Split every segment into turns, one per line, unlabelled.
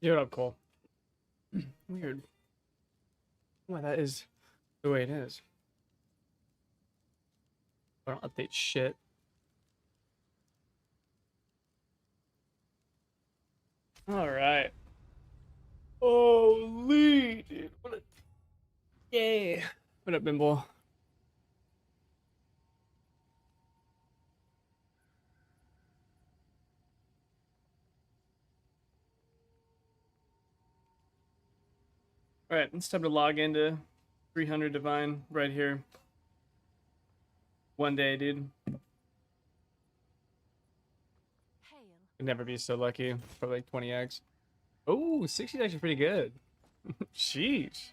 You're up, Cole. Weird. Why that is the way it is. I don't update shit. All right. Holy dude, what a yay! What up, Bimble? All right, it's time to log into 300 Divine right here. One day, dude. Could never be so lucky for like 20x. Oh, 60 is actually pretty good. Sheesh.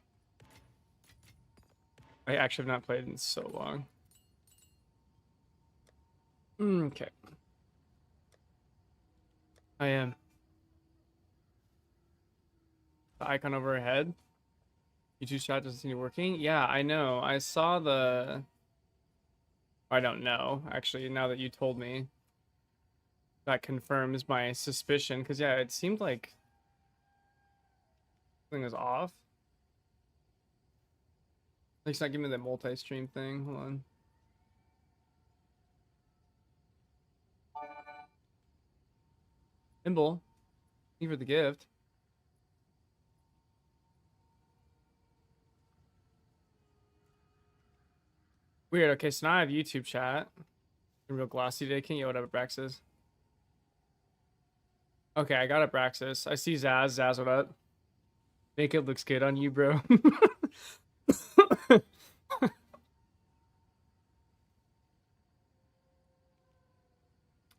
I actually have not played in so long. Okay. I am. The icon over her head. YouTube shot doesn't seem to be working. Yeah, I know. I saw the... I don't know, actually, now that you told me. That confirms my suspicion, because yeah, it seemed like something was off. Like it's not giving me that multi-stream thing. Hold on. Imble, thank you for the gift. Weird. Okay, so now I have YouTube chat. Real glossy today. Can you what up, Braxis? Okay, I got Abraxas. I see Zaz. Zaz, what up? Makeup looks good on you, bro.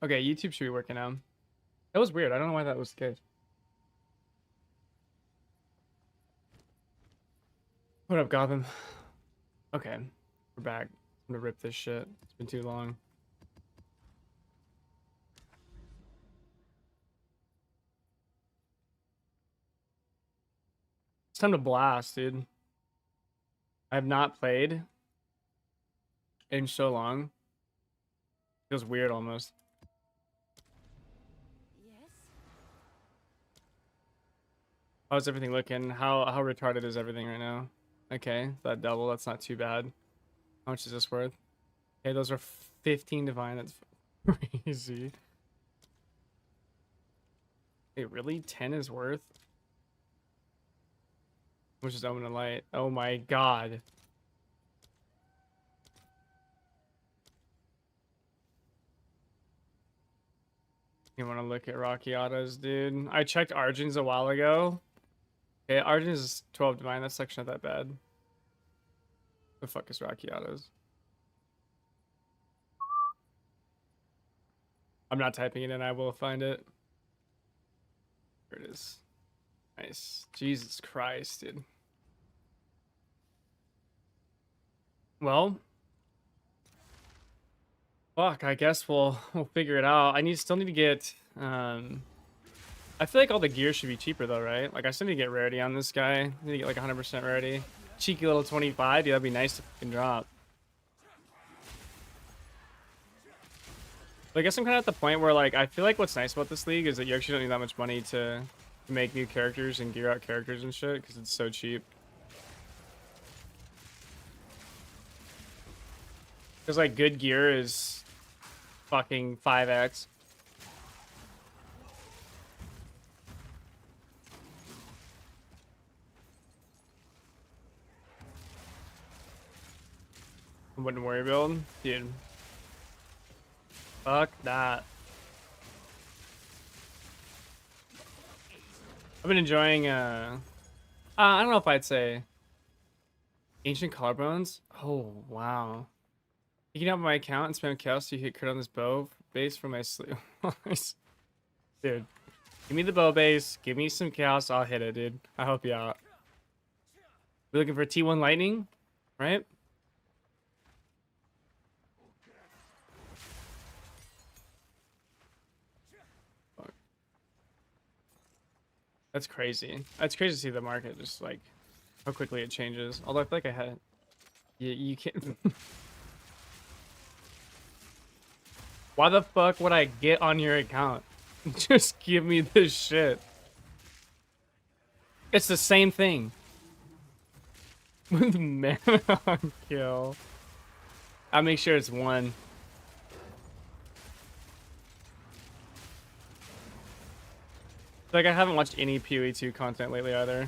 Okay, YouTube should be working now. That was weird. I don't know why that was the case. What up, Gotham? Okay, we're back. I'm gonna rip this shit. It's been too long. It's time to blast, dude. I have not played in so long. Feels weird almost. How's everything looking? How retarded is everything right now? Okay, that double, that's not too bad. How much is this worth? Okay, those are 15 divine. That's crazy. Wait, really? 10 is worth? Which is Omen of Light. Oh my god. You want to look at Rocky Autos, dude? I checked Arjun's a while ago. Okay, Arjun's is 12 divine. That's actually not that bad. The fuck is Rocky Autos? I'm not typing it in. I will find it. There it is. Nice. Jesus Christ, dude. Well, fuck. I guess we'll figure it out. Still need to get. I feel like all the gear should be cheaper though, right? Like I still need to get rarity on this guy. I need to get like 100% rarity. Cheeky little 25. Dude, that'd be nice to fucking drop. But I guess I'm kind of at the point where like I feel like what's nice about this league is that you actually don't need that much money to make new characters and gear out characters and shit because it's so cheap. Because like good gear is fucking 5x. Wouldn't worry build, dude. Fuck that. I've been enjoying I don't know if I'd say Ancient Collarbones. Oh wow. You can have my account and spam chaos so you hit crit on this bow base for my sleep. Dude. Give me the bow base, give me some chaos, I'll hit it, dude. I'll help you out. We're looking for T1 lightning, right? That's crazy. That's crazy to see the market just like how quickly it changes. Although I feel like I had you can't Why the fuck would I get on your account? Just give me this shit. It's the same thing. With mana on kill. I'll make sure it's 1. Like, I haven't watched any PoE2 content lately either.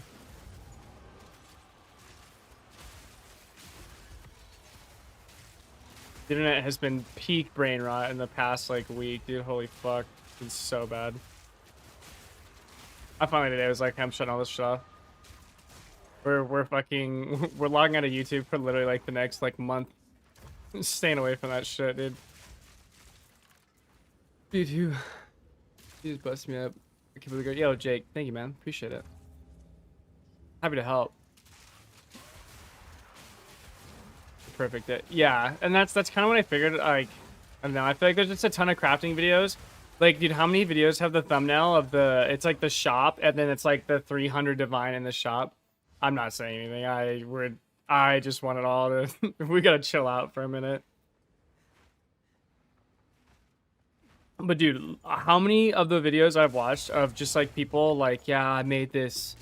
The internet has been peak brain rot in the past, like, week, dude. Holy fuck. It's so bad. I finally today was like, I'm shutting all this shit off. We're fucking... We're logging out of YouTube for literally, like, the next, like, month. Staying away from that shit, dude. Dude, you just busted me up. I keep it going. Yo, Jake, thank you, man. Appreciate it. Happy to help. Perfect. Yeah, and that's kind of what I figured. Like, I don't know. I feel like there's just a ton of crafting videos. Like, dude, how many videos have the thumbnail of the? It's like the shop, and then it's like the 300 divine in the shop. I'm not saying anything. I just want it all to. We gotta chill out for a minute. But dude, how many of the videos I've watched of just like people like, yeah, I made this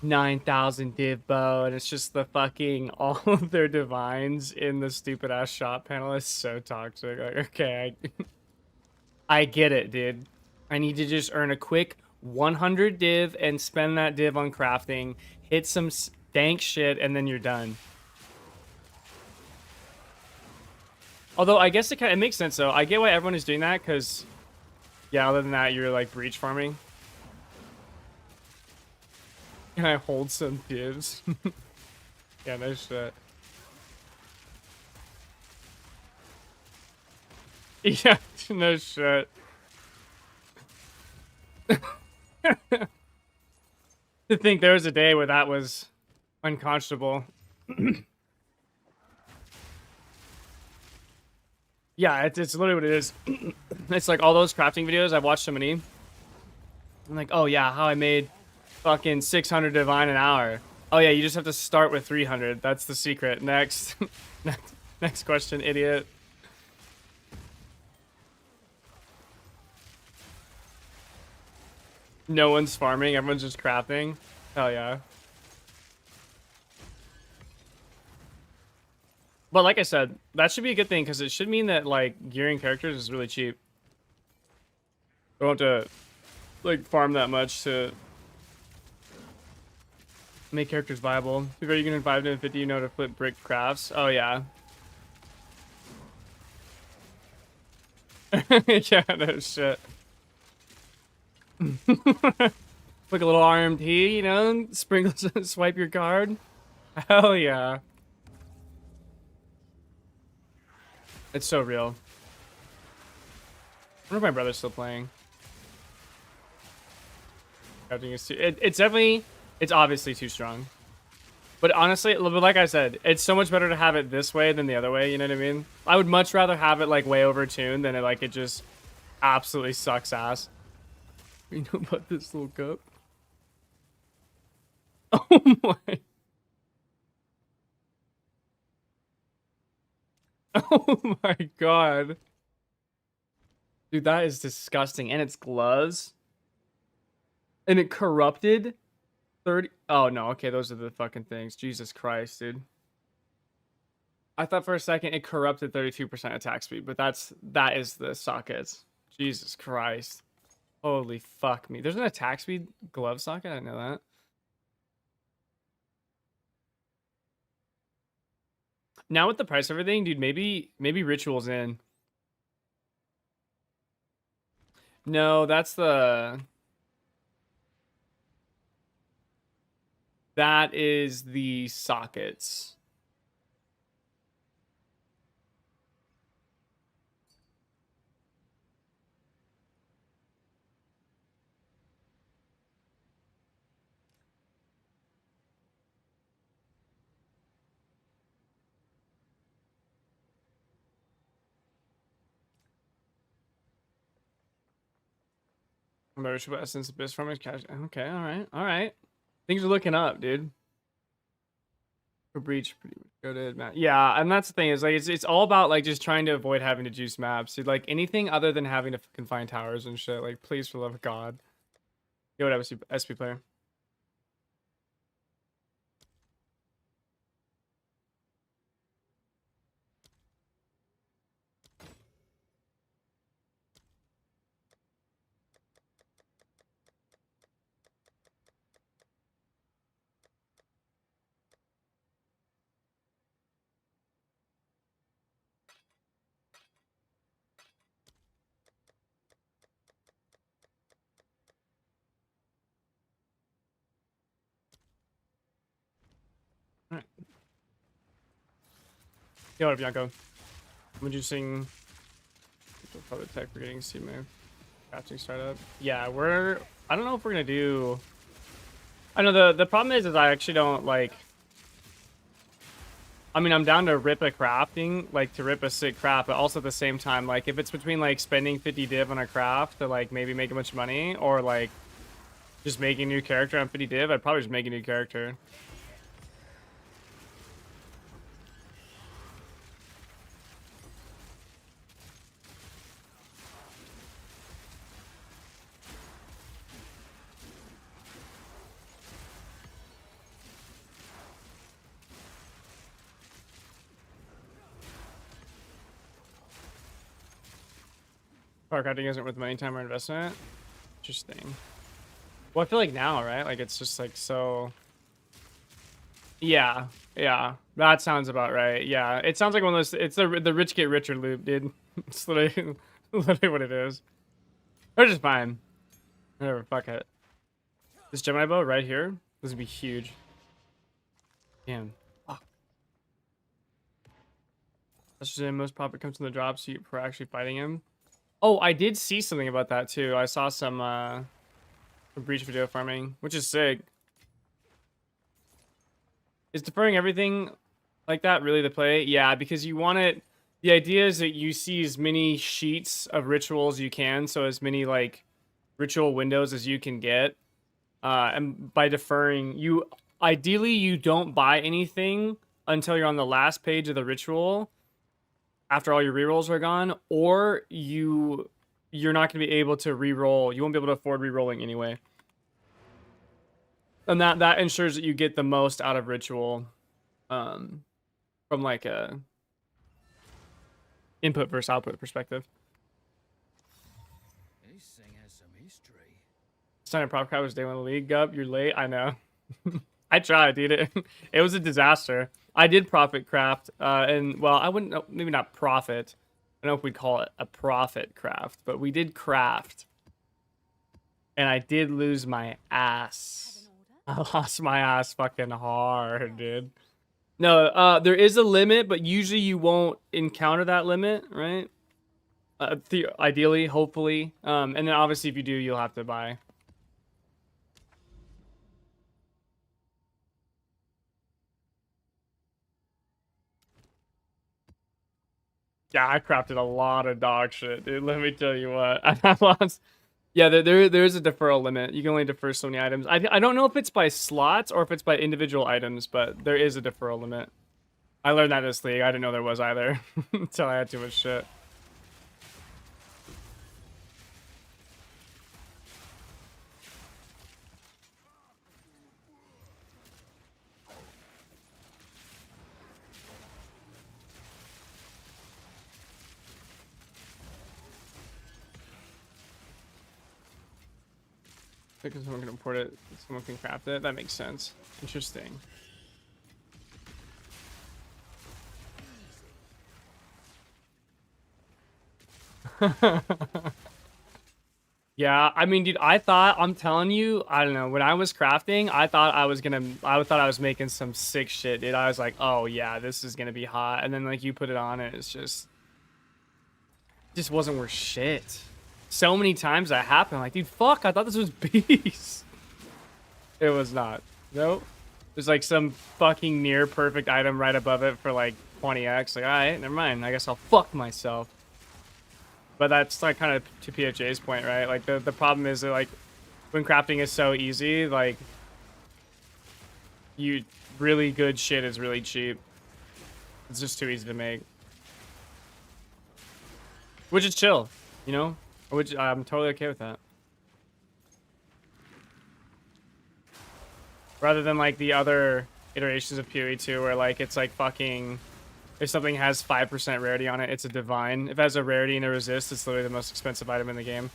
9,000 div bow, and it's just the fucking all of their divines in the stupid ass shop panel is so toxic. Like, okay, I get it, dude. I need to just earn a quick 100 div and spend that div on crafting, hit some dank shit, and then you're done. Although I guess it makes sense though. I get why everyone is doing that because, yeah, other than that, you're like breach farming. Can I hold some divs? Yeah, no shit. Yeah, no shit. To think there was a day where that was unconscionable. Yeah, it's literally what it is. It's like all those crafting videos. I've watched so many. I'm like, oh yeah, how I made fucking 600 divine an hour. Oh yeah, you just have to start with 300. That's the secret. Next. Next question, idiot. No one's farming. Everyone's just crafting. Hell yeah. But like I said, that should be a good thing because it should mean that like gearing characters is really cheap. You don't have to like farm that much to make characters viable. If you can 5 to 50, you know to flip brick crafts. Oh yeah. Yeah, no shit. Like a little RMT, you know, sprinkles, swipe your card. Hell yeah. It's so real. I wonder if my brother's still playing. It's definitely, it's obviously too strong. But honestly, like I said, it's so much better to have it this way than the other way, you know what I mean? I would much rather have it like way overtuned than it just absolutely sucks ass. You know about this little cup? Oh my. Oh my god. Dude, that is disgusting. And it's gloves. And it corrupted 30. Oh no, okay, those are the fucking things. Jesus Christ, dude. I thought for a second it corrupted 32% attack speed, but that is the sockets. Jesus Christ. Holy fuck me. There's an attack speed glove socket? I didn't know that. Now with the price of everything, dude, maybe Ritual's in. No, that is the sockets. Ritual Essence Abyss from his cash. Okay, all right. Things are looking up, dude. For Breach, pretty much goated, man. Yeah, and that's the thing is like it's all about like just trying to avoid having to juice maps. Dude, like anything other than having to fucking find towers and shit. Like, please, for the love of God. Yo, what up, SP player? Alright. Yo, what up, Bianco? I'm juicing. Probably tech for getting see my crafting startup. Yeah, I don't know if we're gonna do. I know the problem is I actually don't like. I mean, I'm down to rip a crafting, like to rip a sick craft, but also at the same time, like if it's between like spending 50 div on a craft to like maybe make a bunch of money, or like just making a new character on 50 div, I'd probably just make a new character. Power crafting isn't worth money, time, or investment. Interesting. Well, I feel like now, right? Like it's just like so. Yeah, yeah, that sounds about right. Yeah, it sounds like one of those. It's the rich get richer loop, dude. It's literally, literally what it is. Which is fine. Whatever, fuck it. This Gemini bow right here, this would be huge. Damn. Fuck. That's just the most profit comes from the drops for actually fighting him. Oh, I did see something about that too. I saw some breach video farming, which is sick. Is deferring everything like that really the play? Yeah, because you want it. The idea is that you see as many sheets of rituals you can, so as many like ritual windows as you can get. And by deferring, ideally you don't buy anything until you're on the last page of the ritual after all your rerolls are gone, or you're not going to be able to reroll. You won't be able to afford rerolling anyway. And that ensures that you get the most out of ritual from like a input versus output perspective.
This thing has some history.
Signing prop crowd was day one of the league. Up, you're late. I know. I tried, dude. It was a disaster. I did profit craft, and well, I wouldn't. Maybe not profit. I don't know if we'd call it a profit craft, but we did craft, and I did lose my ass. I lost my ass fucking hard, dude. No, there is a limit, but usually you won't encounter that limit, right? Ideally, hopefully, and then obviously if you do, you'll have to buy. Yeah, I crafted a lot of dog shit, dude. Let me tell you what. I lost. Yeah, there is a deferral limit. You can only defer so many items. I don't know if it's by slots or if it's by individual items, but there is a deferral limit. I learned that in this league. I didn't know there was either until I had too much shit. Because someone can import it, someone can craft it. That makes sense. Interesting. Yeah, I mean, dude, I'm telling you, I don't know. When I was crafting, I thought I was making some sick shit, dude. I was like, oh yeah, this is gonna be hot. And then like you put it on, and it's just wasn't worth shit. So many times that happened. Like, dude, fuck, I thought this was beast. It was not. Nope. There's like some fucking near perfect item right above it for like 20x. Like, all right, never mind. I guess I'll fuck myself. But that's like kind of to PFJ's point, right? Like the problem is that like when crafting is so easy, like really good shit is really cheap. It's just too easy to make. Which is chill, you know? Which I'm totally okay with that. Rather than like the other iterations of PoE 2 where like it's like fucking, if something has 5% rarity on it, it's a divine. If it has a rarity and a resist, it's literally the most expensive item in the game.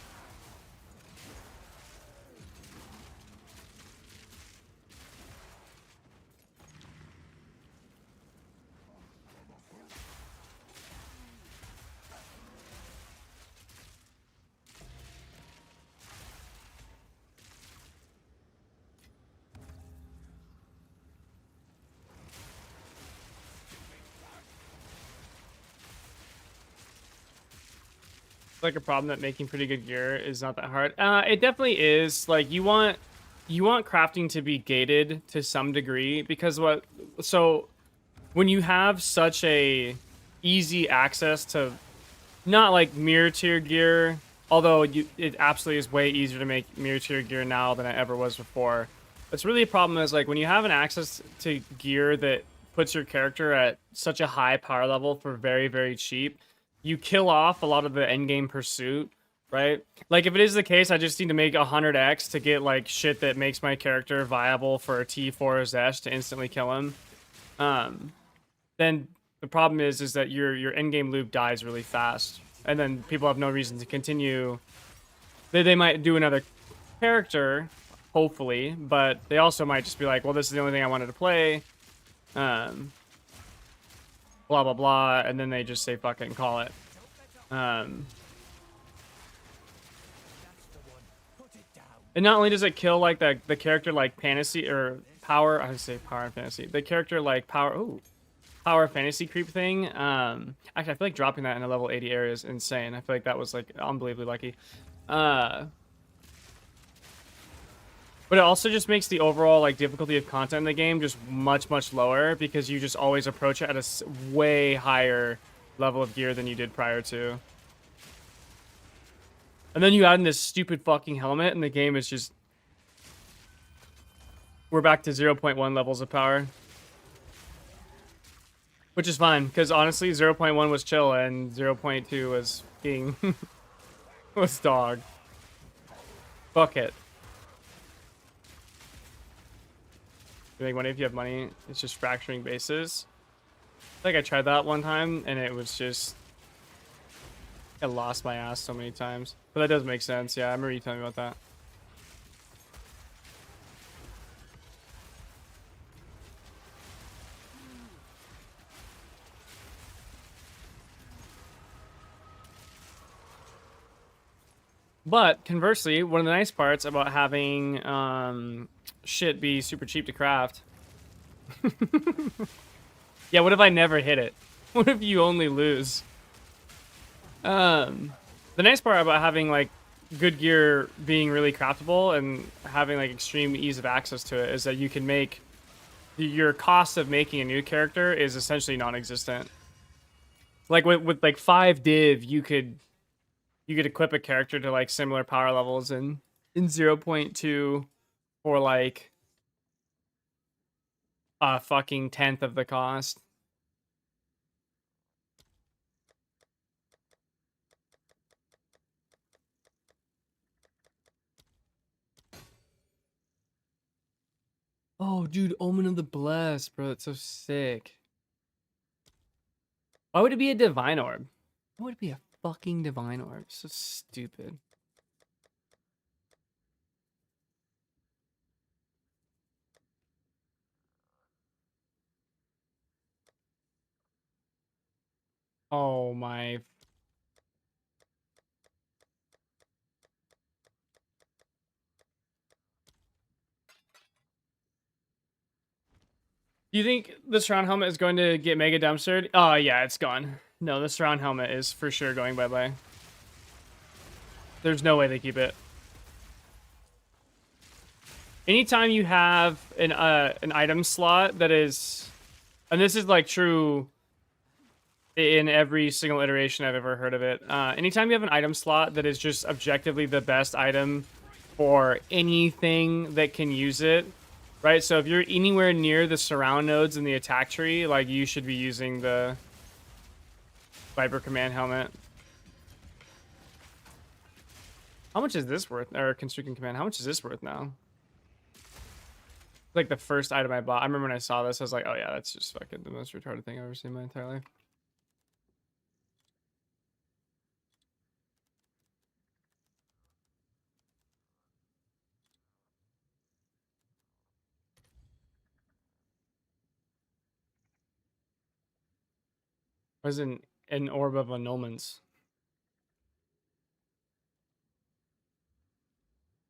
like a problem that making pretty good gear is not that hard. It definitely is. Like you want crafting to be gated to some degree because when you have such a easy access to not like mirror tier gear, although it absolutely is way easier to make mirror tier gear now than it ever was before. It's really a problem is like when you have an access to gear that puts your character at such a high power level for very, very cheap, you kill off a lot of the end game pursuit, right? Like if it is the case, I just need to make 100x to get like shit that makes my character viable for a T4 Zesh to instantly kill him. Then the problem is that your end game loop dies really fast, and then people have no reason to continue. They might do another character, hopefully, but they also might just be like, well, this is the only thing I wanted to play. Blah blah blah, and then they just say fuck it and call it. And not only does it kill like the character like fantasy or power, I would say power and fantasy. The character like power fantasy creep thing. Actually, I feel like dropping that in a level 80 area is insane. I feel like that was like unbelievably lucky. But it also just makes the overall like difficulty of content in the game just much lower because you just always approach it at a way higher level of gear than you did prior to. And then you add in this stupid fucking helmet and the game is just... We're back to 0.1 levels of power. Which is fine, because honestly 0.1 was chill and 0.2 was king. Was dog. Fuck it. You think money if you have money, it's just fracturing bases. I think I tried that one time and it was just... I lost my ass so many times. But that does make sense, yeah, I remember you telling me about that. But conversely, one of the nice parts about having shit be super cheap to craft. Yeah, what if I never hit it? What if you only lose? The nice part about having like good gear being really craftable and having like extreme ease of access to it is that you can make your cost of making a new character is essentially non-existent. Like with like 5 div, you could equip a character to like similar power levels in 0.2 for like a fucking 10th of the cost. Oh, dude, Omen of the Blessed, bro. That's so sick. Why would it be a divine orb? Why would it be a fucking divine orb? So stupid. Oh my. Do you think the surround helmet is going to get mega dumpstered? Oh yeah, it's gone. No, the surround helmet is for sure going bye-bye. There's no way they keep it. Anytime you have an item slot that is, and this is like true in every single iteration I've ever heard of it. Anytime you have an item slot that is just objectively the best item for anything that can use it, right? So if you're anywhere near the surround nodes in the attack tree, like you should be using the Viper Command helmet. How much is this worth? Or Constricting Command, how much is this worth now? Like the first item I bought. I remember when I saw this, I was like, oh yeah, that's just fucking the most retarded thing I've ever seen in my entire life. Was an orb of annulments.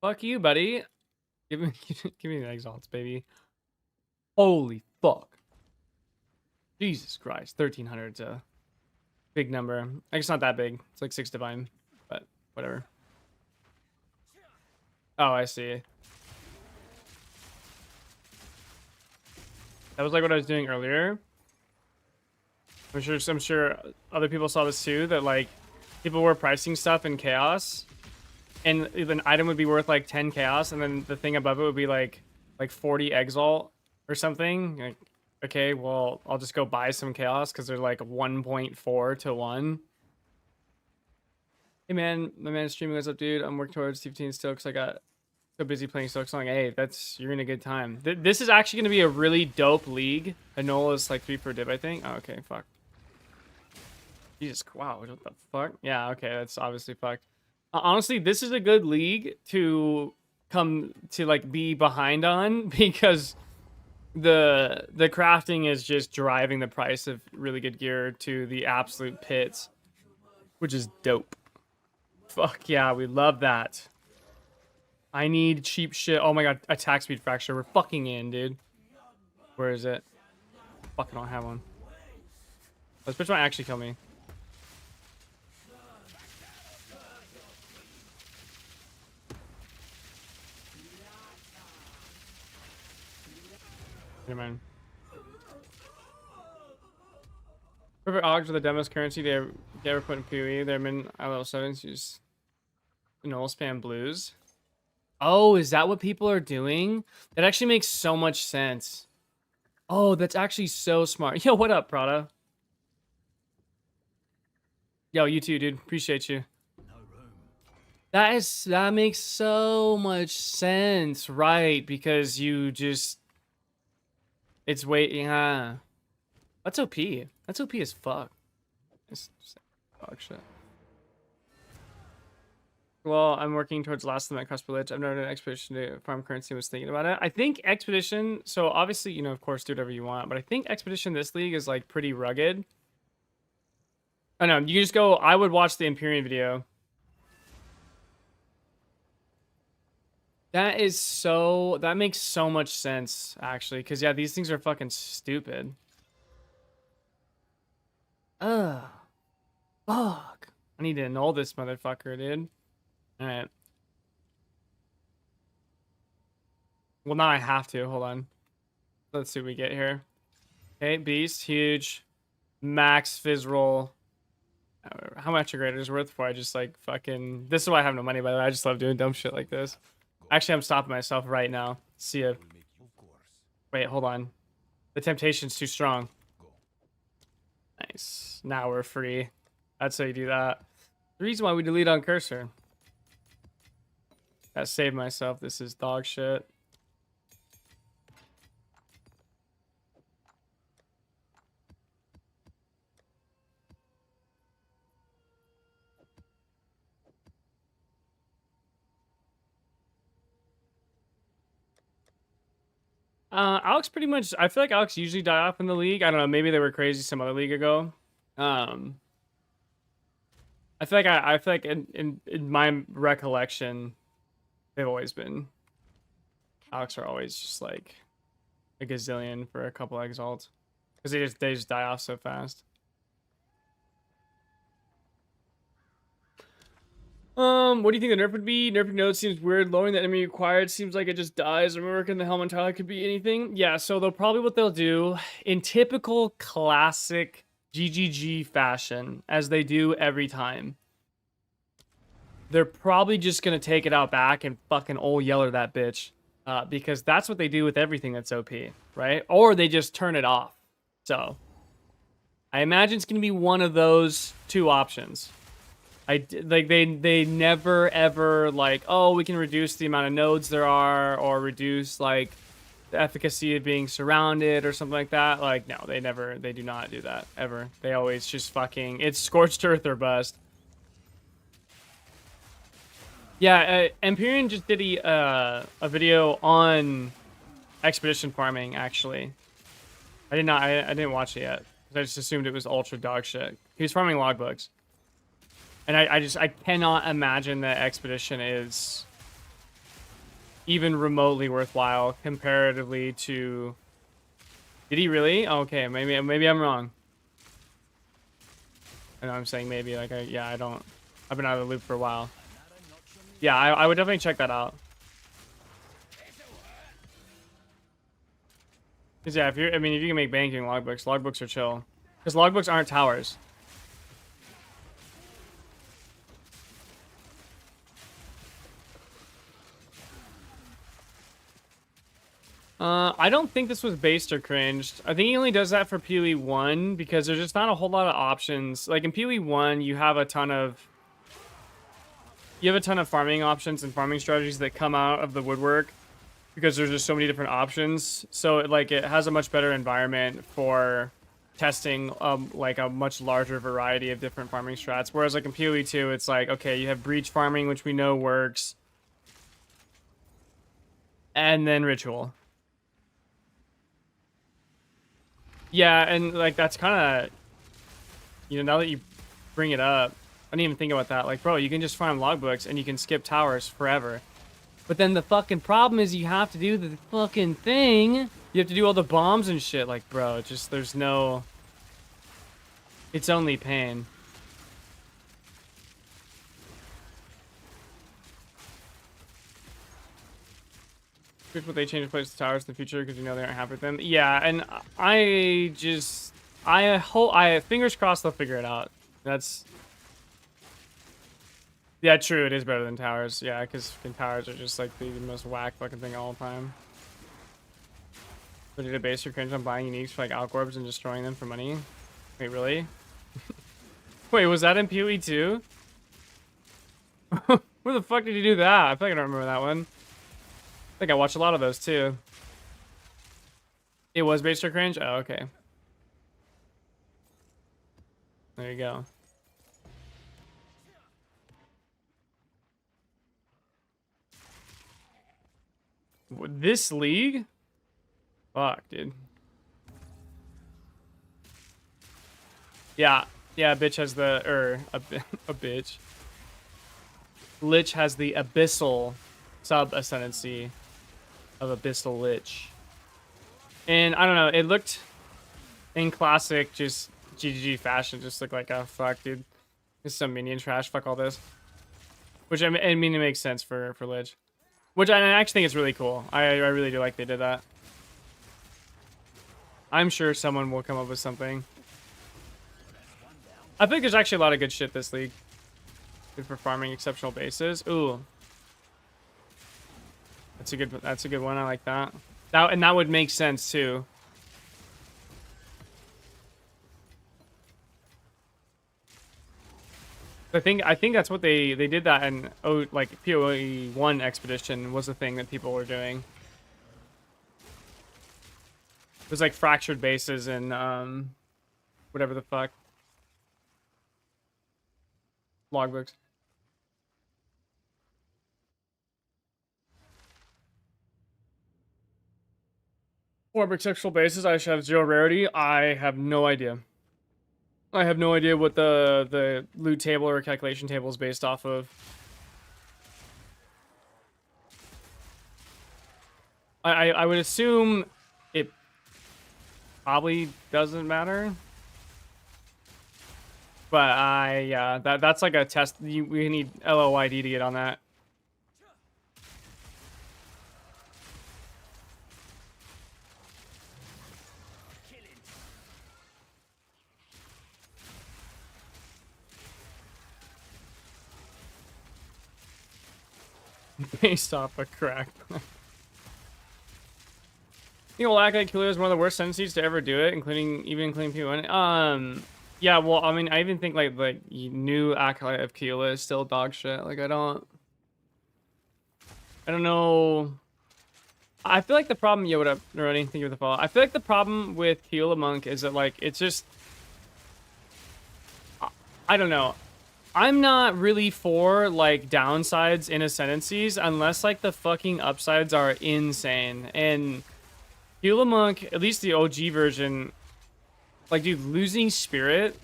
Fuck you, buddy. Give me the exalts, baby. Holy fuck. Jesus Christ. 1,300's a big number. It's not that big. It's like 6 divine. whatever. Oh, I see. That was like what I was doing earlier. I'm sure other people saw this too, that like people were pricing stuff in chaos, and an item would be worth like 10 chaos, and then the thing above it would be like 40 exalt or something. Like, okay, well, I'll just go buy some chaos because they're like 1.4 to 1. Hey man, my man streaming, what's up, dude? I'm working towards 15 still because I got so busy playing Silk Song. Hey, you're in a good time. This is actually going to be a really dope league. Anola's like 3 per dip, I think. Oh, okay, fuck. Jesus, wow, what the fuck? Yeah, okay, that's obviously fucked. Honestly, this is a good league to come to like be behind on because the crafting is just driving the price of really good gear to the absolute pits, which is dope. Fuck yeah, we love that. I need cheap shit. Oh my god, attack speed fracture. We're fucking in, dude. Where is it? Fucking don't have one. This bitch might actually kill me. Never mind. Perfect Ogs with the demos currency they ever put in PoE. They're in level 7s. Use null spam blues. Oh, is that what people are doing? That actually makes so much sense. Oh, that's actually so smart. Yo, what up, Prada? Yo, you too, dude. Appreciate you. That makes so much sense, right? Because you just it's waiting. That's OP. That's OP as fuck. It's just dog shit. Well, I'm working towards last of the Cross Village. I've never done an expedition to farm currency. Was thinking about it. I think expedition. So obviously, you know, of course, do whatever you want. But I think expedition this league is like pretty rugged. I know. You just go. I would watch the Empyrean video. That is so. That makes so much sense actually. Because yeah, these things are fucking stupid. Ugh. Fuck. I need to annul this motherfucker, dude. Alright. Well, now I have to. Hold on. Let's see what we get here. Okay, beast, huge. Max fizz roll. How much a grader is worth before I just like fucking... This is why I have no money, by the way. I just love doing dumb shit like this. Actually, I'm stopping myself right now. See ya. Wait, hold on. The temptation's too strong. Nice. Now we're free. That's how you do that. The reason why we delete on cursor. I saved myself. This is dog shit. Alex pretty much, I feel like Alex usually die off in the league. I don't know, maybe they were crazy some other league ago. I feel like in my recollection, they've always been, Alex are always just like a gazillion for a couple exalts. Because they just die off so fast. What do you think the nerf would be? Nerfing node seems weird. Lowering the enemy required seems like it just dies. Reworking the helm entirely could be anything. Yeah, so what they'll do, in typical classic GGG fashion, as they do every time, they're probably just gonna take it out back and fucking old yeller that bitch. Because that's what they do with everything that's OP, right? Or they just turn it off. So, I imagine it's gonna be one of those two options. They never ever like, oh, we can reduce the amount of nodes there are, or reduce like the efficacy of being surrounded or something like that. Like, no, they do not do that ever. They always just fucking, it's scorched earth or bust. Yeah, Empyrean just did a video on expedition farming. Actually, I didn't watch it yet. I just assumed it was ultra dog shit. He was farming logbooks. And I cannot imagine that expedition is even remotely worthwhile comparatively to... Did he really? Okay, maybe I'm wrong. I know I'm saying maybe, like, yeah, I've been out of the loop for a while. Yeah, I would definitely check that out. Cause yeah, if you're, I mean, if you can make banking logbooks are chill. Cause logbooks aren't towers. I don't think this was based or cringed. I think he only does that for PoE 1 because there's just not a whole lot of options. Like in PoE 1, you have a ton of farming options and farming strategies that come out of the woodwork because there's just so many different options. So it has a much better environment for testing like a much larger variety of different farming strats. Whereas like in PoE 2, it's like, okay, you have breach farming, which we know works, and then ritual. Yeah, and like that's kind of, now that you bring it up, I didn't even think about that. Like, bro, you can just farm logbooks and you can skip towers forever. But then the fucking problem is you have to do the fucking thing. You have to do all the bombs and shit. Like, bro, just there's no. It's only pain. Here's what they change the place to towers in the future because they aren't happy with them. Yeah, and I hope, fingers crossed they'll figure it out. That's. Yeah, true. It is better than towers. Yeah, because towers are just like the most whack fucking thing all the time. But did a base or cringe on buying uniques for like alcorbs and destroying them for money? Wait, really? Wait, was that in PoE 2? Where the fuck did you do that? I feel like I don't remember that one. I think I watched a lot of those too. It was base or cringe? Oh, okay. There you go. This league? Fuck, dude. Yeah, bitch has the, a bitch. Lich has the abyssal sub-ascendancy of abyssal lich. And I don't know, it looked in classic just GGG fashion, just looked like, oh fuck, dude. This is some minion trash, fuck all this. Which I mean, it makes sense for lich. Which I actually think is really cool. I really do like they did that. I'm sure someone will come up with something. I think there's actually a lot of good shit this league. Good for farming exceptional bases. Ooh. That's a good one. I like that. That would make sense too. I think that's what they did that in like PoE 1 expedition was the thing that people were doing. It was like fractured bases and whatever the fuck. Logbooks. Orb exceptional bases, I should have 0 rarity. I have no idea. I have no idea what the loot table or calculation table is based off of. I would assume it probably doesn't matter. But yeah, that's like a test. We need LOID to get on that. Based off a crack. You know, Acolyte Killer is one of the worst sentences to ever do it, including P1. Yeah, well, I mean, I even think like new Acolyte of Keela is still dog shit. Like I don't know. I feel like the problem. Yo, what up, Neroni? Thank you for the follow. I feel like the problem with Keela Monk is that like it's just. I don't know. I'm not really for like downsides in ascendancies unless like the fucking upsides are insane. And Keela Monk, at least the OG version, like dude, losing spirit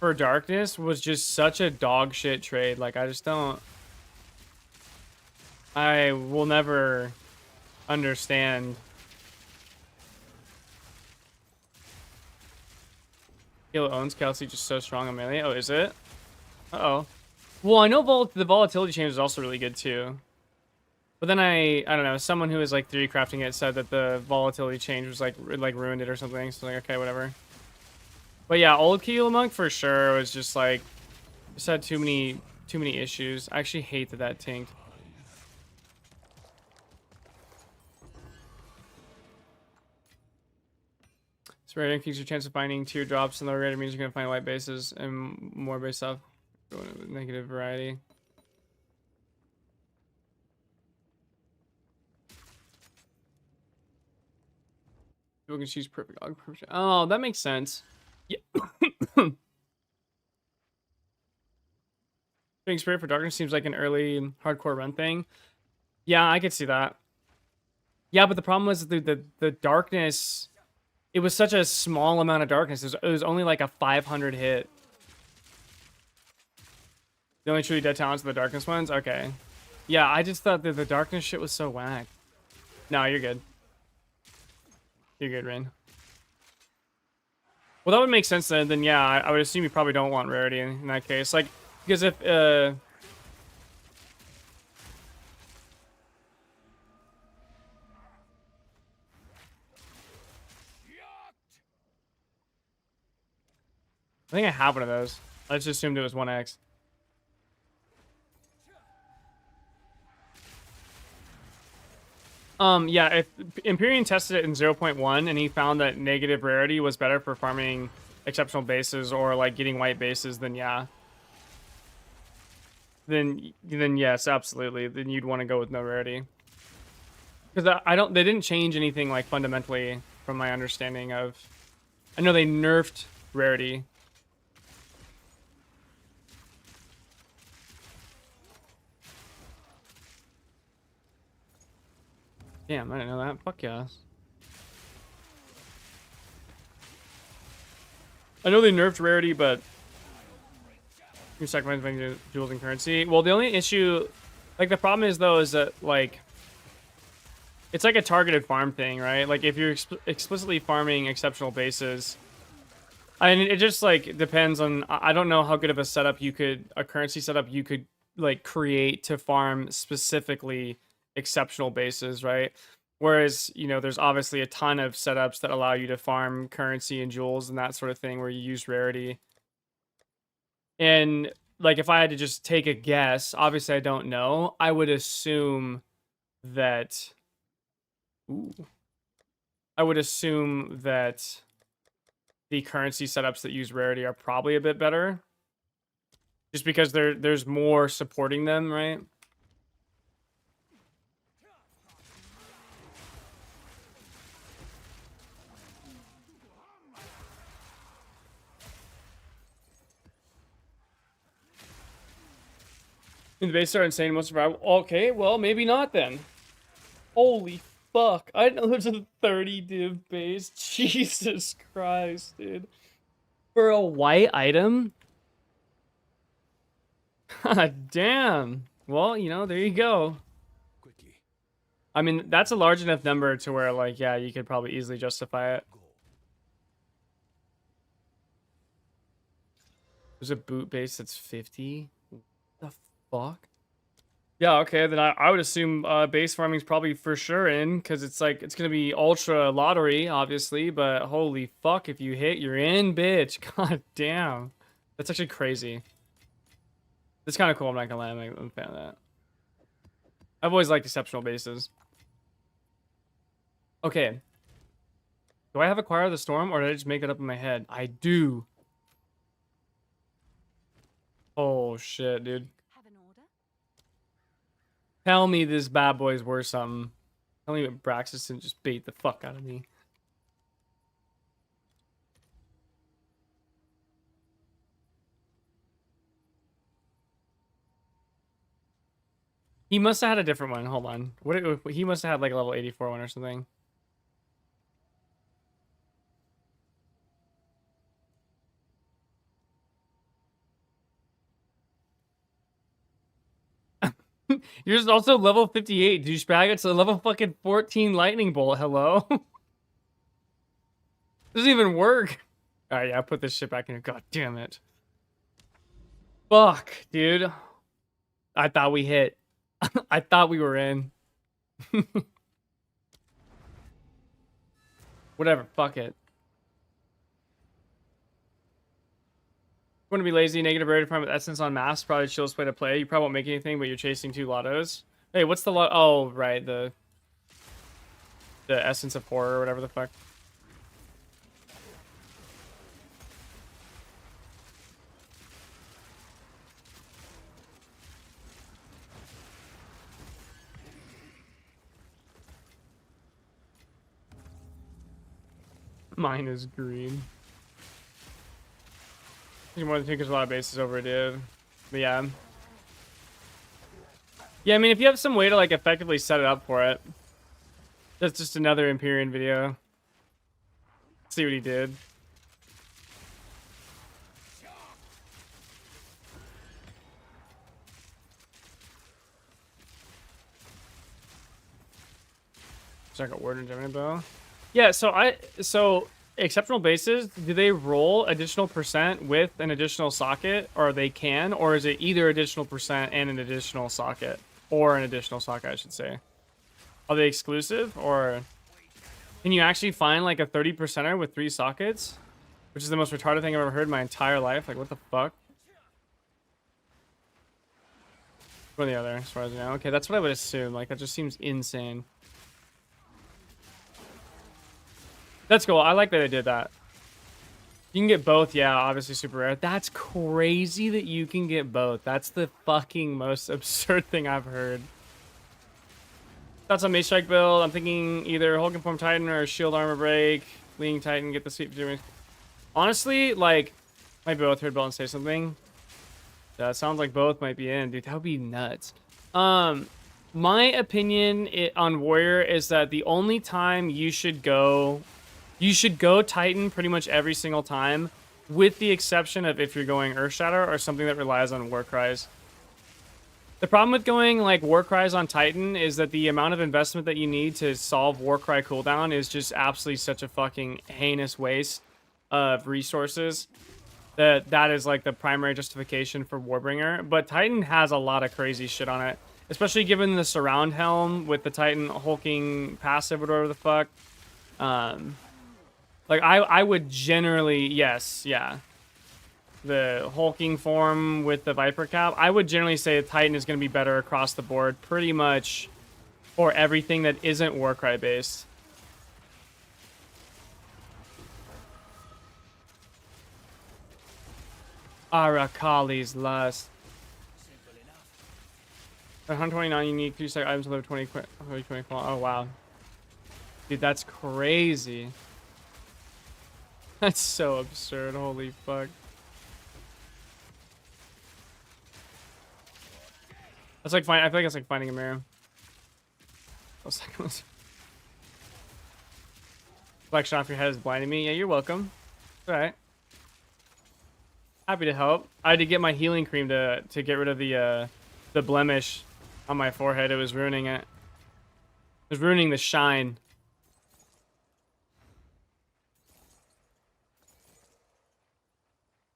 for darkness was just such a dog shit trade. Like I just don't. I will never understand. Keela owns Kelsey just so strong on melee. Oh, is it? Uh-oh. Well, I know the volatility change is also really good too. But then I don't know, someone who was like 3D crafting it said that the volatility change was like ruined it or something. So like, okay, whatever. But yeah, old Kilo Monk for sure was just like, just had too many issues. I actually hate that tanked. So rare increases your chance of finding teardrops, and the rare means you're gonna find white bases and more base stuff. Negative variety. People can choose perfect. Oh, that makes sense. Yeah. Being Spirit for Darkness seems like an early hardcore run thing. Yeah, I could see that. Yeah, but the problem was the darkness. It was such a small amount of darkness. It was only like a 500 hit. The only truly dead talents are the darkness ones? Okay. Yeah, I just thought that the darkness shit was so whack. No, you're good. You're good, Rain. Well, that would make sense then. Then yeah, I would assume you probably don't want rarity in that case. Like, because if I think I have one of those. I just assumed it was 1x. Yeah, if Empyrean tested it in 0.1 and he found that negative rarity was better for farming exceptional bases or like getting white bases, then yeah. Then yes, absolutely. Then you'd want to go with no rarity. Because they didn't change anything like fundamentally from my understanding of. I know they nerfed rarity. Damn, I didn't know that. Fuck yeah. I know they nerfed rarity, but you sacrifice many jewels and currency. Well, the only issue, like the problem is though, is that like it's like a targeted farm thing, right? Like if you're explicitly farming exceptional bases, I mean, it just like depends on. I don't know how good of a currency setup you could like create to farm specifically exceptional bases, right? Whereas, you know, there's obviously a ton of setups that allow you to farm currency and jewels and that sort of thing where you use rarity. And like if I had to just take a guess, obviously I don't know. I would assume that I would assume that the currency setups that use rarity are probably a bit better. Just because there's more supporting them, right? And the base are insane, most survival. Okay, well, maybe not then. Holy fuck. I know there's a 30 div base. Jesus Christ, dude. For a white item? God damn. Well, you know, there you go.
Quickly.
I mean, that's a large enough number to where, like, yeah, you could probably easily justify it. There's a boot base that's 50? What the fuck? Yeah, okay, then I would assume base farming is probably for sure in, because it's like, it's going to be ultra lottery, obviously, but holy fuck, if you hit, you're in, bitch. God damn. That's actually crazy. It's kind of cool, I'm not going to lie, I'm a fan of that. I've always liked exceptional bases. Okay. Do I have Acquire the Storm, or did I just make it up in my head? I do. Oh, shit, dude.
Have an order?
Tell me this bad boy's worth something. Tell me what Braxis didn't just bait the fuck out of me. He must have had a different one. Hold on. He must have had like a level 84 one or something. You're just also level 58, douchebag. It's a level fucking 14 lightning bolt. Hello? Doesn't even work. Alright, yeah, I put this shit back in here. God damn it. Fuck, dude. I thought we hit. I thought we were in. Whatever, fuck it. Want to be lazy, negative rated farm with essence on mass, probably the chillest way to play. You probably won't make anything, but you're chasing 2 lottos. Hey, what's the lot? Oh, right, the essence of horror or whatever the fuck. Mine is green. More than 2 because a lot of bases over it did. But yeah. Yeah, I mean, if you have some way to, like, effectively set it up for it. That's just another Empyrean video. See what he did. Check out Word and Gemini Bow. Yeah, so exceptional bases, do they roll additional percent with an additional socket, or they can, or is it either additional percent and an additional socket, or an additional socket, I should say? Are they exclusive, or can you actually find like a 30%er with 3 sockets, which is the most retarded thing I've ever heard in my entire life? Like, what the fuck? Or the other, as far as I know. Okay, that's what I would assume. Like, that just seems insane. That's cool. I like that they did that. You can get both, yeah, obviously super rare. That's crazy that you can get both. That's the fucking most absurd thing I've heard. Thoughts on Mace Strike build? I'm thinking either Hulk and Form Titan or Shield Armor Break. Leaning Titan, get the sweep. Honestly, like, might be both heard Bell and say something. That sounds like both might be in. Dude, that would be nuts. My opinion on Warrior is that the only time you should go Titan pretty much every single time, with the exception of if you're going Earthshatter or something that relies on Warcries. The problem with going like Warcries on Titan is that the amount of investment that you need to solve Warcry cooldown is just absolutely such a fucking heinous waste of resources that is like the primary justification for Warbringer. But Titan has a lot of crazy shit on it, especially given the surround helm with the Titan hulking passive or whatever the fuck. Like, I would generally, yes, yeah. The hulking form with the Viper cap, I would generally say Titan is going to be better across the board, pretty much for everything that isn't Warcry based. Arakali's Lust. 129 unique 3-star items deliver 20 Oh, wow. Dude, that's crazy. That's so absurd. Holy fuck. That's like I feel like it's like finding a mirror. Reflection off your head is blinding me. Yeah, you're welcome. Alright. Happy to help. I had to get my healing cream to get rid of the blemish on my forehead. It was ruining it. It was ruining the shine.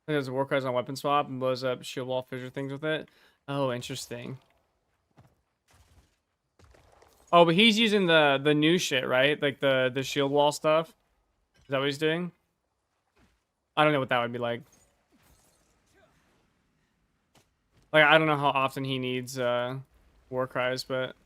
There's a Warcries on weapon swap and blows up shield wall fissure things with it. Oh, interesting. Oh, but he's using the new shit, right? Like the shield wall stuff. Is that what he's doing? I don't know what that would be like. Like, I don't know how often he needs Warcries, but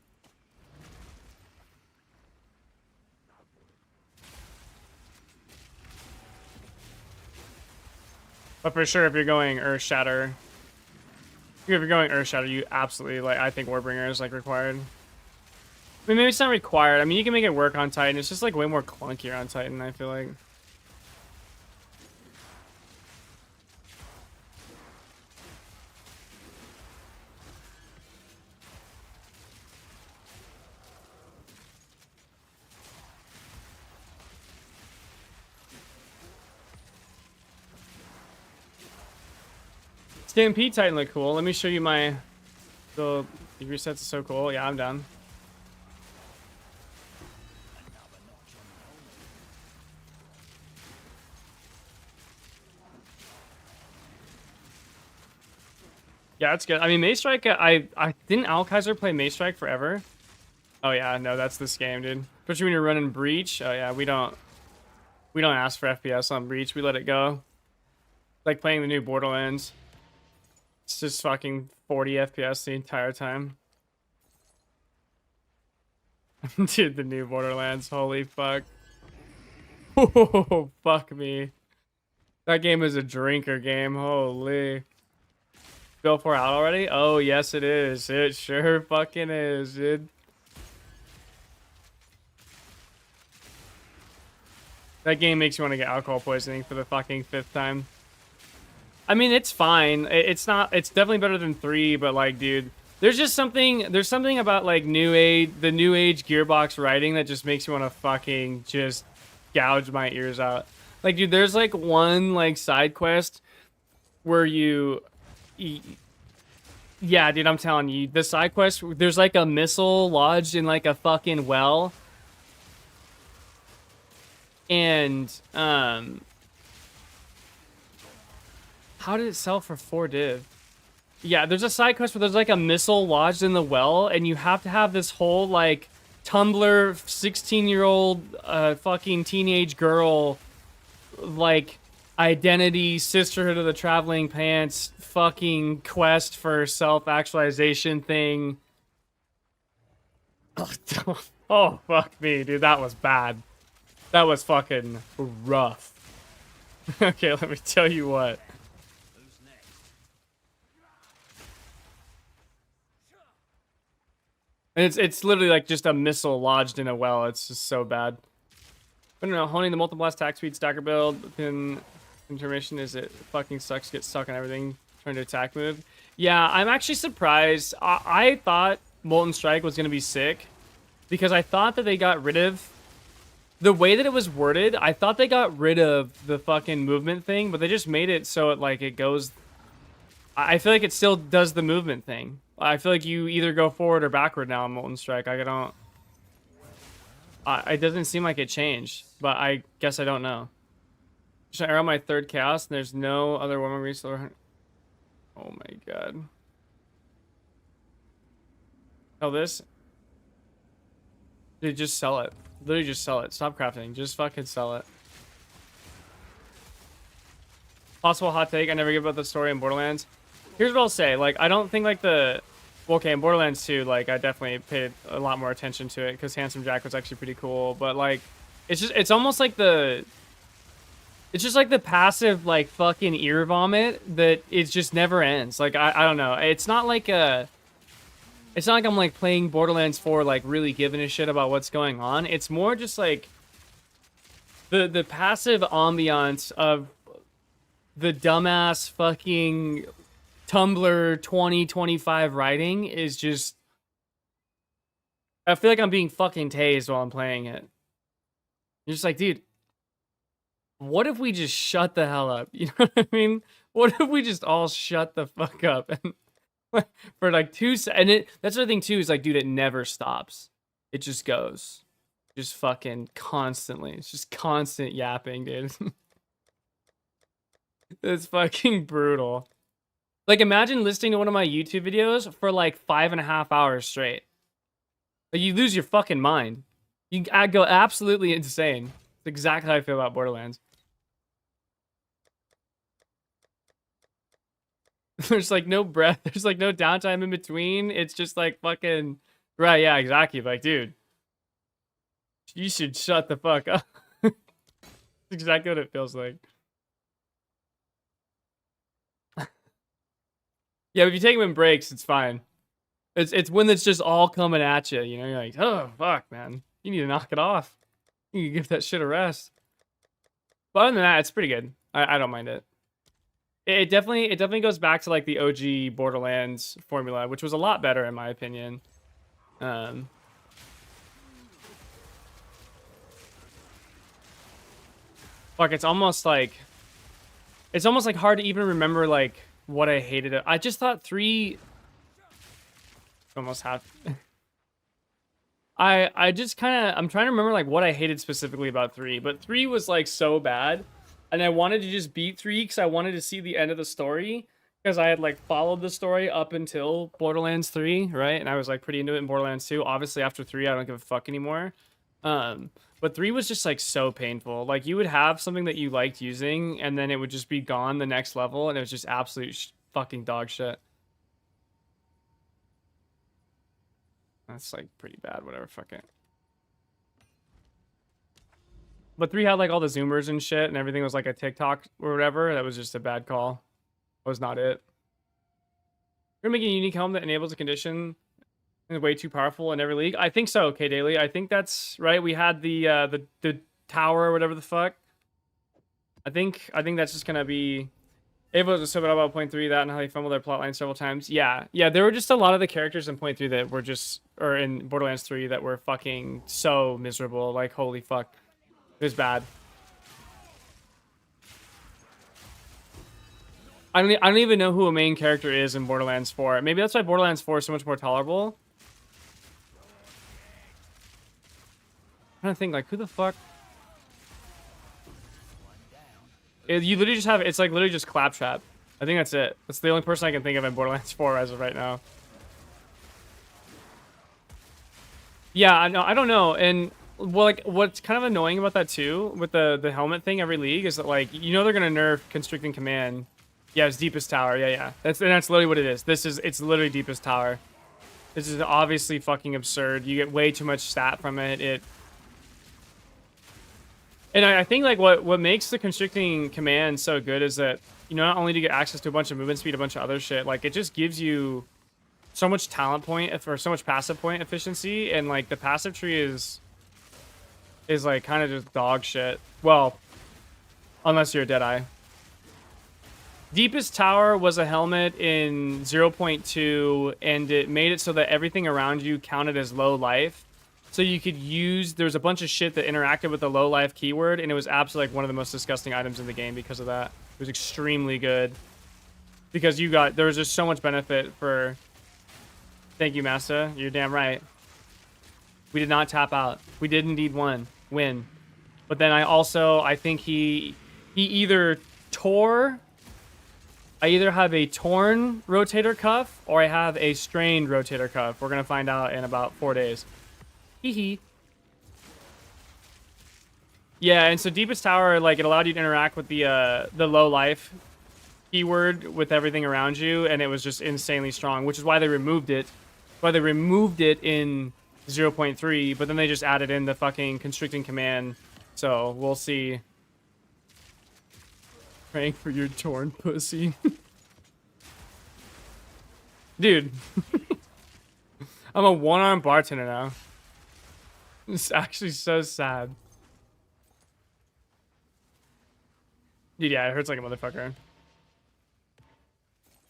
for sure, if you're going Earthshatter, you absolutely, like, I think Warbringer is like required. I mean, maybe it's not required. I mean, you can make it work on Titan. It's just like way more clunkier on Titan, I feel like. Stampede Titan look cool. Let me show you my... The degree sets is so cool. Yeah, I'm done. Yeah, that's good. I mean, Maze Strike, I didn't Alkaiser play Maze Strike forever. Oh yeah, no, that's this game, dude. Especially when you're running Breach. Oh yeah, we don't ask for FPS on Breach. We let it go. Like playing the new Borderlands. It's just fucking 40 FPS the entire time. Dude, the new Borderlands. Holy fuck. Oh, fuck me. That game is a drinker game. Holy. Bill 4 out already? Oh, yes, it is. It sure fucking is, dude. That game makes you want to get alcohol poisoning for the fucking 5th time. I mean, it's fine. It's not. It's definitely better than 3, but like, dude, there's just something. There's something about like the new age Gearbox writing that just makes you want to fucking just gouge my ears out. Like, dude, there's like one like side quest where yeah, dude, I'm telling you, the side quest, there's like a missile lodged in like a fucking well, and how did it sell for 4 div? Yeah, there's a side quest where there's like a missile lodged in the well, and you have to have this whole like Tumblr 16-year-old fucking teenage girl like identity, sisterhood of the traveling pants, fucking quest for self-actualization thing. Oh fuck me, dude, that was bad. That was fucking rough. Okay, let me tell you what. And it's literally like just a missile lodged in a well. It's just so bad. I don't know, honing the multiple blast attack speed stacker build within intermission is it fucking sucks, get stuck on everything trying to attack move. Yeah, I'm actually surprised. I thought Molten Strike was gonna be sick because I thought that they got rid of the way that it was worded. I thought they got rid of the fucking movement thing, but they just made it so it goes. I feel like it still does the movement thing. I feel like you either go forward or backward now on Molten Strike. I don't. It doesn't seem like it changed, but I guess I don't know. Should I air on my 3rd chaos and there's no other woman resource? Oh my god. Oh, this? Dude, just sell it. Literally just sell it. Stop crafting. Just fucking sell it. Possible hot take. I never give up the story in Borderlands. Here's what I'll say. Like, I don't think like the... Well, okay, in Borderlands 2, like, I definitely paid a lot more attention to it because Handsome Jack was actually pretty cool. But, like, it's almost like the... It's just like the passive, like, fucking ear vomit that it just never ends. Like, I don't know. It's not like a... It's not like I'm, like, playing Borderlands 4, like, really giving a shit about what's going on. It's more just, like, the passive ambiance of the dumbass fucking Tumblr 2025 writing is just... I feel like I'm being fucking tased while I'm playing it. You're just like, dude, what if we just shut the hell up? You know what I mean? What if we just all shut the fuck up and for like 2 seconds? That's the thing too, is like, dude, it never stops. It just goes. Just fucking constantly. It's just constant yapping, dude. It's fucking brutal. Like, imagine listening to one of my YouTube videos for like 5.5 hours straight. Like, you lose your fucking mind. I go absolutely insane. It's exactly how I feel about Borderlands. There's like no breath. There's like no downtime in between. It's just like fucking... Right, yeah, exactly. Like, dude, you should shut the fuck up. That's exactly what it feels like. Yeah, if you take them in breaks, it's fine. It's when it's just all coming at you, you know? You're like, oh, fuck, man. You need to knock it off. You need to give that shit a rest. But other than that, it's pretty good. I don't mind it. It definitely goes back to like the OG Borderlands formula, which was a lot better in my opinion. Fuck, it's almost like hard to even remember like what I hated it. I just thought 3 almost half. I just kind of, I'm trying to remember like what I hated specifically about 3, but 3 was like so bad, and I wanted to just beat 3 because I wanted to see the end of the story, because I had like followed the story up until Borderlands 3, right? And I was like pretty into it in Borderlands 2. Obviously after 3, I don't give a fuck anymore. But 3 was just like so painful. Like you would have something that you liked using and then it would just be gone the next level and it was just absolute fucking dog shit. That's like pretty bad, whatever, fuck it. But 3 had like all the zoomers and shit and everything was like a TikTok or whatever. That was just a bad call. That was not it. We're making a unique helm that enables a condition and way too powerful in every league. I think so, K Daily. I think that's right. We had the tower or whatever the fuck. I think that's just gonna be. Ava was so about point 3 that and how they fumbled their plotline several times. Yeah, there were just a lot of the characters in point 3 that were just, or in Borderlands 3 that were fucking so miserable. Like holy fuck, it was bad. I don't even know who a main character is in Borderlands 4. Maybe that's why Borderlands 4 is so much more tolerable. I'm trying to think, like, who the fuck? You literally just have, it's like literally just Claptrap. I think that's it. That's the only person I can think of in Borderlands 4 as of right now. Yeah, I don't know. And well, like, what's kind of annoying about that too, with the helmet thing every league, is that like, you know, they're gonna nerf Constricting Command. Yeah, it's Deepest Tower. Yeah. That's literally what it is. It's literally Deepest Tower. This is obviously fucking absurd. You get way too much stat from it. And I think like what makes the Constricting Command so good is that, you know, not only do you get access to a bunch of movement speed, a bunch of other shit, like it just gives you so much talent point or so much passive point efficiency, and like the passive tree is like kind of just dog shit. Well, unless you're a Deadeye. Deepest Tower was a helmet in 0.2, and it made it so that everything around you counted as low life. So you could use, there was a bunch of shit that interacted with the low life keyword, and it was absolutely like one of the most disgusting items in the game because of that. It was extremely good. Because there was just so much benefit for, thank you, Massa, you're damn right. We did not tap out. We did indeed win. But then I think he either tore, I either have a torn rotator cuff or I have a strained rotator cuff. We're going to find out in about 4 days. Hee. Yeah, and so Deepest Tower, like, it allowed you to interact with the low life keyword with everything around you, and it was just insanely strong, which is why they removed it. Why they removed it in 0.3, but then they just added in the fucking Constricting Command. So we'll see. Praying for your torn pussy. Dude. I'm a one-armed bartender now. It's actually so sad. Dude, yeah, it hurts like a motherfucker.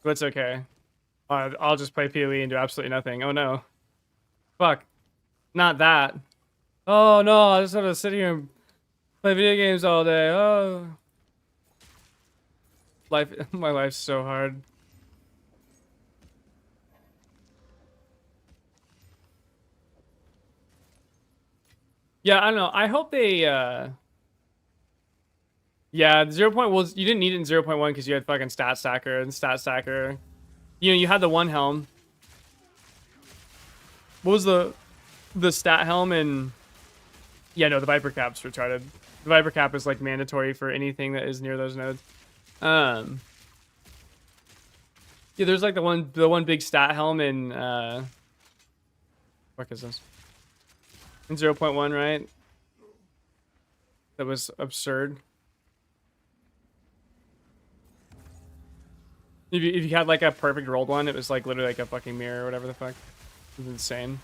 But it's okay. I'll just play PoE and do absolutely nothing. Oh no. Fuck. Not that. Oh no, I just have to sit here and play video games all day. Oh. My life's so hard. Yeah, I don't know. I hope they, yeah, 0. Well, you didn't need it in 0.1 because you had fucking Stat Stacker and Stat Stacker. You know, you had the one helm. What was the stat helm in... Yeah, no, the Viper Cap's retarded. The Viper Cap is, like, mandatory for anything that is near those nodes. Yeah, there's, like, the one big stat helm in, what is this? In 0.1, right? That was absurd. If you had like a perfect rolled one, it was like literally like a fucking mirror or whatever the fuck. It was insane.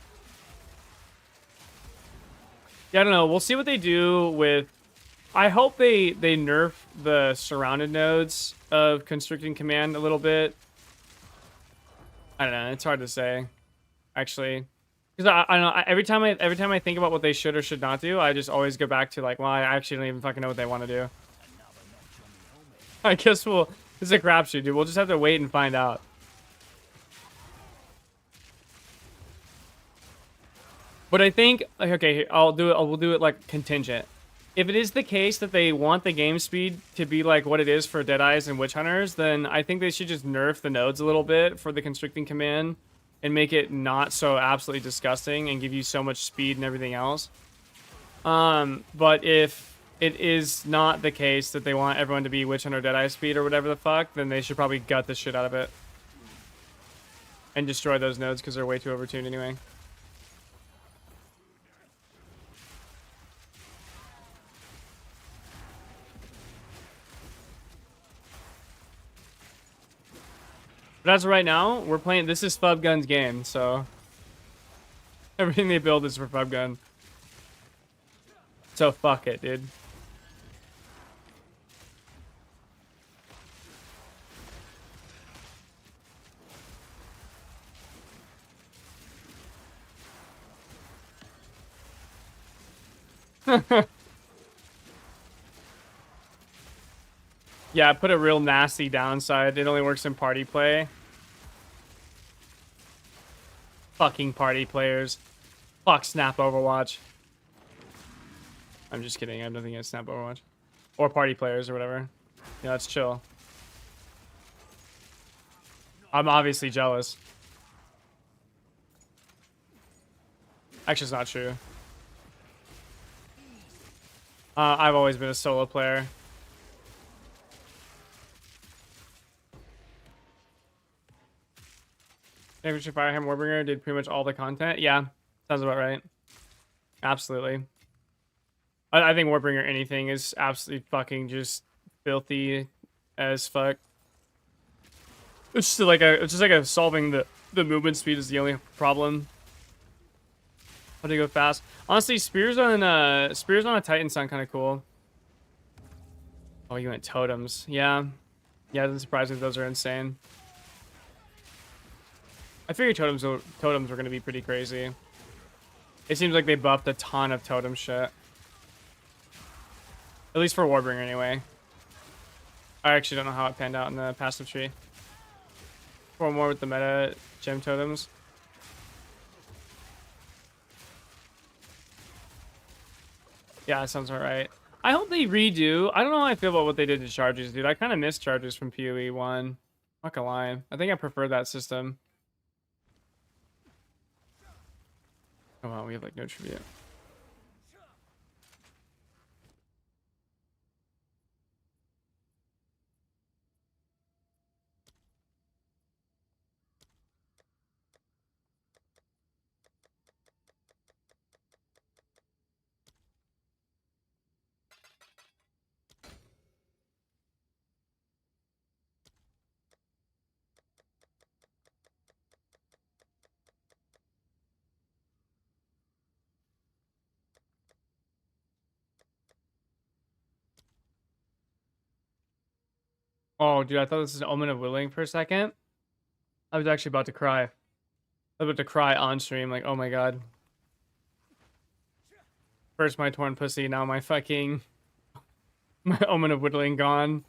Yeah, I don't know. We'll see what they do with... I hope they nerf the surrounded nodes of Constricting Command a little bit. I don't know. It's hard to say, actually. Because I don't know, every time I think about what they should or should not do, I just always go back to like, well, I actually don't even fucking know what they want to do. I guess it's a crapshoot, dude. We'll just have to wait and find out. But I think, like, okay, we'll do it like contingent. if it is the case that they want the game speed to be like what it is for Deadeyes and Witch Hunters, then I think they should just nerf the nodes a little bit for the constricting command and make it not so absolutely disgusting and give you so much speed and everything else. But if it is not the case that they want everyone to be Witch Hunter Deadeye speed or whatever the fuck, then they should probably gut the shit out of it and destroy those nodes because they're way too overtuned anyway. But as of right now, we're playing. This is Fubgun's game, so everything they build is for Fubgun. So fuck it, dude. Yeah, I put a real nasty downside. It only works in party play. Fucking party players. Fuck Snap Overwatch. I'm just kidding. I have nothing against Snap Overwatch. Or party players or whatever. Yeah, let's chill. I'm obviously jealous. Actually, it's not true. I've always been a solo player. Championship Firehammer Warbringer did pretty much all the content. Yeah, sounds about right. Absolutely. I think Warbringer anything is absolutely fucking just filthy as fuck. It's just like a solving the movement speed is the only problem. How to go fast. Honestly, spears on a Titan sound kind of cool. Oh, you went totems. Yeah. Yeah, it doesn't surprise me. Those are insane. I figured totems were going to be pretty crazy. It seems like they buffed a ton of totem shit. At least for Warbringer, anyway. I actually don't know how it panned out in the passive tree. For more with the meta gem totems. Yeah, that sounds alright. I hope they redo. I don't know how I feel about what they did to charges, dude. I kind of miss charges from PoE 1. Not gonna lie. I think I prefer that system. Oh wow, we have like no tribute. Oh, dude, I thought this was an Omen of Willing for a second. I was actually about to cry. I was about to cry on stream, like, oh my god. First my torn pussy, now my fucking... my Omen of Whittling gone.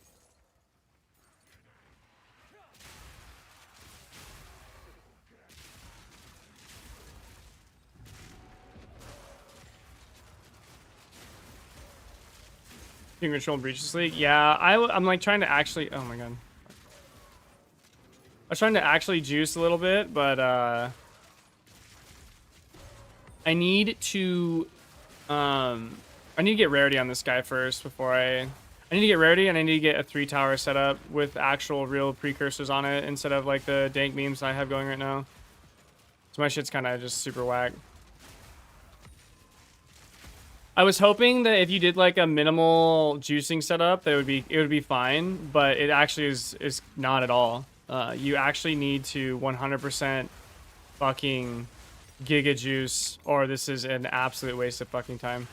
Doing Ritual and Breaches League? Yeah, I'm like trying to actually... Oh my god. I was trying to actually juice a little bit, but I need to get rarity on this guy first before I need to get rarity, and I need to get a 3-tower setup with actual real precursors on it instead of like the dank memes I have going right now. So my shit's kind of just super whack. I was hoping that if you did like a minimal juicing setup, that it would be fine, but it actually is not at all. You actually need to 100% fucking giga juice, or this is an absolute waste of fucking time.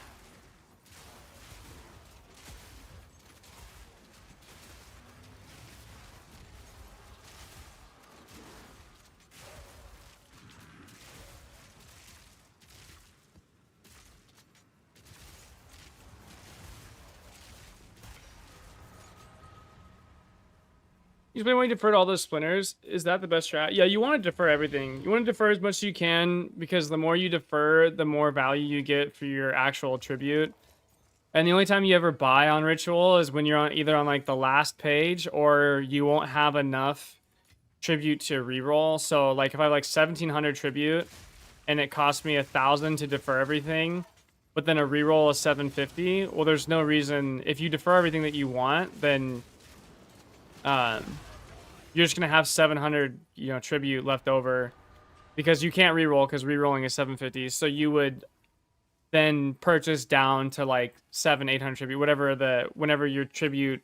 You've been wanting to defer to all those splinters. Is that the best strat? Yeah, you want to defer everything. You want to defer as much as you can, because the more you defer, the more value you get for your actual tribute. And the only time you ever buy on Ritual is when you're on either on like the last page or you won't have enough tribute to reroll. So like if I have like 1700 tribute and it costs me 1,000 to defer everything, but then a reroll is 750, well, there's no reason. If you defer everything that you want, then you're just gonna have 700, tribute left over because you can't reroll because rerolling is 750. So you would then purchase down to like 800 tribute, whenever your tribute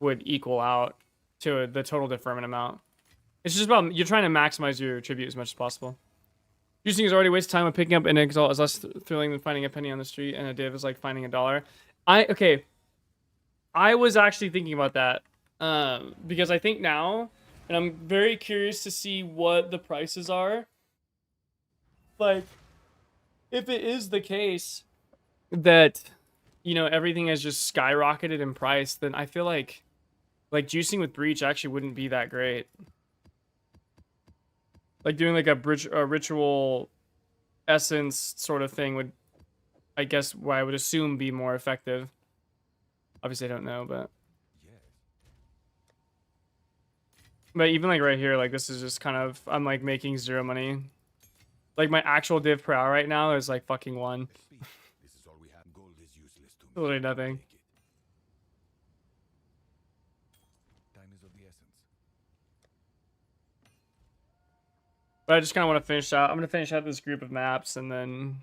would equal out to the total deferment amount. It's just about you're trying to maximize your tribute as much as possible. Juicing is already waste time when picking up an exalt is less thrilling than finding a penny on the street, and a div is like finding $1. I was actually thinking about that because I think now, and I'm very curious to see what the prices are. Like, if it is the case that everything has just skyrocketed in price, then I feel like juicing with breach actually wouldn't be that great. Like doing like a ritual essence sort of thing would, I guess, I would assume be more effective. Obviously, I don't know, but even like right here, like this is just kind of, I'm like making 0 money. Like my actual div per hour right now is like fucking 1.
This is all we have. Gold is useless to me.
Literally nothing.
Take it. Time is of the essence.
But I just kind of want to finish out. I'm going to finish out this group of maps and then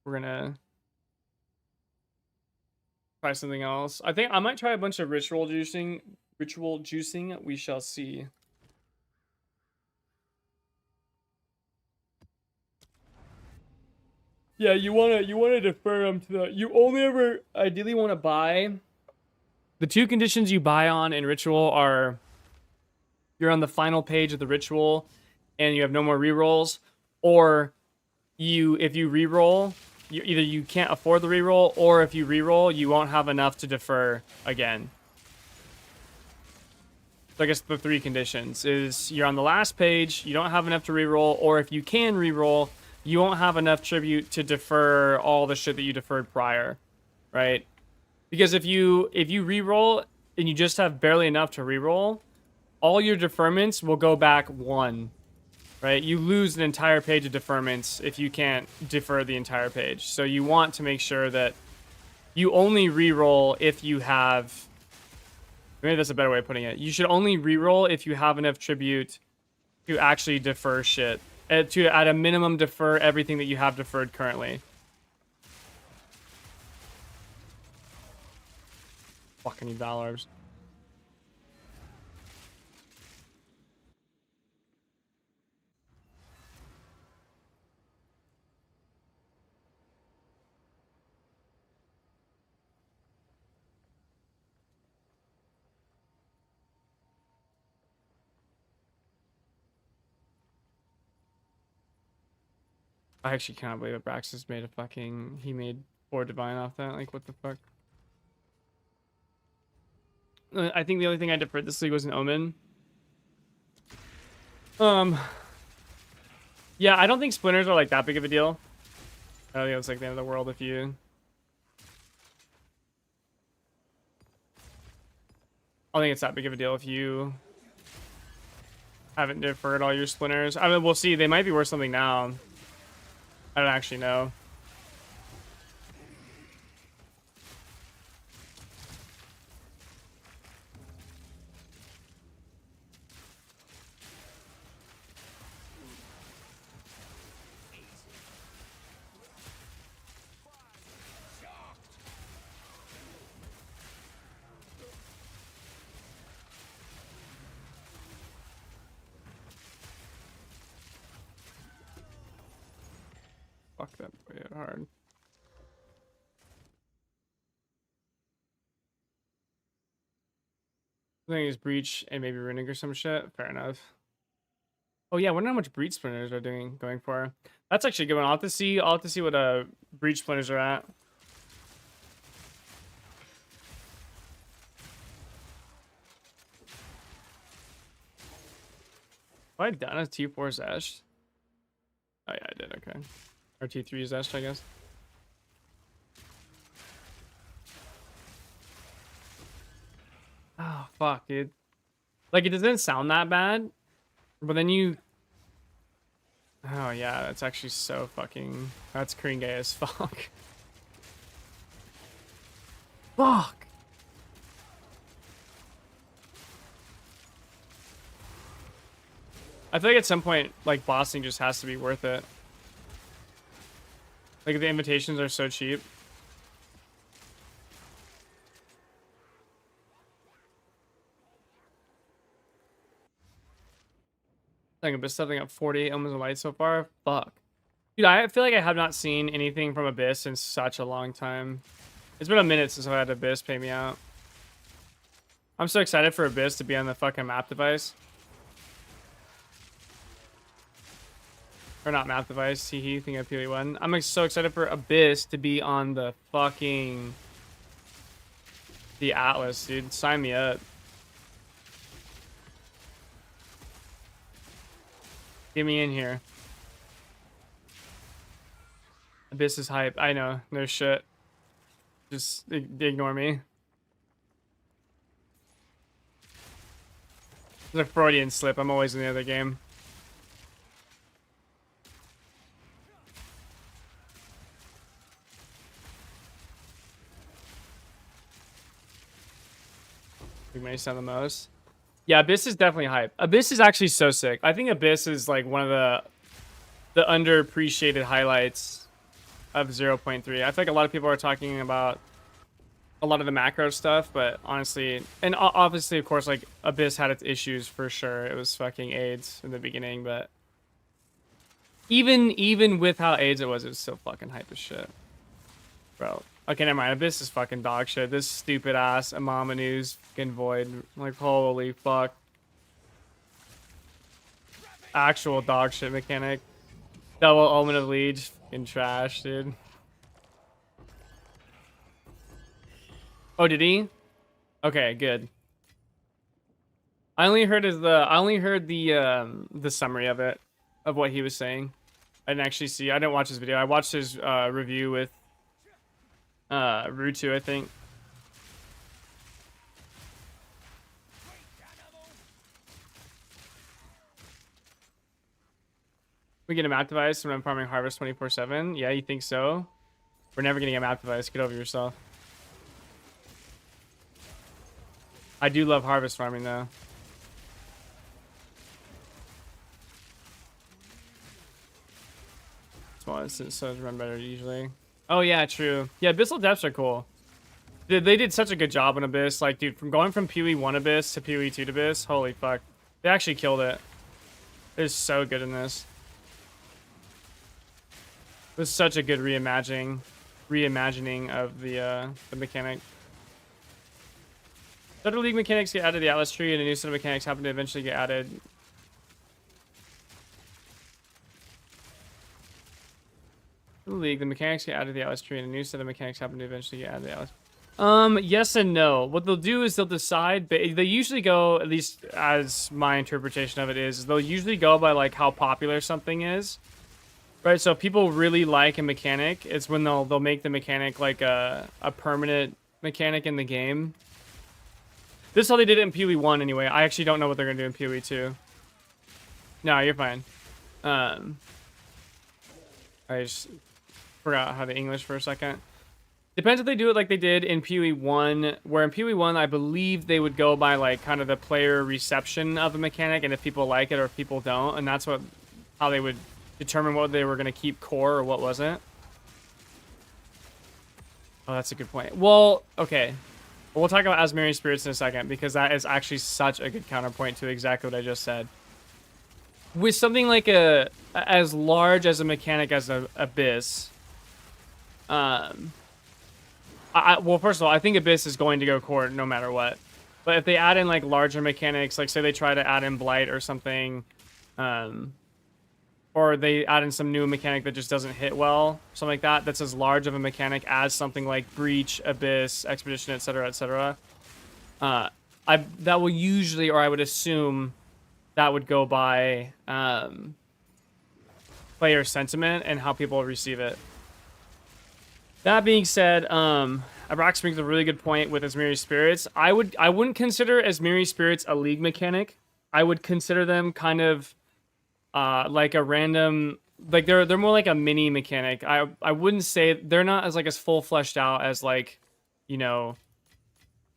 we're going to try something else. I think I might try a bunch of ritual juicing. We shall see. Yeah, you wanna defer them to the. You only ever ideally want to buy. The 2 conditions you buy on in ritual are you're on the final page of the ritual and you have no more rerolls, or if you reroll, either you can't afford the reroll, or if you reroll, you won't have enough to defer again. So I guess the 3 conditions is you're on the last page, you don't have enough to reroll, or if you can reroll, you won't have enough tribute to defer all the shit that you deferred prior, right? Because if you reroll and you just have barely enough to reroll, all your deferments will go back 1, right? You lose an entire page of deferments if you can't defer the entire page. So you want to make sure that you only reroll if you have. Maybe that's a better way of putting it. You should only reroll if you have enough tribute to actually defer shit. To at a minimum defer everything that you have deferred currently. Fucking need dollars. I actually cannot believe that Braxis made he made 4 divine off that. Like, what the fuck? I think the only thing I deferred this league was an Omen. Yeah, I don't think splinters are like that big of a deal. I don't think it's like the end of the world if you. I don't think it's that big of a deal if you haven't deferred all your splinters. I mean, we'll see. They might be worth something now. I don't actually know. Fuck that way hard. I think it's breach and maybe ruining or some shit. Fair enough. Oh yeah, I wonder how much breach splinters are going for. That's actually a good one. I'll have to see what breach splinters are at. Have I done a T4 Zesh? Oh yeah, I did, okay. Or T3 Zesh, I guess. Oh, fuck, dude. Like, it doesn't sound that bad, but then you... Oh, yeah, that's actually so fucking... That's Korean gay as fuck. Fuck! I feel like at some point, like, bossing just has to be worth it. Like, the invitations are so cheap. I think Abyss setting up 48 Elements of Light so far. Fuck. Dude, I feel like I have not seen anything from Abyss in such a long time. It's been a minute since I had Abyss pay me out. I'm so excited for Abyss to be on the fucking map device. Or not map device, hee think of PoE1. I'm like, so excited for Abyss to be on the fucking... The Atlas, dude. Sign me up. Get me in here. Abyss is hype. I know. No shit. Just ignore me. It's a Freudian slip. I'm always in the other game. We may sound the most. Yeah, Abyss is definitely hype. Abyss is actually so sick. I think Abyss is like one of the underappreciated highlights of 0.3. I feel like a lot of people are talking about a lot of the macro stuff, but honestly, and obviously, of course, like Abyss had its issues for sure. It was fucking AIDS in the beginning, but even with how AIDS it was still fucking hype as shit, bro. Okay, never mind. Abyss is fucking dog shit. This stupid ass Amamanu's fucking void. Like, holy fuck. Actual dog shit mechanic. Double Omen of Liege. Fucking trash, dude. Oh, did he? Okay, good. I only heard the summary of it, of what he was saying. I didn't actually see. I didn't watch his video. I watched his review with Rutu, I think. We get a map device when I'm farming harvest 24/7. Yeah, you think so? We're never getting a map device. Get over yourself. I do love harvest farming though. Small instance, so run better usually. Oh yeah, true. Yeah, Abyssal depths are cool. They did such a good job on Abyss. Like, dude, from going from PoE 1 Abyss to PoE 2 Abyss, holy fuck. They actually killed it. They're so good in this. It was such a good reimagining of the mechanic. Other league mechanics get added to the Atlas tree, and a new set of mechanics happen to eventually get added. The league, the mechanics get added to the Atlas tree, and a new set of mechanics happen to eventually get added to the Atlas. Yes and no. What they'll do is they'll decide, but they usually go, at least as my interpretation of it is, they'll usually go by like how popular something is. Right, so if people really like a mechanic, it's when they'll make the mechanic like a permanent mechanic in the game. This is how they did it in PoE 1 anyway. I actually don't know what they're gonna do in PoE 2. No, you're fine. I just forgot how to English for a second. Depends if they do it like they did in PoE 1, where in PoE 1, I believe they would go by like kind of the player reception of a mechanic, and if people like it or if people don't, and that's how they would determine what they were going to keep core or what wasn't. Oh, that's a good point. Well, okay. We'll talk about Asmarian Spirits in a second, because that is actually such a good counterpoint to exactly what I just said. With something like as large as a mechanic as a Abyss, well, first of all, I think Abyss is going to go core no matter what. But if they add in like larger mechanics, like say they try to add in Blight or something, or they add in some new mechanic that just doesn't hit well, something like that, that's as large of a mechanic as something like Breach, Abyss, Expedition, etc., etc. That will usually, or I would assume, that would go by player sentiment and how people receive it. That being said, Brox makes a really good point with Asmiri Spirits. I wouldn't consider Asmiri Spirits a league mechanic. I would consider them kind of like a random, like they're more like a mini mechanic. I wouldn't say they're not as like as full fleshed out as like, you know,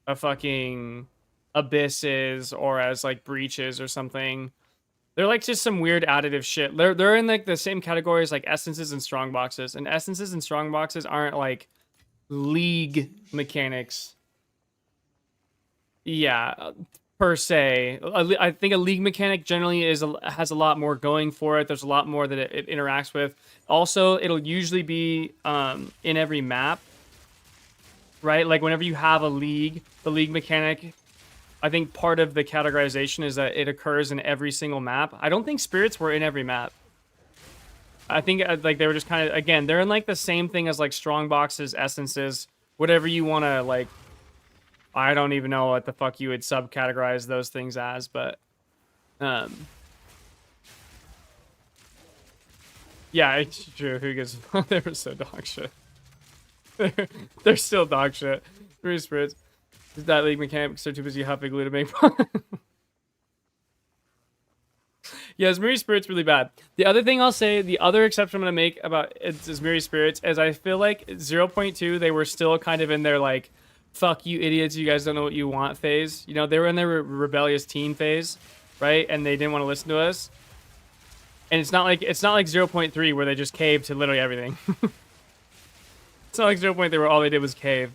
a fucking Abysses or as like Breaches or something. They're like just some weird additive shit. They're in like the same categories like Essences and Strong Boxes. And Essences and Strong Boxes aren't like league mechanics. Yeah, per se. I think a league mechanic generally has a lot more going for it. There's a lot more that it interacts with. Also, it'll usually be in every map, right? Like whenever you have a league, the league mechanic, I think part of the categorization is that it occurs in every single map. I don't think spirits were in every map. I think like they were just kind of, again, they're in like the same thing as like strong boxes, essences, whatever you want to like. I don't even know what the fuck you would subcategorize those things as, but yeah, it's true. Who gives? They were so dog shit. They're still dog shit. Three spirits. That league mechanics are too busy huffing glue to make fun. Yeah, Asmiri Spirit's really bad. The other thing I'll say, the other exception I'm going to make about Asmiri Spirits is I feel like 0.2, they were still kind of in their like, fuck you idiots, you guys don't know what you want phase. You know, they were in their rebellious teen phase, right? And they didn't want to listen to us. And it's not like 0.3 where they just caved to literally everything. It's not like 0.3 where all they did was cave.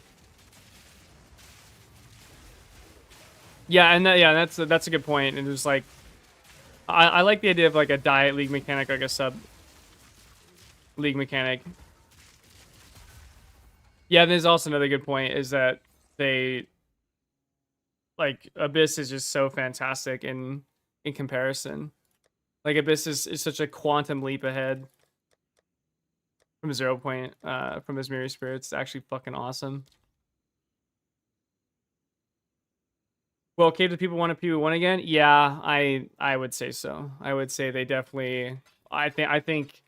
Yeah, and that's a good point. And it was like, I like the idea of like a diet league mechanic, like a sub league mechanic. Yeah, there's also another good point is that they like Abyss is just so fantastic in comparison. Like Abyss is such a quantum leap ahead from 0 point from Asmiri Spirits. It's actually fucking awesome. Well, okay, do people want to PV1 again? Yeah, I would say so. I would say they definitely. I think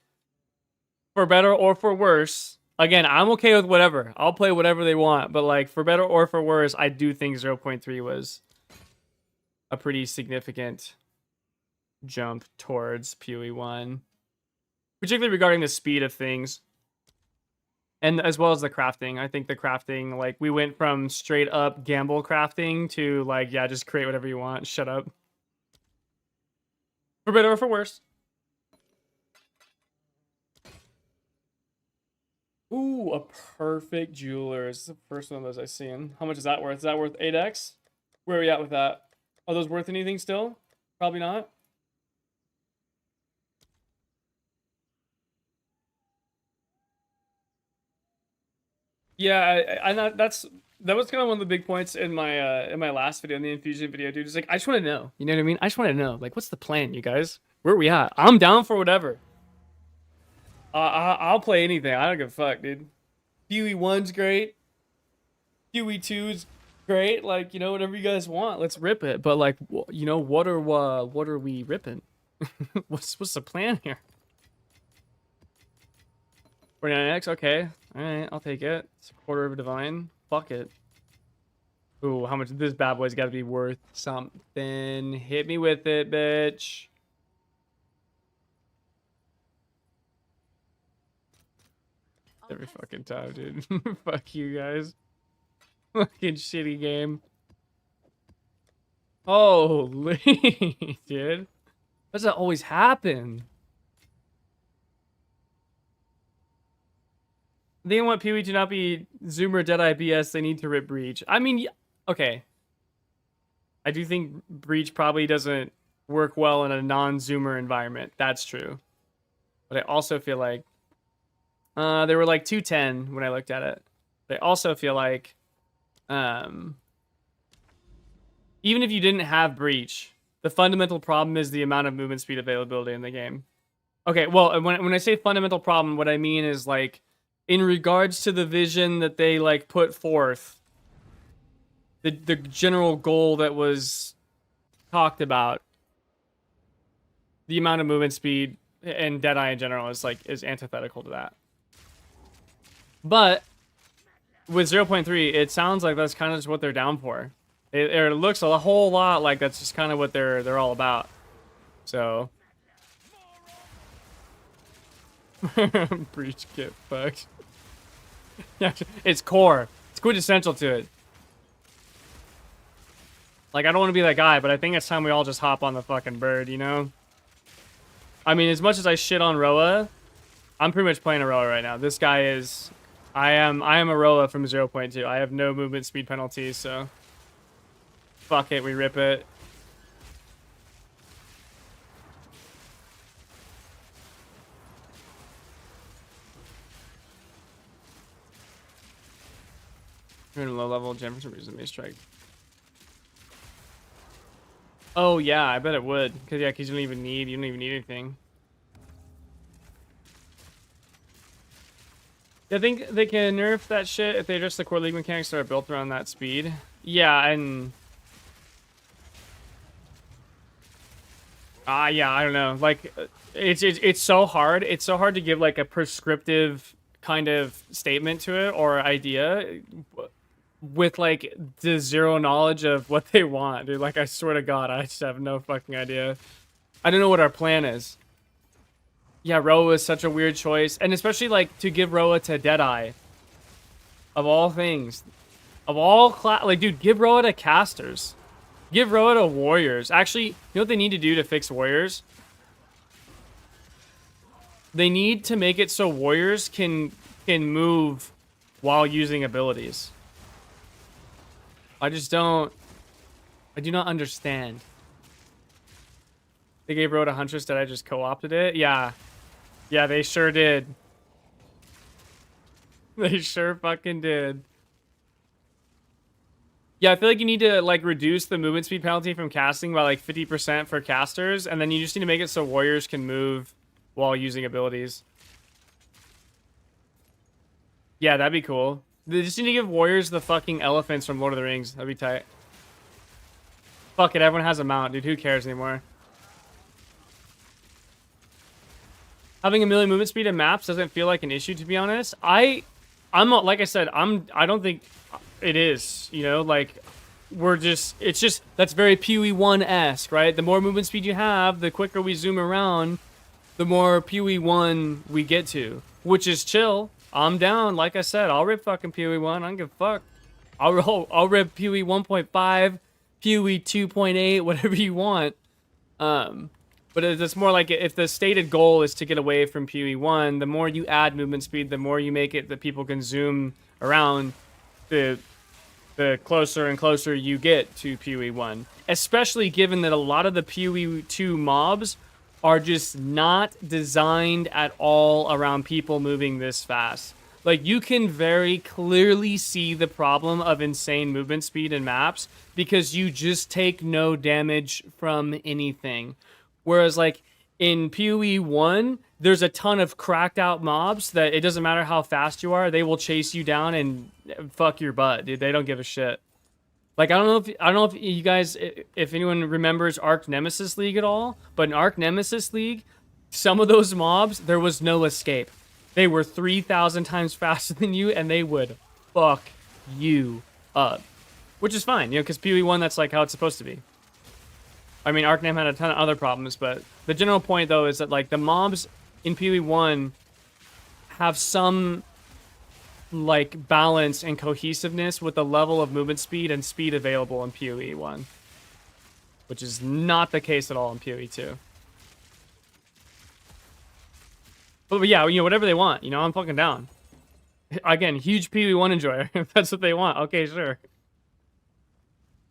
for better or for worse. Again, I'm okay with whatever. I'll play whatever they want, but like for better or for worse, I do think 0.3 was a pretty significant jump towards PoE1, particularly regarding the speed of things. And as well as the crafting. I think the crafting, like, we went from straight up gamble crafting to, like, yeah, just create whatever you want. Shut up. For better or for worse. Ooh, a perfect jeweler. This is the first one of those I've seen. How much is that worth? Is that worth 8x? Where are we at with that? Are those worth anything still? Probably not. Yeah, that was kind of one of the big points in my last video, in the infusion video, dude. It's like I just want to know, you know what I mean? I just want to know, like, what's the plan, you guys? Where are we at? I'm down for whatever. I'll play anything. I don't give a fuck, dude. PoE1's great. PoE2's great. Like, you know, whatever you guys want, let's rip it. But like, you know, what are we ripping? what's the plan here? 49x, okay. Alright, I'll take it. It's a quarter of a divine. Fuck it. Ooh, how much this bad boy's gotta be worth something. Hit me with it, bitch. Every fucking time, dude. Fuck you guys. Fucking shitty game. Holy, dude. Does that always happen? They want PoE to not be Zoomer Deadeye BS. They need to rip Breach. I mean, okay. I do think Breach probably doesn't work well in a non-Zoomer environment. That's true. But I also feel like they were like 210 when I looked at it. But I also feel like even if you didn't have Breach, the fundamental problem is the amount of movement speed availability in the game. Okay, well, when I say fundamental problem, what I mean is like in regards to the vision that they like put forth, the general goal that was talked about, the amount of movement speed and Deadeye in general is antithetical to that. But with 0.3, it sounds like that's kind of just what they're down for. It looks a whole lot like that's just kind of what they're all about. So breach get fucked. Yeah, it's core. It's quintessential to it. Like, I don't want to be that guy, but I think it's time we all just hop on the fucking bird, you know? I mean, as much as I shit on Roa, I'm pretty much playing a Roa right now. This guy is... I am a Roa from 0.2. I have no movement speed penalties, so... Fuck it, we rip it. You're in a low level, Jam for some reason may strike. Oh yeah, I bet it would. Cause yeah, cause you don't even need anything. I think they can nerf that shit if they adjust the core league mechanics that are built around that speed. Yeah, and yeah, I don't know. Like, it's so hard. It's so hard to give like a prescriptive kind of statement to it or idea with like the zero knowledge of what they want, dude. Like, I swear to God, I just have no fucking idea. I don't know what our plan is. Yeah, Roa is such a weird choice, and especially like to give Roa to Deadeye. Of all things, of all class, like, dude, give Roa to casters. Give Roa to warriors. Actually, you know what they need to do to fix warriors? They need to make it so warriors can move while using abilities. I do not understand. They gave Roa to Huntress, did I just co-opted it? Yeah. Yeah, they sure did. They sure fucking did. Yeah, I feel like you need to like reduce the movement speed penalty from casting by like 50% for casters, and then you just need to make it so warriors can move while using abilities. Yeah, that'd be cool. They just need to give warriors the fucking elephants from Lord of the Rings. That'd be tight. Fuck it, everyone has a mount, dude. Who cares anymore? Having a million movement speed in maps doesn't feel like an issue, to be honest. I'm like I said, I don't think it is, you know, like it's just that's very PoE1-esque, right? The more movement speed you have, the quicker we zoom around, the more PoE1 we get to, which is chill. I'm down. Like I said, I'll rip fucking PoE1. I don't give a fuck. I'll rip PoE 1.5, PoE 2.8, whatever you want. But it's more like if the stated goal is to get away from PoE1, the more you add movement speed, the more you make it that people can zoom around, the closer and closer you get to PoE1. Especially given that a lot of the PoE2 mobs are just not designed at all around people moving this fast. Like, you can very clearly see the problem of insane movement speed in maps because you just take no damage from anything. Whereas, like, in PoE1, there's a ton of cracked out mobs that it doesn't matter how fast you are, they will chase you down and fuck your butt, dude. They don't give a shit. Like, I don't know if you guys, if anyone remembers Arc Nemesis League at all, but in Arc Nemesis League, some of those mobs, there was no escape. They were 3,000 times faster than you, and they would fuck you up. Which is fine, you know, because PoE1, that's like how it's supposed to be. I mean, Arc Nem had a ton of other problems, but the general point, though, is that, like, the mobs in PoE1 have some, like, balance and cohesiveness with the level of movement speed and speed available in PoE1. Which is not the case at all in PoE2. But yeah, you know, whatever they want, you know, I'm fucking down. Again, huge PoE1 enjoyer, if that's what they want. Okay, sure.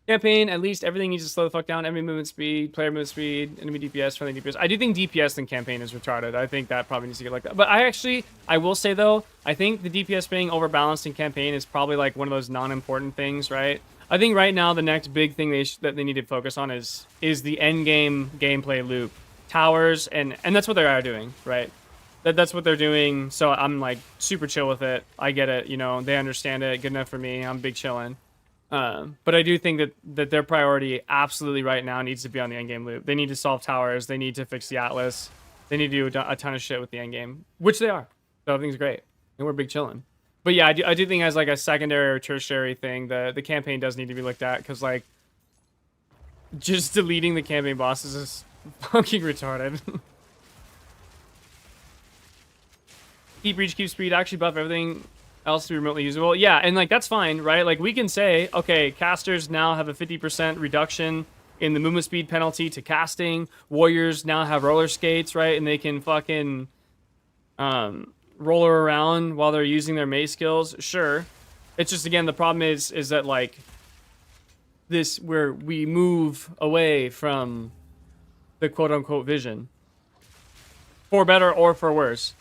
Campaign, at least everything needs to slow the fuck down. Enemy movement speed, player movement speed, enemy DPS, friendly DPS. I do think DPS in campaign is retarded. I think that probably needs to get like that. But I will say though, I think the DPS being overbalanced in campaign is probably like one of those non-important things, right? I think right now the next big thing that they need to focus on is the end game gameplay loop, towers, and that's what they are doing, right? That's what they're doing. So I'm like super chill with it. I get it, you know, they understand it. Good enough for me. I'm big chillin'. But I do think that their priority absolutely right now needs to be on the endgame loop. They need to solve towers. They need to fix the Atlas. They need to do a ton of shit with the endgame, which they are. So everything's great. And we're big chillin'. But yeah, I do think as like a secondary or tertiary thing, the campaign does need to be looked at because like just deleting the campaign bosses is fucking retarded. Keep reach, keep speed, actually buff everything else to be remotely usable. Yeah, and like that's fine, right? Like we can say, okay, casters now have a 50% reduction in the movement speed penalty to casting. Warriors now have roller skates, right? And they can fucking roller around while they're using their mace skills. Sure. It's just again the problem is that like this where we move away from the quote unquote vision. For better or for worse.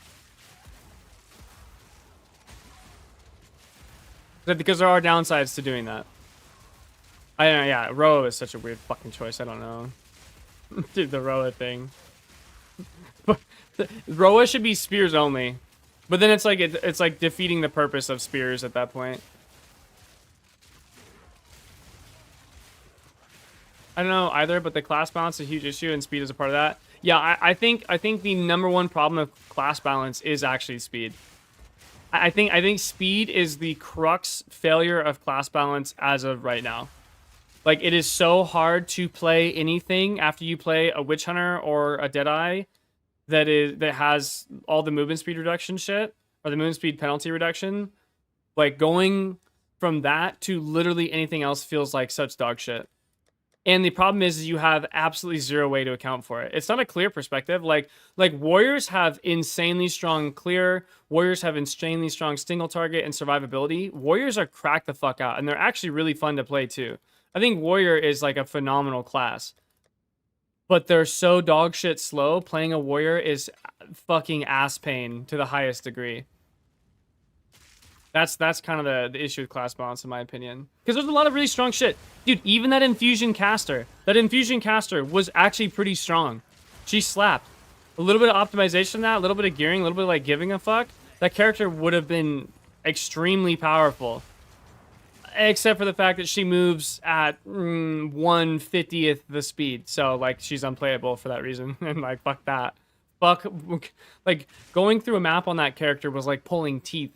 Because there are downsides to doing that. I don't know, yeah, Roa is such a weird fucking choice, I don't know. Dude, the Roa thing. But Roa should be spears only. But then it's like it's like defeating the purpose of spears at that point. I don't know either, but the class balance is a huge issue and speed is a part of that. Yeah, I think the number one problem of class balance is actually speed. I think speed is the crux failure of class balance as of right now. Like it is so hard to play anything after you play a Witch Hunter or a Deadeye that has all the movement speed reduction shit or the movement speed penalty reduction. Like going from that to literally anything else feels like such dog shit. And the problem is you have absolutely zero way to account for it. It's not a clear perspective. Like warriors have insanely strong clear. Warriors have insanely strong single target and survivability. Warriors are cracked the fuck out, and they're actually really fun to play too. I think warrior is like a phenomenal class, but they're so dog shit slow. Playing a warrior is fucking ass pain to the highest degree. That's kind of the issue with class balance, in my opinion. Because there's a lot of really strong shit. Dude, even that Infusion caster was actually pretty strong. She slapped. A little bit of optimization of that, a little bit of gearing, a little bit of like giving a fuck. That character would have been extremely powerful. Except for the fact that she moves at 1/50th the speed. So, like, she's unplayable for that reason. And, like, fuck that. Fuck. Like, going through a map on that character was like pulling teeth.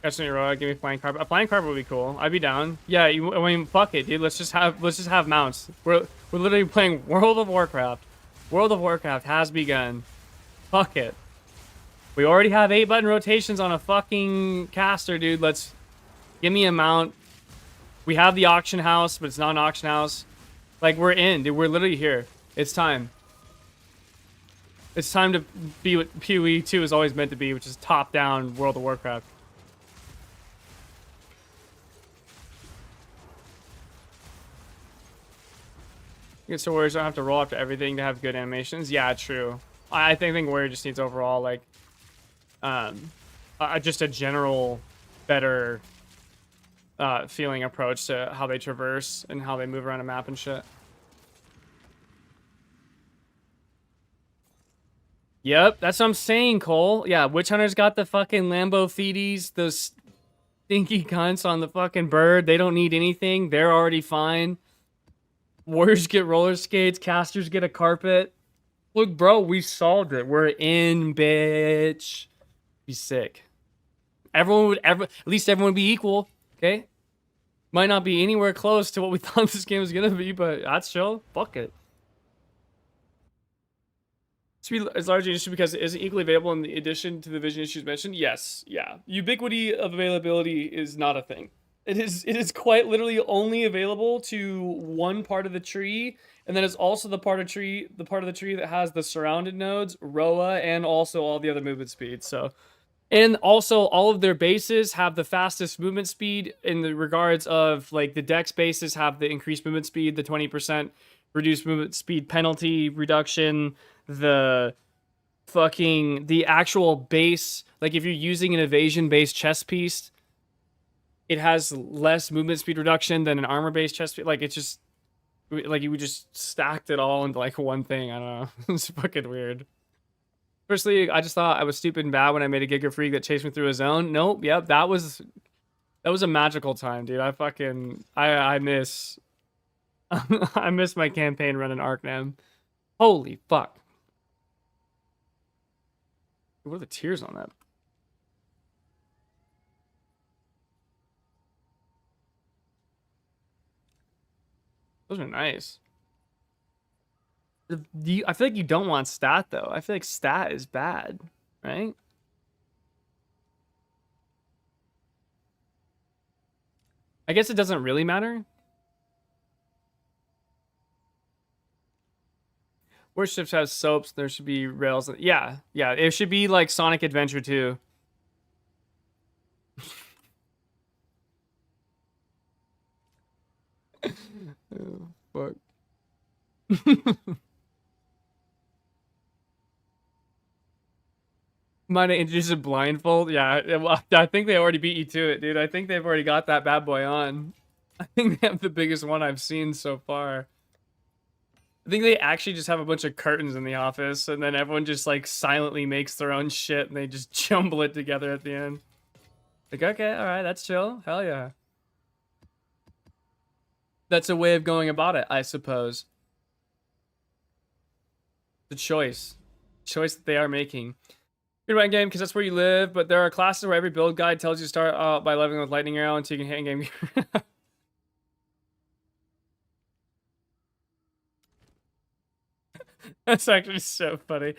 Roa, give me flying carpet. A flying carpet would be cool. I'd be down. Yeah, I mean, fuck it, dude. Let's just have mounts. We're literally playing World of Warcraft. World of Warcraft has begun. Fuck it. We already have 8-button rotations on a fucking caster, dude. Let's give me a mount. We have the auction house, but it's not an auction house. Like we're in, dude. We're literally here. It's time. It's time to be what PoE 2 is always meant to be, which is top-down World of Warcraft. So warriors don't have to roll after everything to have good animations. Yeah, true. I think warrior just needs overall like, just a general better feeling approach to how they traverse and how they move around a map and shit. Yep, that's what I'm saying, Cole. Yeah, Witch Hunter's got the fucking Lambo feeties, those stinky cunts on the fucking bird. They don't need anything. They're already fine. Warriors get roller skates. Casters get a carpet. Look, bro, we solved it. We're in, bitch. Be sick. At least everyone would be equal, okay? Might not be anywhere close to what we thought this game was gonna be, but that's chill. Fuck it. It's largely just because it isn't equally available in the addition to the vision issues mentioned. Yes, yeah. Ubiquity of availability is not a thing. It is quite literally only available to one part of the tree, and then it's also the part of the tree that has the surrounded nodes, Roa, and also all the other movement speeds. So, and also all of their bases have the fastest movement speed in the regards of like the dex bases have the increased movement speed, the 20% reduced movement speed penalty reduction, the actual base, like if you're using an evasion based chest piece, it has less movement speed reduction than an armor-based chest piece. Like, it's just... Like, you just stacked it all into, like, one thing. I don't know. It's fucking weird. Firstly, I just thought I was stupid and bad when I made a Giga Freak that chased me through a zone. Nope, yep, that was a magical time, dude. I miss... I miss my campaign running Arcanum. Holy fuck. What are the tears on that? Those are nice. I feel like you don't want stat though. I feel like stat is bad, right? I guess it doesn't really matter. Where ships have soaps, there should be rails. Yeah, yeah. It should be like Sonic Adventure 2. Oh, fuck. Might have introduced a blindfold. Yeah, well, I think they already beat you to it, dude. I think they've already got that bad boy on. I think they have the biggest one I've seen so far. I think they actually just have a bunch of curtains in the office, and then everyone just like silently makes their own shit, and they just jumble it together at the end. Like, okay, all right, that's chill. Hell yeah. That's a way of going about it, I suppose. The choice that they are making. Good right game because that's where you live, but there are classes where every build guide tells you to start out by leveling with lightning arrow until you can hit in game. That's actually so funny.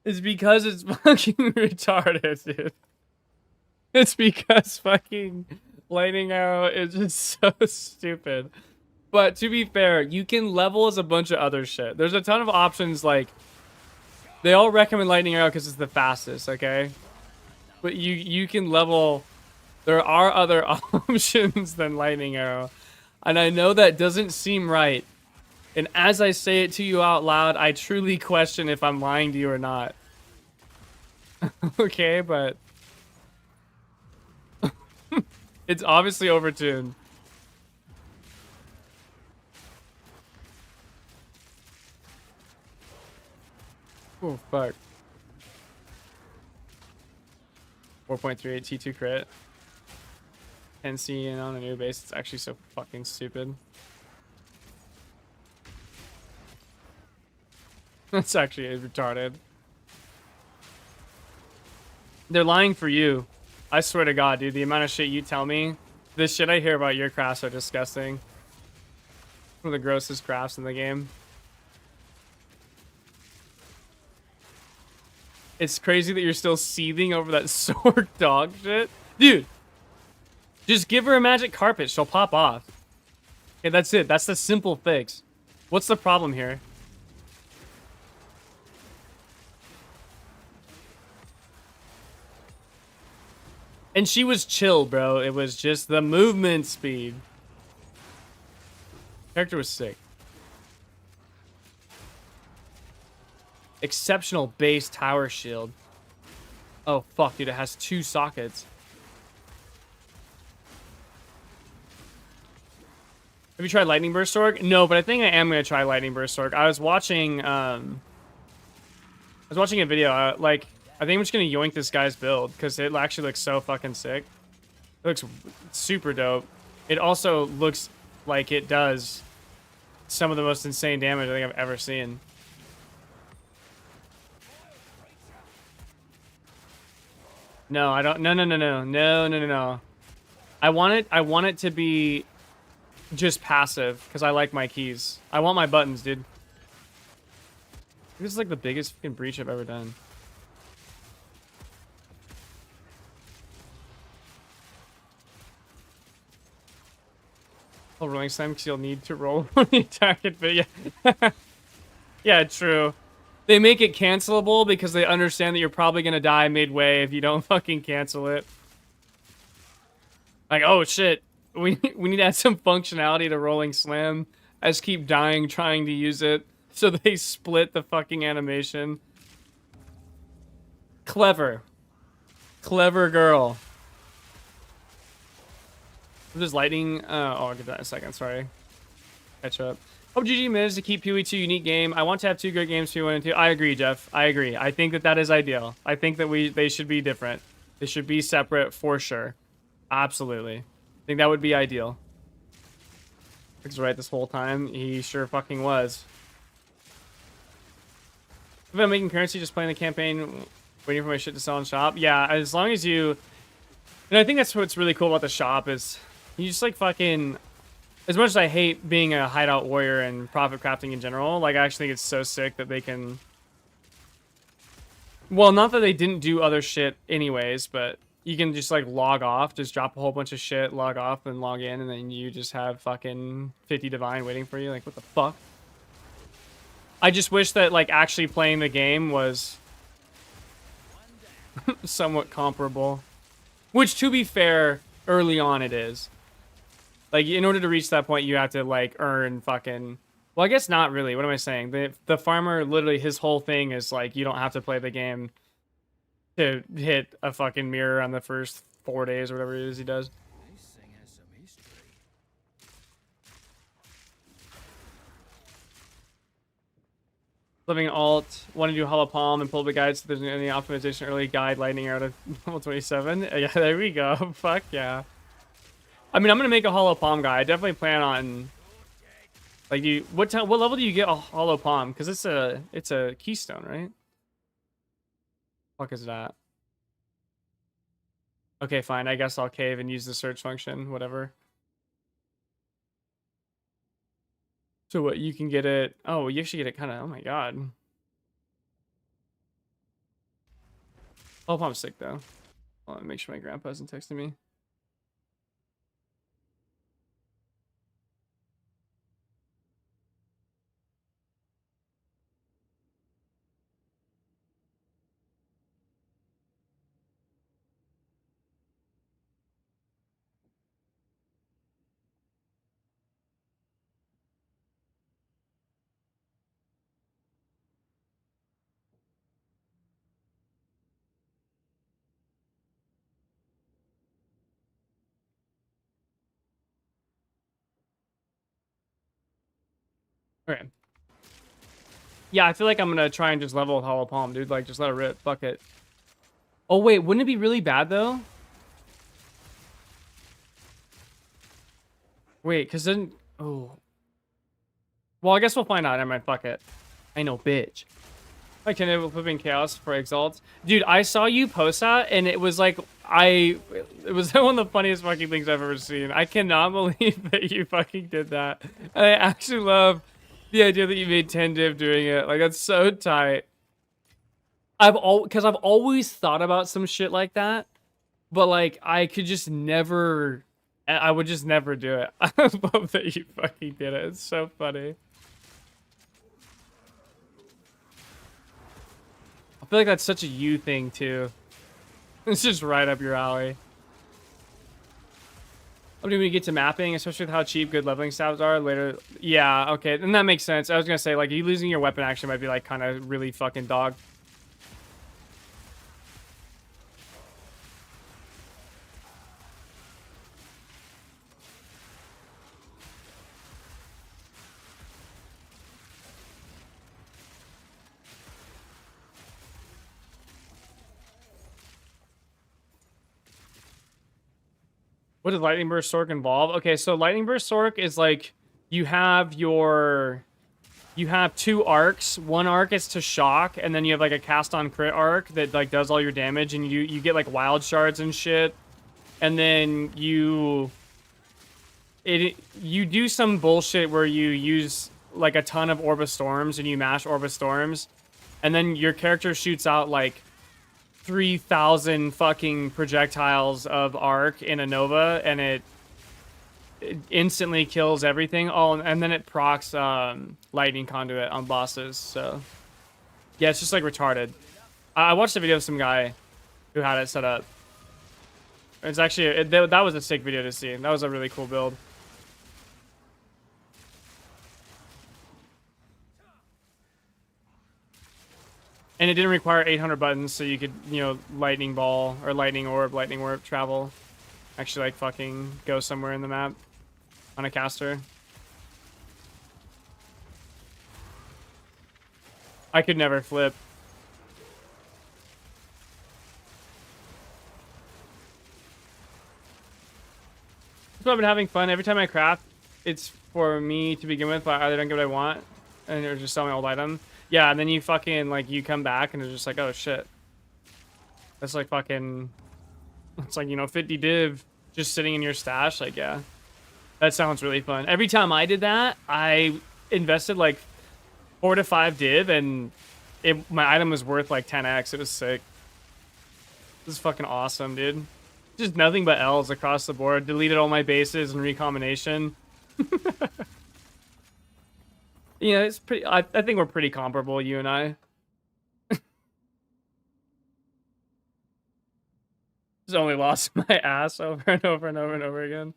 It's because it's fucking retarded, dude. It's because fucking lightning arrow is just so stupid. But to be fair, you can level as a bunch of other shit. There's a ton of options, like they all recommend lightning arrow because it's the fastest, okay? But you can level. There are other options than lightning arrow. And I know that doesn't seem right. And as I say it to you out loud, I truly question if I'm lying to you or not. Okay, but it's obviously overtuned. Oh, fuck. 4.38 T2 crit. 10C and on a new base. It's actually so fucking stupid. That's actually retarded. They're lying for you. I swear to God, dude. The amount of shit you tell me. The shit I hear about your crafts are disgusting. One of the grossest crafts in the game. It's crazy that you're still seething over that sword dog shit. Dude. Just give her a magic carpet. She'll pop off. Okay, that's it. That's the simple fix. What's the problem here? And she was chill, bro. It was just the movement speed. Character was sick. Exceptional base tower shield. Oh, fuck, dude. It has 2 sockets. Have you tried Lightning Burst Org? No, but I think I am going to try Lightning Burst Org. I was watching a video. Like, I think I'm just going to yoink this guy's build because it actually looks so fucking sick. It looks super dope. It also looks like it does some of the most insane damage I think I've ever seen. No, I don't. No. I want it to be just passive because I like my keys. I want my buttons, dude. This is like the biggest fucking breach I've ever done. Oh, rolling slam because you'll need to roll when you attack it, but yeah. Yeah, true. They make it cancelable because they understand that you're probably gonna die midway if you don't fucking cancel it. Like, oh shit. We need to add some functionality to Rolling Slam. I just keep dying trying to use it. So they split the fucking animation. Clever. Clever girl. There's lightning. Oh, I'll get that in a second. Sorry. Catch up. Hope GG managed to keep PoE2 unique game. I want to have 2 great games, PoE1 and 2. I agree, Jeff. I agree. I think that is ideal. I think that they should be different. They should be separate for sure. Absolutely. I think that would be ideal. He's right this whole time. He sure fucking was. If I'm making currency, just playing the campaign, waiting for my shit to sell in shop. Yeah, as long as you... And I think that's what's really cool about the shop is you just like fucking... As much as I hate being a hideout warrior and profit crafting in general, like I actually think it's so sick that they can... Well, not that they didn't do other shit anyways, but you can just like log off, just drop a whole bunch of shit, log off, and log in, and then you just have fucking 50 divine waiting for you. Like, what the fuck? I just wish that like actually playing the game was somewhat comparable. Which, to be fair, early on it is. Like, in order to reach that point, you have to like earn fucking... Well, I guess not really. What am I saying? The farmer, literally, his whole thing is like, you don't have to play the game to hit a fucking mirror on the first 4 days or whatever it is he does.
This thing has some history.
Living alt, want to do hollow palm and pull the guides so there's any optimization early guide lightning out of level 27. Yeah, there we go. Fuck yeah. I mean, I'm gonna make a hollow palm guy. I definitely plan on like what level do you get a hollow palm? Because it's a keystone, right? Fuck is that? Okay, fine. I guess I'll cave and use the search function. Whatever. So what, you can get it... Oh, you actually get it kind of... Oh my god. Oh, I'm sick, though. Hold on, make sure my grandpa isn't texting me. Okay. Yeah, I feel like I'm gonna try and just level with hollow palm, dude. Like, just let it rip. Fuck it. Oh, wait. Wouldn't it be really bad, though? Wait, because then... Oh. Well, I guess we'll find out. Never mind. Fuck it. I know, bitch. I can enable flipping chaos for exalts. Dude, I saw you post that, and it was like... It was one of the funniest fucking things I've ever seen. I cannot believe that you fucking did that. And I actually love the idea that you made 10 div doing it. Like, that's so tight. Because I've always thought about some shit like that, but like I could just never... I would just never do it. I love that you fucking did it. It's so funny. I feel like that's such a you thing too. It's just right up your alley. When you get to mapping, especially with how cheap good leveling stabs are later. Yeah, okay, and that makes sense. I was gonna say, like, you losing your weapon action might be like kind of really fucking dog. What does Lightning Burst Sork involve? Okay, so Lightning Burst Sork is like you have two arcs. One arc is to shock, and then you have like a cast on crit arc that like does all your damage, and you get like wild shards and shit. And then you do some bullshit where you use like a ton of Orb of Storms and you mash Orb of Storms, and then your character shoots out like 3,000 fucking projectiles of arc in a Nova, and it instantly kills everything. Oh, and then it procs lightning conduit on bosses. So yeah, it's just like retarded. I watched a video of some guy who had it set up. It's actually that was a sick video to see. That was a really cool build. And it didn't require 800 buttons, so you could, you know, lightning ball or lightning orb, travel. Actually, like, fucking go somewhere in the map on a caster. I could never flip. So I've been having fun. Every time I craft, it's for me to begin with, but I either don't get what I want, and they're just selling my old item. Yeah, and then you fucking, like, you come back, and it's just like, oh, shit. That's like fucking... It's like, you know, 50 div just sitting in your stash. Like, yeah. That sounds really fun. Every time I did that, I invested, like, 4 to 5 div, and my item was worth, like, 10x. It was sick. This is fucking awesome, dude. Just nothing but L's across the board. Deleted all my bases and recombination. Yeah, it's pretty... I think we're pretty comparable, you and I. Just only lost my ass over and over and over and over again.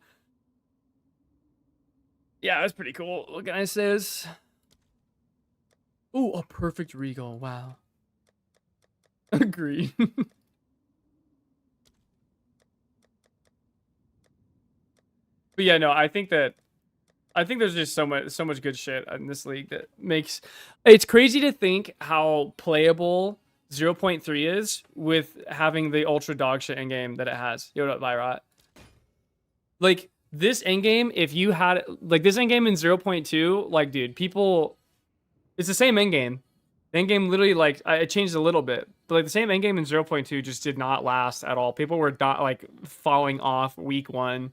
Yeah, that's pretty cool. What can I say? Ooh, a perfect regal. Wow. Agree. But yeah, no, I think there's just so much good shit in this league that makes it's crazy to think how playable 0.3 is with having the ultra dog shit in game that it has. Yo, what up, Virot? Like this end game, if you had like this end game in 0.2, like dude, people, it's the same end game. The end game literally like it changed a little bit, but like the same end game in 0.2 just did not last at all. People were not like falling off week 1.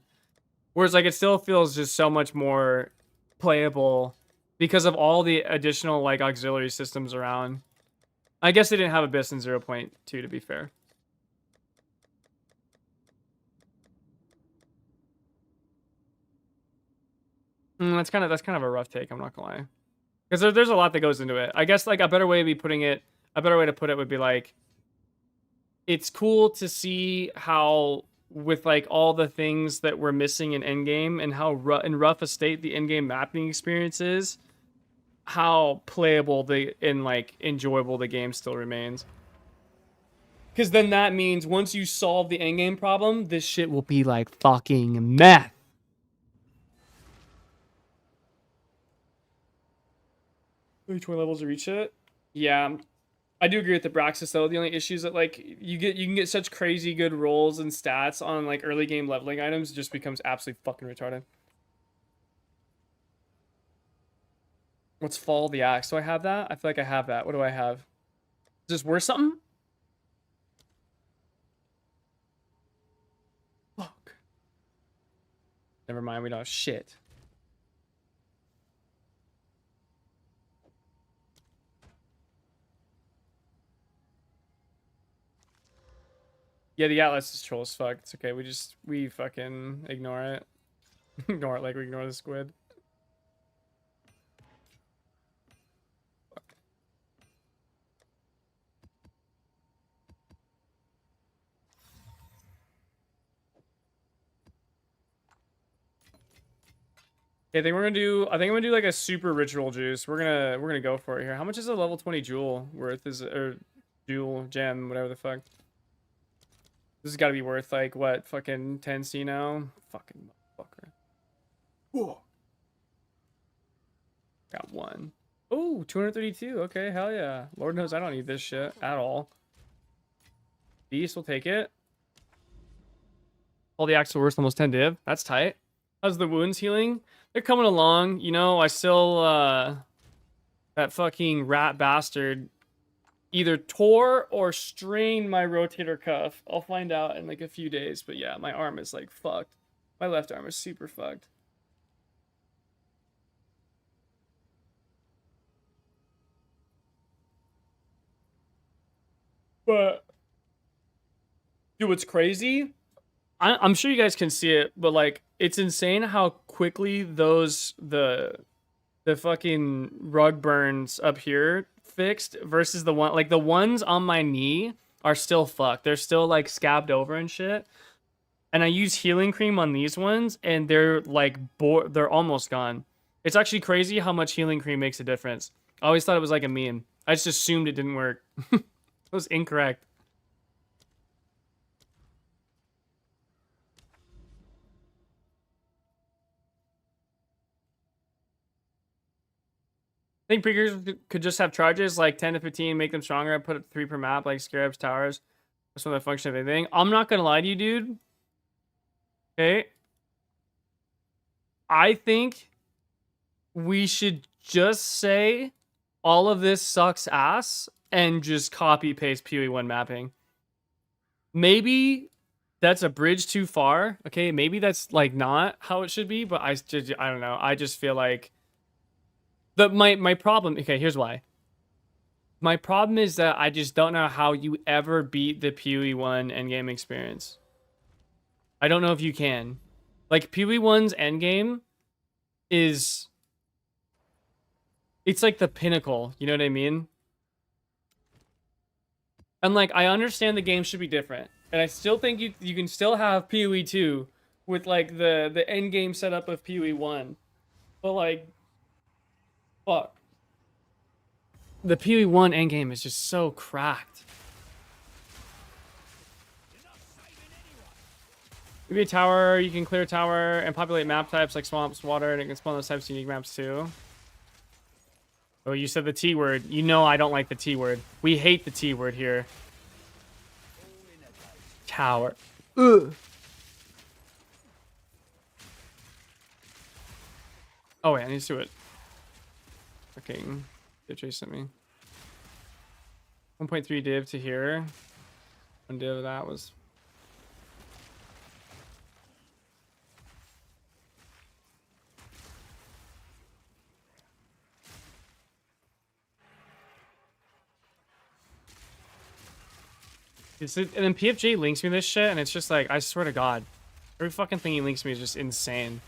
Whereas, like, it still feels just so much more playable because of all the additional, like, auxiliary systems around. I guess they didn't have Abyss in 0.2, to be fair. That's kind of a rough take, I'm not gonna lie. Because there's a lot that goes into it. I guess, like, a better way to put it would be, like, it's cool to see how... with like all the things that we're missing in endgame and how in rough a state the endgame mapping experience is, how playable and like enjoyable the game still remains. Because then that means once you solve the endgame problem, this shit will be like fucking meth. Which one levels to reach it? Yeah. I do agree with the Braxis though. The only issue is that like you can get such crazy good rolls and stats on like early game leveling items, it just becomes absolutely fucking retarded. What's Fall the Axe? Do I have that? I feel like I have that. What do I have? Is this worth something? Fuck. Never mind, we don't have shit. Yeah, the Atlas is troll as fuck. It's okay. We fucking ignore it. Ignore it like we ignore the squid. Okay, I think I'm gonna do like a super ritual juice. We're gonna go for it here. How much is a level 20 jewel worth? Or jewel gem, whatever the fuck. This has got to be worth like what, fucking 10C now? Fucking motherfucker. Whoa. Got one. Oh, 232. Okay, hell yeah. Lord knows I don't need this shit at all. Beast will take it. All the axes are worth almost 10 div. That's tight. How's the wounds healing? They're coming along. You know, I still, that fucking rat bastard either tore or strained my rotator cuff. I'll find out in like a few days. But yeah, my arm is like fucked. My left arm is super fucked. But dude, what's crazy? I'm sure you guys can see it, but like it's insane how quickly the fucking rug burns up here fixed versus the ones on my knee are still fucked. They're still like scabbed over and shit. And I use healing cream on these ones and they're like they're almost gone. It's actually crazy how much healing cream makes a difference. I always thought it was like a meme. I just assumed it didn't work. It was incorrect. I think precursors could just have charges like 10 to 15, make them stronger, put it 3 per map like Scarabs Towers. That's one of the function of anything. I'm not gonna lie to you, dude. Okay. I think we should just say all of this sucks ass and just copy paste PoE1 mapping. Maybe that's a bridge too far. Okay, maybe that's like not how it should be, but I don't know. I just feel like my problem. Okay, here's why. My problem is that I just don't know how you ever beat the PoE1 endgame experience. I don't know if you can. Like PoE1's endgame is, it's like the pinnacle, you know what I mean? And like I understand the game should be different. And I still think you can still have PoE2 with like the end game setup of PoE1. But like fuck. The PoE1 endgame is just so cracked. Maybe a tower, you can clear a tower and populate map types like swamps, water, and it can spawn those types of unique maps too. Oh, you said the T word. You know I don't like the T word. We hate the T word here. Tower. Ugh. Oh wait, I need to do it. Fucking Chase sent me. 1.3 div to here. 1 div of that was. And then PFJ links me this shit, and it's just like, I swear to God, every fucking thing he links me is just insane.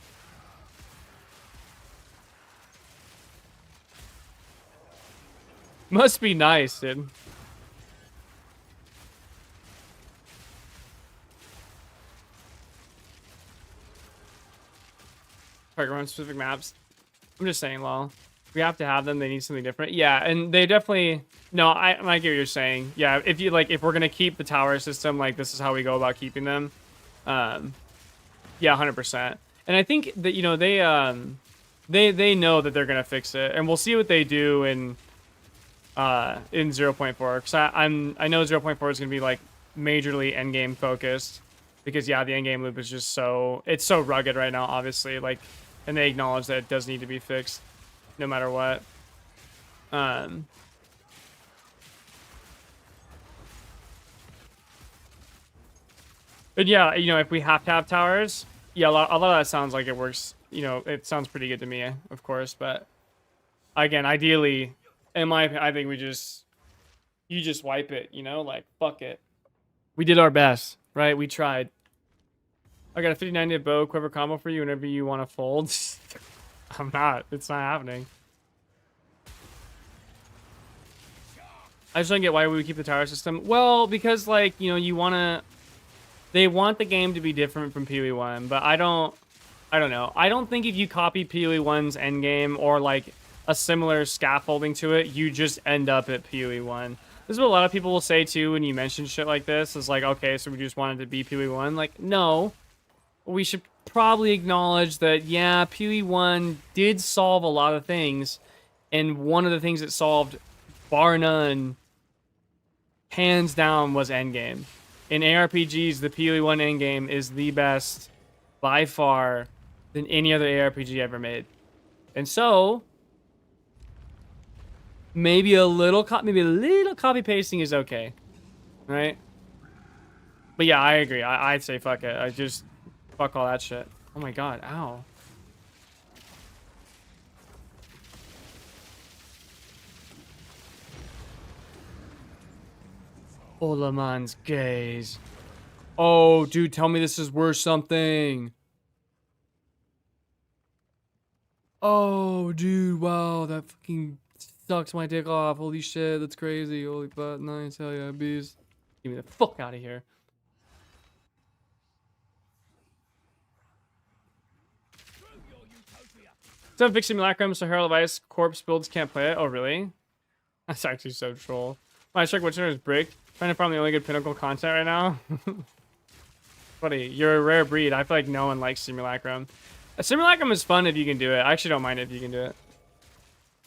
Must be nice, dude. Like around specific maps. I'm just saying, lol. We have to have them. They need something different. Yeah, and they definitely. No, I get what you're saying. Yeah, if you like, if we're gonna keep the tower system, like this is how we go about keeping them. Yeah, 100%. And I think that they know that they're gonna fix it, and we'll see what they do in 0.4. Because I know 0.4 is gonna be like majorly endgame focused, because yeah, the endgame loop is just so rugged right now, obviously. Like, and they acknowledge that it does need to be fixed, no matter what. But yeah, if we have to have towers, yeah, a lot of that sounds like it works. It sounds pretty good to me, of course. But again, ideally, I think you just wipe it. Like fuck it. We did our best, right? We tried. I got a 59 bow quiver combo for you whenever you want to fold. I'm not. It's not happening. I just don't get why we would keep the tower system. Well, because like you wanna. They want the game to be different from PoE1, but I don't know. I don't think if you copy PoE1's endgame or like a similar scaffolding to it, you just end up at PoE1. This is what a lot of people will say too when you mention shit like this. It's like, okay, so we just wanted to be PoE1. Like, no. We should probably acknowledge that, yeah, PoE1 did solve a lot of things, and one of the things it solved, bar none, hands down, was endgame. In ARPGs, the PoE1 endgame is the best, by far, than any other ARPG ever made. And so, maybe a little copy pasting is okay, right? But yeah, I agree. I'd say fuck it. I just fuck all that shit. Oh my god, ow. Olaman's gaze. Oh, dude, tell me this is worth something. Oh, dude, wow, that fucking sucks my dick off. Holy shit, that's crazy. Holy butt, nice, hell yeah, bees. Get me the fuck out of here. Some Big Simulacrum, so Herald of Ice corpse builds can't play it. Oh, really? That's actually so troll. My strike what's is bricked. Trying to find the only good pinnacle content right now. Buddy, you're a rare breed. I feel like no one likes Simulacrum. A Simulacrum is fun if you can do it. I actually don't mind it if you can do it.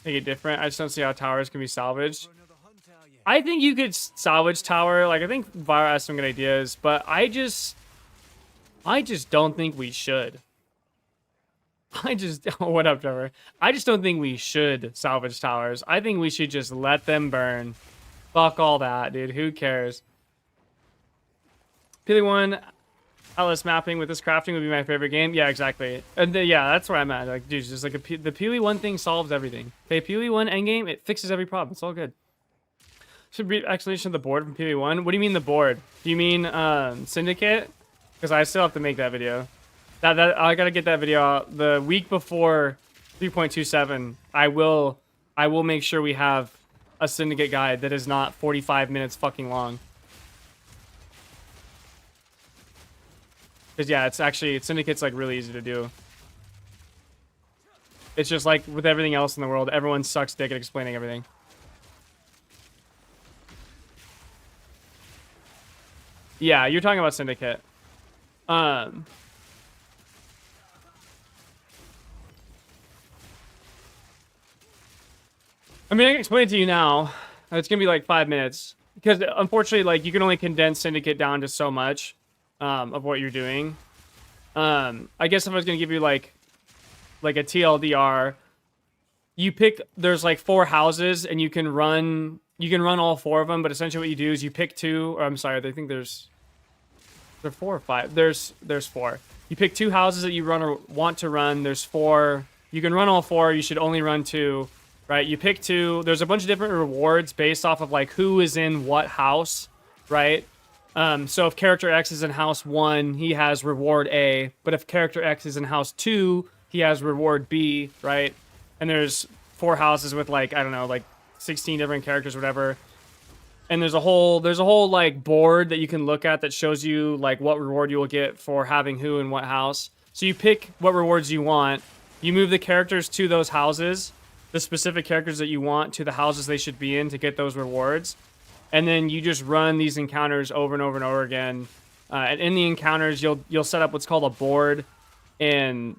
Make it different. I just don't see how towers can be salvaged. I think you could salvage tower. Like, I think Vira has some good ideas, but I just don't think we should. I just, what up, Trevor? I just don't think we should salvage towers. I think we should just let them burn. Fuck all that, dude. Who cares? Pili1, Atlas mapping with this crafting would be my favorite game. Yeah, exactly. And yeah, that's where I'm at. Like, dude, just like the Pili1 thing solves everything. Okay, Pili1 endgame, it fixes every problem. It's all good. Should be explanation of the board from Pili1. What do you mean the board? Do you mean Syndicate? Because I still have to make that video. That I gotta get that video out the week before 3.27. I will make sure we have a Syndicate guide that is not 45 minutes fucking long. Because yeah, Syndicate's like really easy to do. It's just like with everything else in the world, everyone sucks dick at explaining everything. Yeah, you're talking about Syndicate. I mean, I can explain it to you now. It's gonna be like 5 minutes because unfortunately, like you can only condense Syndicate down to so much of what you're doing. I guess if I was gonna give you like a TLDR, you pick. There's like 4 houses, and you can run all 4 of them. But essentially, what you do is you pick 2. Or I'm sorry, I think there's 4 or 5. There's 4. You pick 2 houses that you run or want to run. There's 4. You can run all 4. You should only run 2. Right, you pick 2. There's a bunch of different rewards based off of like who is in what house, right? So if character X is in house 1, he has reward A. But if character X is in house 2, he has reward B, right? And there's 4 houses with like, I don't know, like 16 different characters, whatever. And there's a whole like board that you can look at that shows you like what reward you will get for having who in what house. So you pick what rewards you want. You move the characters to those houses, the specific characters that you want to the houses they should be in to get those rewards. And then you just run these encounters over and over and over again. And in the encounters, you'll set up what's called a board. And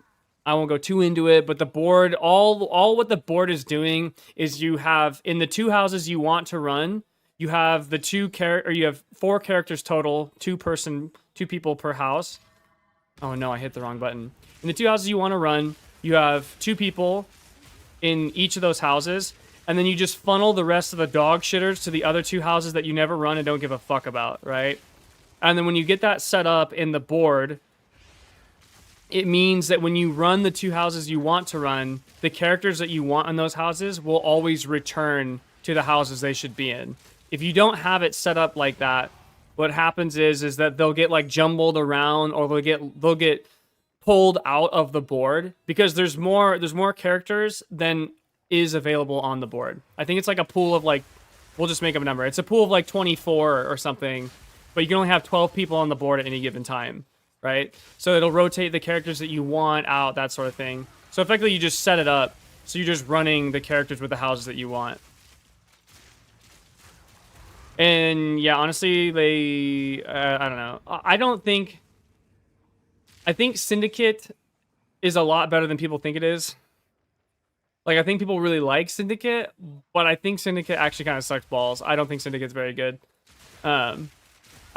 I won't go too into it, but the board, all what the board is doing is you have, in the 2 houses you want to run, you have you have 4 characters total, 2 people per house. Oh no, I hit the wrong button. In the 2 houses you want to run, you have 2 people in each of those houses, and then you just funnel the rest of the dog shitters to the other 2 houses that you never run and don't give a fuck about, right? And then when you get that set up in the board, it means that when you run the 2 houses you want to run, the characters that you want in those houses will always return to the houses they should be in. If you don't have it set up like that, what happens is that they'll get like jumbled around, or they'll get pulled out of the board because there's more characters than is available on the board. I think it's like a pool of like, we'll just make up a number. It's a pool of like 24 or something, but you can only have 12 people on the board at any given time, right? So it'll rotate the characters that you want out, that sort of thing. So effectively you just set it up. So you're just running the characters with the houses that you want. And yeah, honestly, I don't know. I think Syndicate is a lot better than people think it is. Like, I think people really like Syndicate, but I think Syndicate actually kind of sucks balls. I don't think Syndicate's very good. I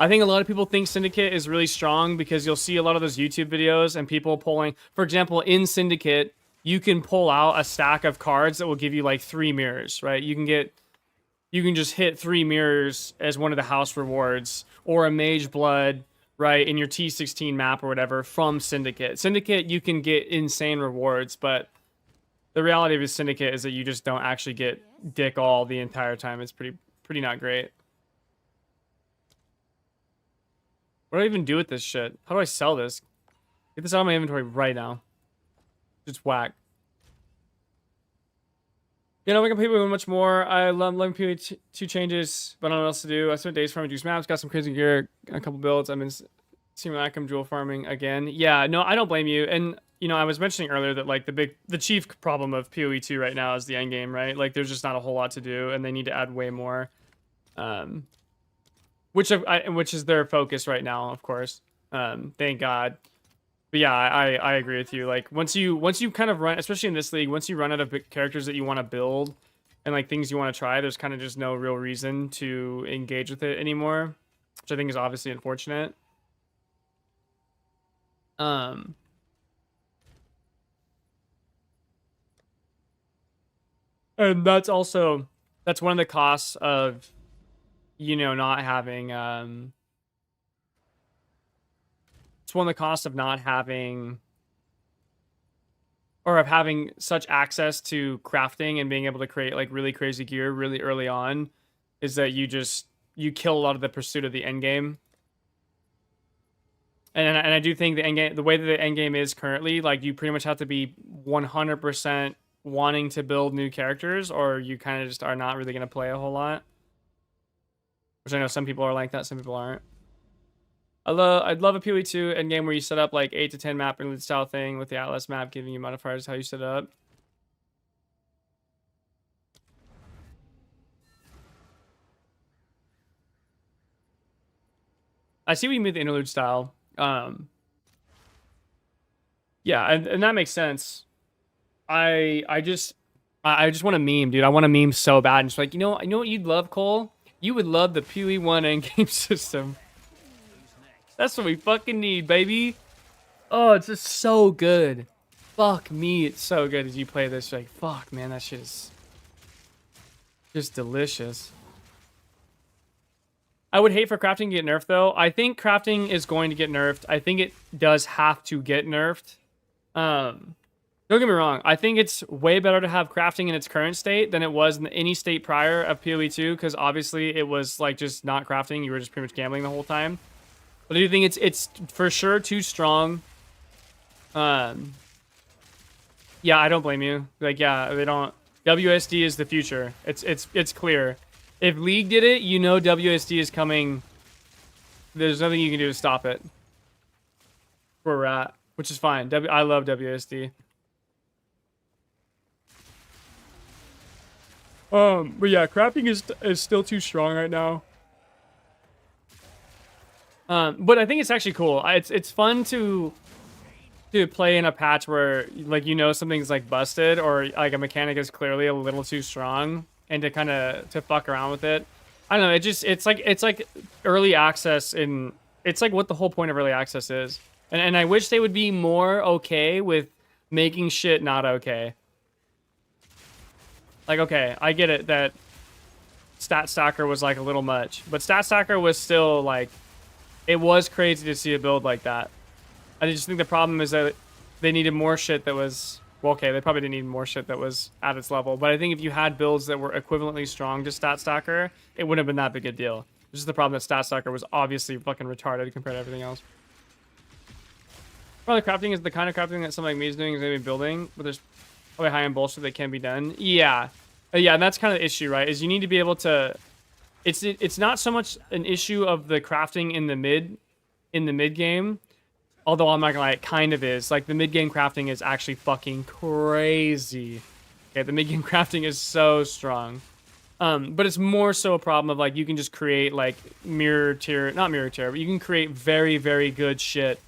think a lot of people think Syndicate is really strong because you'll see a lot of those YouTube videos and people pulling... For example, in Syndicate, you can pull out a stack of cards that will give you, like, 3 mirrors, right? You can just hit 3 mirrors as one of the house rewards, or a Mage Blood, right, in your T16 map or whatever from Syndicate. Syndicate, you can get insane rewards, but the reality of a Syndicate is that you just don't actually get dick all the entire time. It's pretty not great. What do I even do with this shit? How do I sell this? Get this out of my inventory right now. Just whack. You know, we can play much more. I love PvE2 changes, but I don't know what else to do. I spent days farming juice maps, got some crazy gear, a couple builds. I've been seeing like I'm jewel farming again. Yeah, no, I don't blame you. And you know, I was mentioning earlier that like the chief problem of PoE2 right now is the end game, right? Like there's just not a whole lot to do, and they need to add way more. Which is their focus right now, of course. Thank God. But yeah, I agree with you. Like once you kind of run, especially in this league, once you run out of characters that you want to build and like things you want to try, there's kind of just no real reason to engage with it anymore, which I think is obviously unfortunate. And that's also one of the costs of, you know, not having it's one of the costs of not having, or of having such access to crafting and being able to create like really crazy gear really early on, is that you kill a lot of the pursuit of the end game. And I do think the end game, the way that the end game is currently, like you pretty much have to be 100% wanting to build new characters, or you kind of just are not really going to play a whole lot. Which I know some people are like that, some people aren't. I'd love a PoE 2 end game where you set up like 8 to 10 mapping style thing with the Atlas map giving you modifiers how you set it up. I see what you mean with the interlude style. Yeah, and that makes sense. I just want a meme, dude. I want a meme so bad. And it's like, you know what you'd love, Cole? You would love the PoE 1 endgame system. That's what we fucking need, baby. Oh, it's just so good. Fuck me, it's so good as you play this. You're like, fuck, man, that shit is just delicious. I would hate for crafting to get nerfed, though. I think crafting is going to get nerfed. I think it does have to get nerfed. Don't get me wrong. I think it's way better to have crafting in its current state than it was in any state prior of PoE 2, because obviously it was like just not crafting. You were just pretty much gambling the whole time. But I do think it's for sure too strong. Yeah, I don't blame you. Like, yeah, they don't. WSD is the future. It's clear. If League did it, you know WSD is coming. There's nothing you can do to stop it. Where we're at, which is fine. I love WSD. But yeah, crafting is still too strong right now. But I think it's actually cool. It's fun to play in a patch where like something's like busted or like a mechanic is clearly a little too strong, and to kind of fuck around with it. I don't know. It's like early access, and it's like what the whole point of early access is. And I wish they would be more okay with making shit not okay. Like, okay, I get it that Stat Stacker was like a little much, but Stat Stacker was still like, it was crazy to see a build like that. I just think the problem is that they needed more shit that was, well, okay, they probably didn't need more shit that was at its level, but I think if you had builds that were equivalently strong to Stat Stacker, it wouldn't have been that big a deal. This is the problem, that Stat Stacker was obviously fucking retarded compared to everything else. Probably crafting is the kind of crafting that someone like me is doing, is maybe building, but there's probably high-end bullshit that can be done. Yeah. Yeah, and that's kind of the issue, right? Is you need to be able to... It's not so much an issue of the crafting in the mid game, although I'm not gonna lie, it kind of is. Like, the mid-game crafting is actually fucking crazy. Okay, the mid-game crafting is so strong. But it's more so a problem of, like, you can just create, like, not mirror tier, but you can create very, very good shit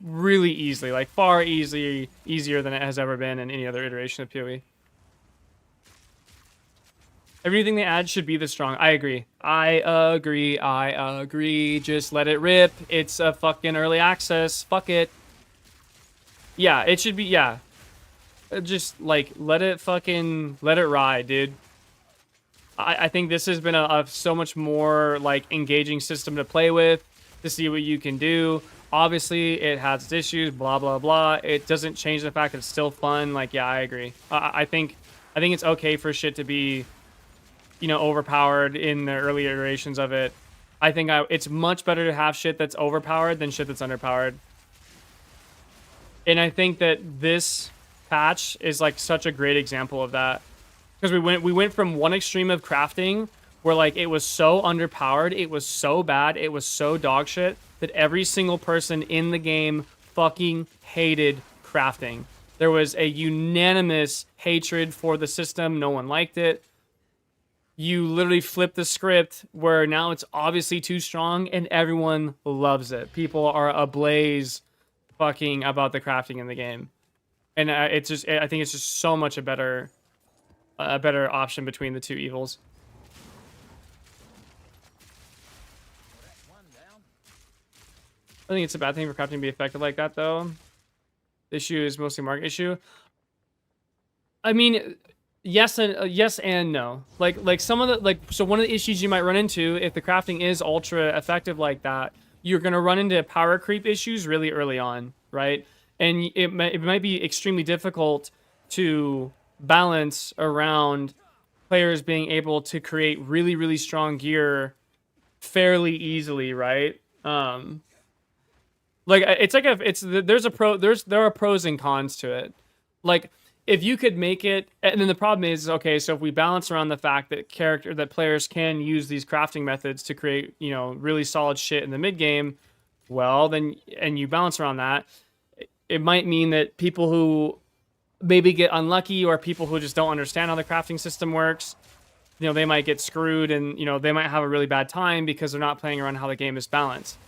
really easily, like, far easier than it has ever been in any other iteration of PoE. Everything they add should be this strong. I agree. I agree. Just let it rip. It's a fucking early access. Fuck it. Yeah, it should be, yeah. Just, like, let it ride, dude. I think this has been a so much more, like, engaging system to play with, to see what you can do. Obviously, it has its issues, blah, blah, blah. It doesn't change the fact that it's still fun. Like, yeah, I agree. I think it's okay for shit to be, overpowered in the early iterations of it. I think it's much better to have shit that's overpowered than shit that's underpowered. And I think that this patch is like such a great example of that. Because we went from one extreme of crafting where like it was so underpowered, it was so bad, it was so dog shit that every single person in the game fucking hated crafting. There was a unanimous hatred for the system. No one liked it. You literally flip the script where now it's obviously too strong and everyone loves it. People are ablaze fucking about the crafting in the game. And I think it's just so much a better option between the two evils. I think it's a bad thing for crafting to be effective like that, though. The issue is mostly market issue. I mean, yes and no. Like some of the so one of the issues you might run into if the crafting is ultra effective like that, you're gonna run into power creep issues really early on, right? And it might be extremely difficult to balance around players being able to create really really strong gear fairly easily, right? Like it's like there are pros and cons to it. Like if you could make it, and then the problem is okay. So if we balance around the fact that players can use these crafting methods to create really solid shit in the mid game, well then and you balance around that, it might mean that people who maybe get unlucky or people who just don't understand how the crafting system works, they might get screwed and they might have a really bad time because they're not playing around how the game is balanced.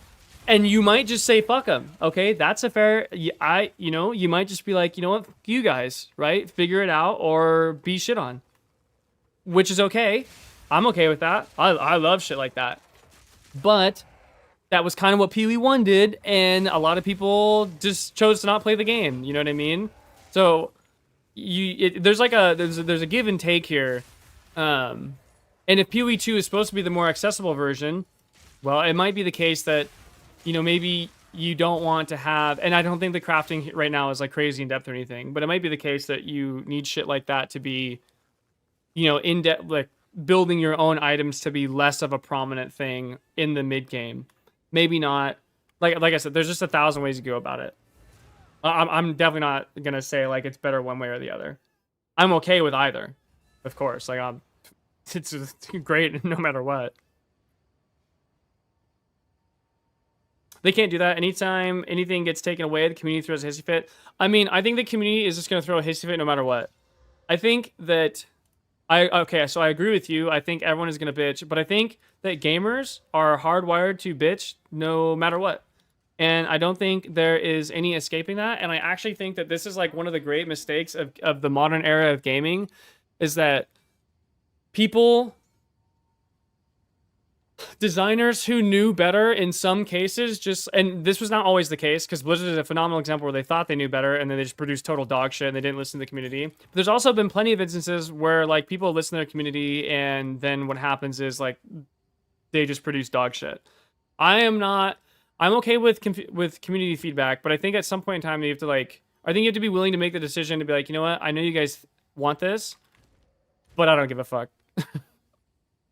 And you might just say fuck them. Okay, that's a fair. You might just be like, you know what, fuck you guys, right? Figure it out or be shit on, which is okay. I'm okay with that. I love shit like that. But that was kind of what Pee Wee 1 did, and a lot of people just chose to not play the game. You know what I mean? So there's a give and take here. And if Pee Wee 2 is supposed to be the more accessible version, well, it might be the case that maybe you don't want to have, and I don't think the crafting right now is like crazy in depth or anything, but it might be the case that you need shit like that to be, in depth, like building your own items to be less of a prominent thing in the mid game. Maybe not. Like I said, there's just 1,000 ways to go about it. I'm definitely not gonna say like it's better one way or the other. I'm okay with either, of course. Like it's great no matter what. They can't do that. Anytime anything gets taken away, the community throws a hissy fit. I mean, I think the community is just going to throw a hissy fit no matter what. I think that... so I agree with you. I think everyone is going to bitch. But I think that gamers are hardwired to bitch no matter what. And I don't think there is any escaping that. And I actually think that this is like one of the great mistakes of the modern era of gaming is that people... designers who knew better in some cases and this was not always the case because Blizzard is a phenomenal example where they thought they knew better and then they just produced total dog shit and they didn't listen to the community. But there's also been plenty of instances where like people listen to their community and then what happens is like they just produce dog shit. I'm okay with community feedback, but I think at some point in time you have to I think you have to be willing to make the decision to be like, you know what, I know you guys want this, but I don't give a fuck.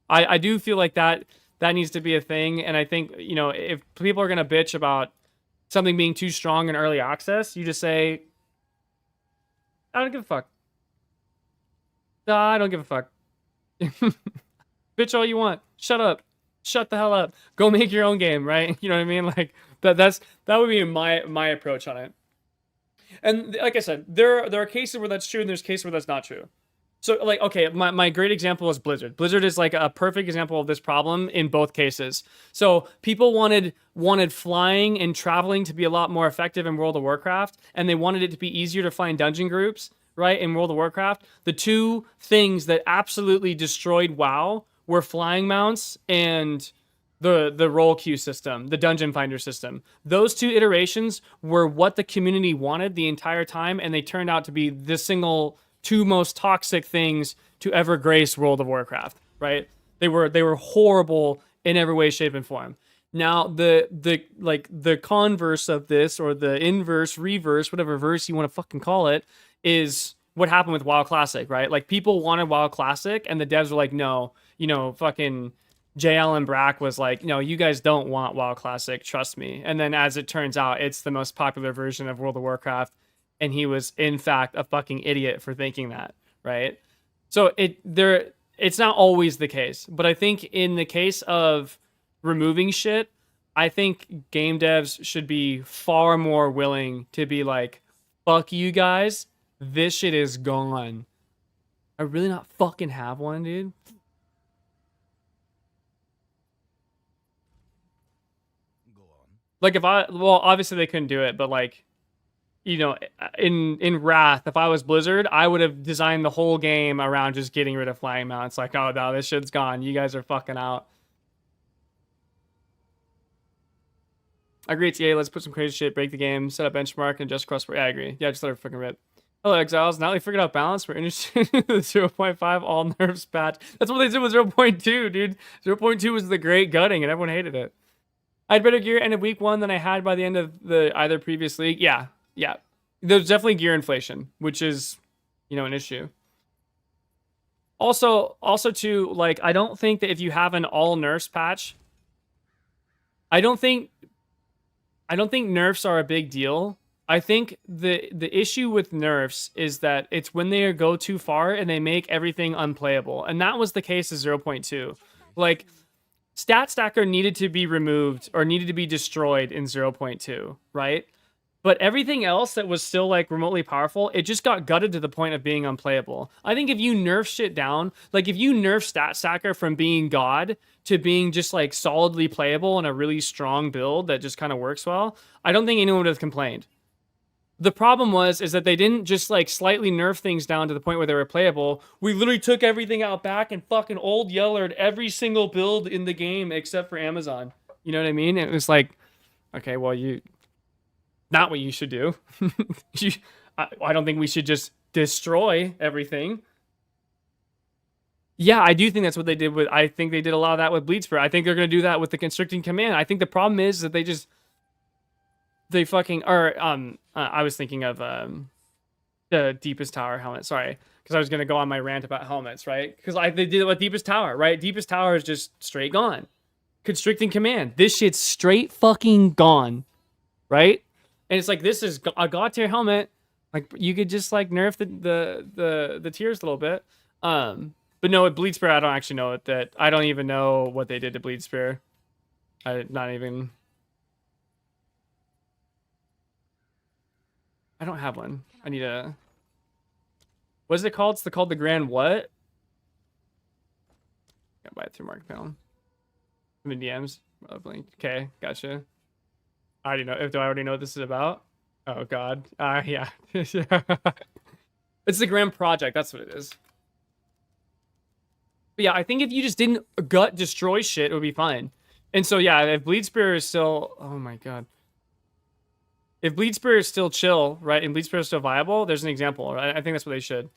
I do feel like that needs to be a thing. And I think, if people are going to bitch about something being too strong in early access, you just say, I don't give a fuck. I don't give a fuck. Bitch all you want. Shut up. Shut the hell up. Go make your own game, right? You know what I mean? Like that would be my approach on it. And like I said, there are cases where that's true and there's cases where that's not true. So, like, okay, my great example is Blizzard. Blizzard is like a perfect example of this problem in both cases. So people wanted flying and traveling to be a lot more effective in World of Warcraft, and they wanted it to be easier to find dungeon groups, right, in World of Warcraft. The two things that absolutely destroyed WoW were flying mounts and the role queue system, the dungeon finder system. Those two iterations were what the community wanted the entire time, and they turned out to be the single... two most toxic things to ever grace World of Warcraft, right? They were horrible in every way, shape, and form. Now, the converse of this, or the inverse, reverse, whatever verse you want to fucking call it, is what happened with WoW Classic, right? Like, people wanted WoW Classic, and the devs were like, no, fucking J. Allen Brack was like, no, you guys don't want WoW Classic, trust me. And then, as it turns out, it's the most popular version of World of Warcraft, and he was in fact a fucking idiot for thinking that, right? So it's not always the case, but I think in the case of removing shit, I think game devs should be far more willing to be like, fuck you guys, this shit is gone. I really not fucking have one, dude.
Go on.
Like obviously they couldn't do it, but like, in Wrath, if I was Blizzard, I would have designed the whole game around just getting rid of flying mounts. Like, oh no, this shit's gone. You guys are fucking out. I agree, TA. Let's put some crazy shit, break the game, set up benchmark, and just cross. Yeah, I agree. Yeah, just let her fucking rip. Hello, Exiles. Now they figured out balance. We're interested in the 0.5 all nerfs patch. That's what they did with 0.2, dude. 0.2 was the great gutting, and everyone hated it. I had better gear end of week 1 than I had by the end of the either previous league. Yeah. There's definitely gear inflation, which is, an issue. Also too, like, I don't think that if you have an all nerfs patch, I don't think nerfs are a big deal. I think the issue with nerfs is that it's when they go too far and they make everything unplayable. And that was the case of 0.2. Like, Stat Stacker needed to be removed or needed to be destroyed in 0.2, right? But everything else that was still like remotely powerful, it just got gutted to the point of being unplayable. I think if you nerf shit down, like if you nerf Stat Stacker from being God to being just like solidly playable and a really strong build that just kind of works well, I don't think anyone would have complained. The problem is that they didn't just like slightly nerf things down to the point where they were playable. We literally took everything out back and fucking old yellered every single build in the game except for Amazon. You know what I mean? It was like, okay, well, not what you should do. I don't think we should just destroy everything. Yeah, I do think that's what they did with. I think they did a lot of that with Bleedspur. I think they're gonna do that with the constricting command. I think the problem is that they fucking I was thinking of the Deepest Tower helmet. Sorry, because I was gonna go on my rant about helmets, right? Because they did it with Deepest Tower, right? Deepest Tower is just straight gone. Constricting command. This shit's straight fucking gone, right? And it's like, this is a god tier helmet. Like, you could just like nerf the tiers a little bit. But no, with Bleedspur, I don't actually know that. I don't even know what they did to Bleedspur. I don't have one. I need a. What is it called? It's called the Grand what? Gotta buy it through Market Panel. I'm in DMs. Okay, gotcha. I already know. Do I already know what this is about? Oh God. Yeah. It's the Grand Project. That's what it is. But yeah, I think if you just didn't gut destroy shit, it would be fine. And so yeah, if Bleedspur is still, oh my God. If Bleedspur is still chill, right, and Bleedspur is still viable, there's an example. Right? I think that's what they should.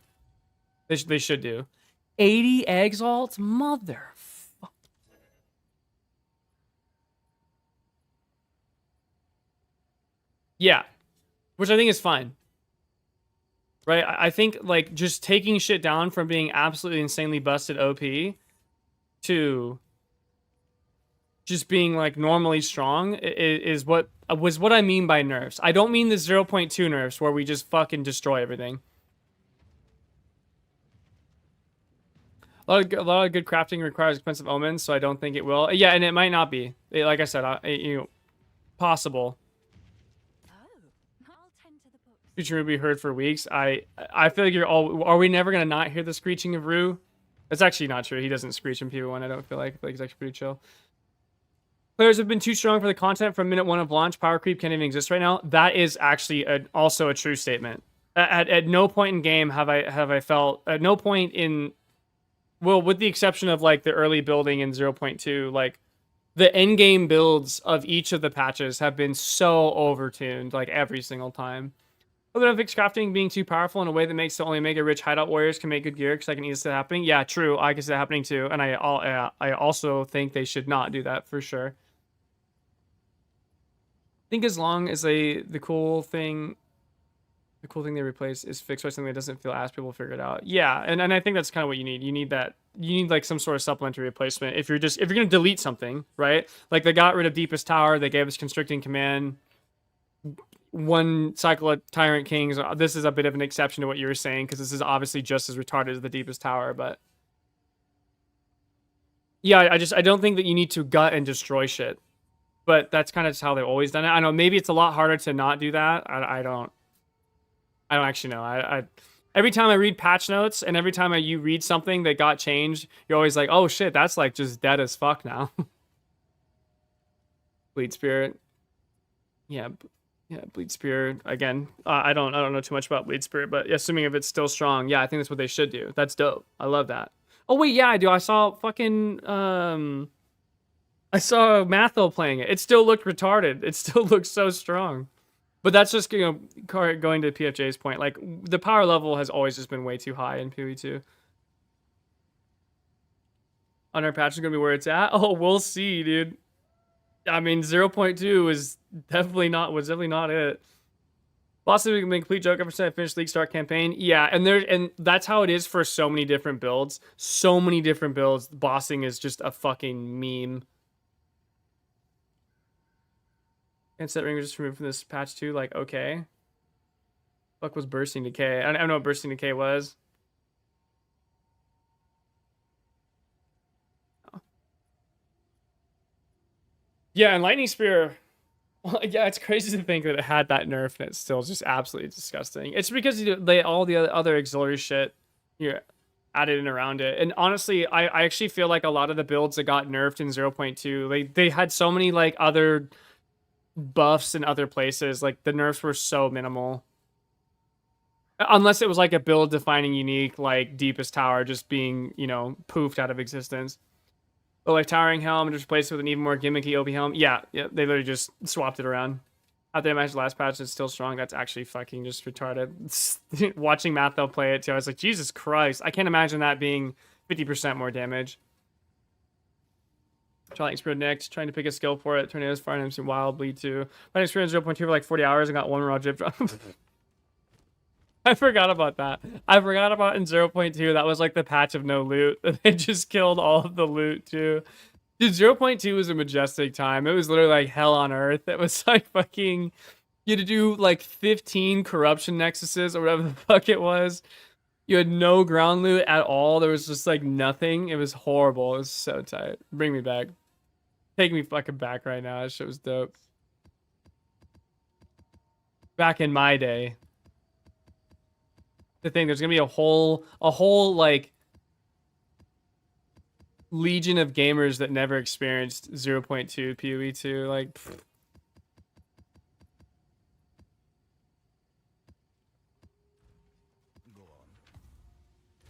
They should do. 80 exalts, mother. Yeah, which I think is fine. Right? I think like just taking shit down from being absolutely insanely busted OP to just being like normally strong is what I mean by nerfs. I don't mean the 0.2 nerfs where we just fucking destroy everything. A lot of good crafting requires expensive omens, so I don't think it will. Yeah, and it might not be. Like I said, possible. Screeching Rue be heard for weeks. I feel like are we never gonna not hear the screeching of Rue? That's actually not true. He doesn't screech in PvP1. I don't feel like he's actually pretty chill. Players have been too strong for the content from minute 1 of launch. Power creep can't even exist right now. That is actually also a true statement. At no point in game have I felt, at no point in, well, with the exception of like the early building in 0.2, like the end game builds of each of the patches have been so overtuned like every single time. Other than fixed crafting being too powerful in a way that makes the only mega rich hideout warriors can make good gear, because I can easily see that happening. Yeah, true. I can see that happening too, and I also think they should not do that for sure. I think as long as the cool thing they replace is fixed by something that doesn't feel ass, people figure it out. Yeah, and I think that's kind of what you need. You need like some sort of supplementary replacement if you're gonna delete something, right? Like they got rid of Deepest Tower, they gave us constricting command. One cycle of Tyrant Kings. This is a bit of an exception to what you were saying, because this is obviously just as retarded as the Deepest Tower, but yeah, I don't think that you need to gut and destroy shit. But that's kind of just how they've always done it. I know maybe it's a lot harder to not do that. I don't actually know. I every time I read patch notes and every time you read something that got changed, you're always like, oh shit, that's like just dead as fuck now. Bleed Spirit. Yeah, Bleed Spear again. I don't know too much about Bleed Spear, but assuming if it's still strong, yeah, I think that's what they should do. That's dope. I love that. Oh wait, yeah, I do. I saw fucking I saw Matho playing it. It still looked retarded. It still looks so strong. But that's just, going to PFJ's point. Like, the power level has always just been way too high in PoE2. On our patch is going to be where it's at. Oh, we'll see, dude. I mean, 0.2 was definitely not it. Boston would be a complete joke ever since I finished League Start campaign. Yeah, and that's how it is for so many different builds. So many different builds. Bossing is just a fucking meme. And set ring was just removed from this patch too. Like, okay. Fuck was bursting decay? I don't know what bursting decay was. Yeah, and lightning spear. Well, yeah, it's crazy to think that it had that nerf and it's still just absolutely disgusting. It's because they all the other auxiliary shit here added in around it. And honestly, I actually feel like a lot of the builds that got nerfed in 0.2, they had so many like other buffs in other places. Like the nerfs were so minimal. Unless it was like a build defining unique, like Deepest Tower just being, poofed out of existence. But like Towering Helm and just replaced it with an even more gimmicky OP Helm. Yeah, they literally just swapped it around. After I matched the last patch, it's still strong. That's actually fucking just retarded. Watching Matt though play it too, I was like, Jesus Christ. I can't imagine that being 50% more damage. Trying Experience next, trying to pick a skill for it. Tornadoes, Fire Nymphs, and Wild Bleed too. Playing Experience 0.2 for like 40 hours and got one raw drip drop. I forgot about that. I forgot about in 0.2. That was like the patch of no loot. They just killed all of the loot too. Dude, 0.2 was a majestic time. It was literally like hell on earth. It was like fucking... You had to do like 15 corruption nexuses or whatever the fuck it was. You had no ground loot at all. There was just like nothing. It was horrible. It was so tight. Bring me back. Take me fucking back right now. That shit was dope. Back in my day. The thing, there's gonna be a whole like legion of gamers that never experienced 0.2 PoE2. Like, pfft.
Go on.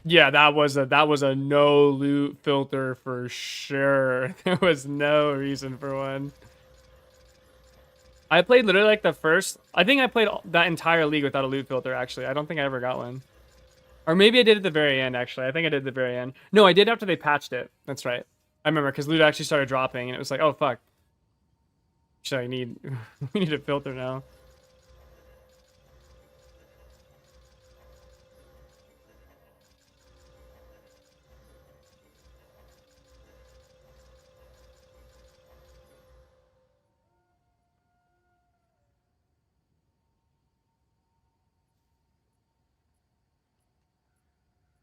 Yeah, that was a no loot filter for sure. There was no reason for one. I played literally like I think I played that entire league without a loot filter, actually. I don't think I ever got one. Or maybe I did at the very end, actually. I think I did at the very end. No, I did after they patched it. That's right. I remember, because loot actually started dropping, and it was like, oh, fuck. Actually, we need a filter now.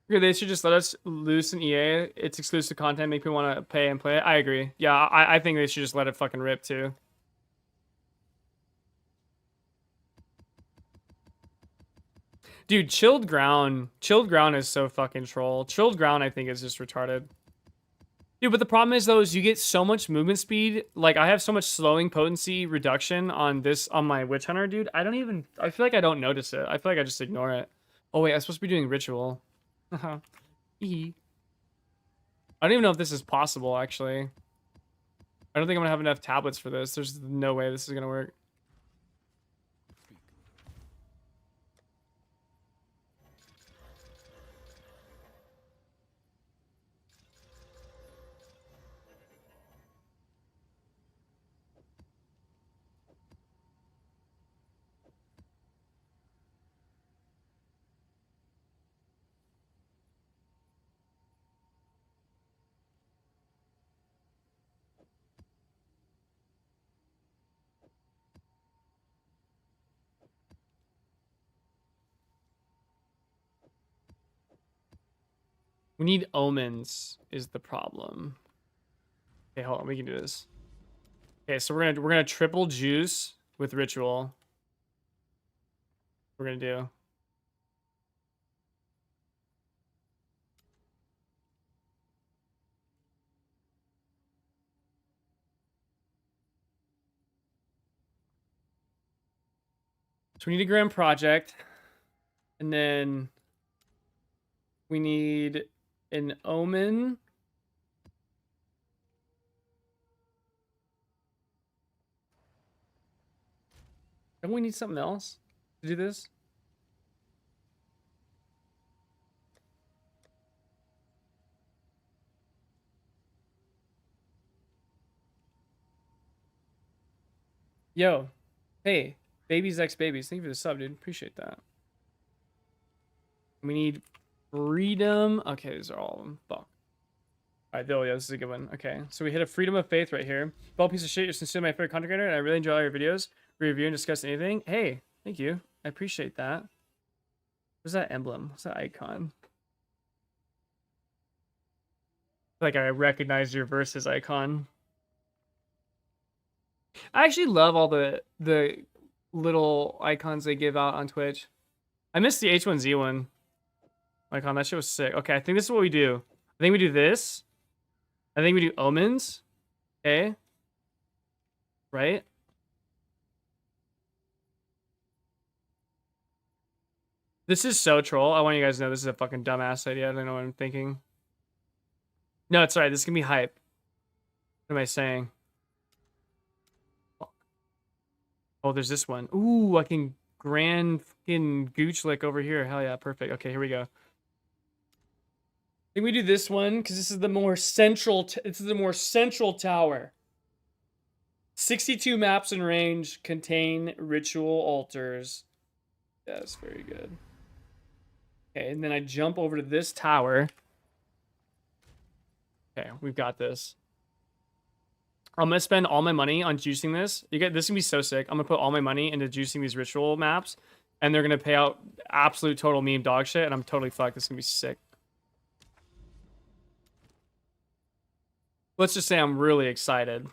Okay, they should just let us loose in EA. It's exclusive content, make people want to pay and play it. I agree. Yeah, I think they should just let it fucking rip, too. Dude, Chilled Ground is so fucking troll. Chilled Ground, I think, is just retarded. Dude, but the problem is, though, is you get so much movement speed. Like, I have so much slowing potency reduction on my Witch Hunter, dude. I feel like I don't notice it. I feel like I just ignore it. Oh, wait, I'm supposed to be doing Ritual. I don't even know if this is possible, actually. I don't think I'm gonna have enough tablets for this. There's no way this is gonna work. We need omens is the problem. Okay, hold on. We can do this. Okay, so we're gonna triple juice with ritual. We're gonna do. So we need a grand project, and then we need an omen. Don't we need something else to do this? Yo, hey, babies X babies. Thank you for the sub, dude. Appreciate that. We need freedom. Okay, these are all of them. Fuck. All right, yeah, this is a good one. Okay, so we hit a freedom of faith right here. Ball piece of shit. You're sincerely my favorite content creator, and I really enjoy all your videos. Review and discuss anything. Hey, thank you. I appreciate that. What's that emblem? What's that icon? Like I recognize your versus icon. I actually love all the little icons they give out on Twitch. I missed the H1Z1 icon. That shit was sick. Okay, I think this is what we do. I think we do this. I think we do omens. Okay. Right? This is so troll. I want you guys to know this is a fucking dumbass idea. I don't know what I'm thinking. No, it's alright. This is gonna be hype. What am I saying? Oh, there's this one. Ooh, I can grand fucking gooch lick over here. Hell yeah, perfect. Okay, here we go. I think we do this one because this is the more central. This is the more central tower. 62 maps in range contain ritual altars. That's very good. Okay, and then I jump over to this tower. Okay, we've got this. I'm gonna spend all my money on juicing this. This is gonna be so sick. I'm gonna put all my money into juicing these ritual maps, and they're gonna pay out absolute total meme dog shit, and I'm totally fucked. This is gonna be sick. Let's just say I'm really excited.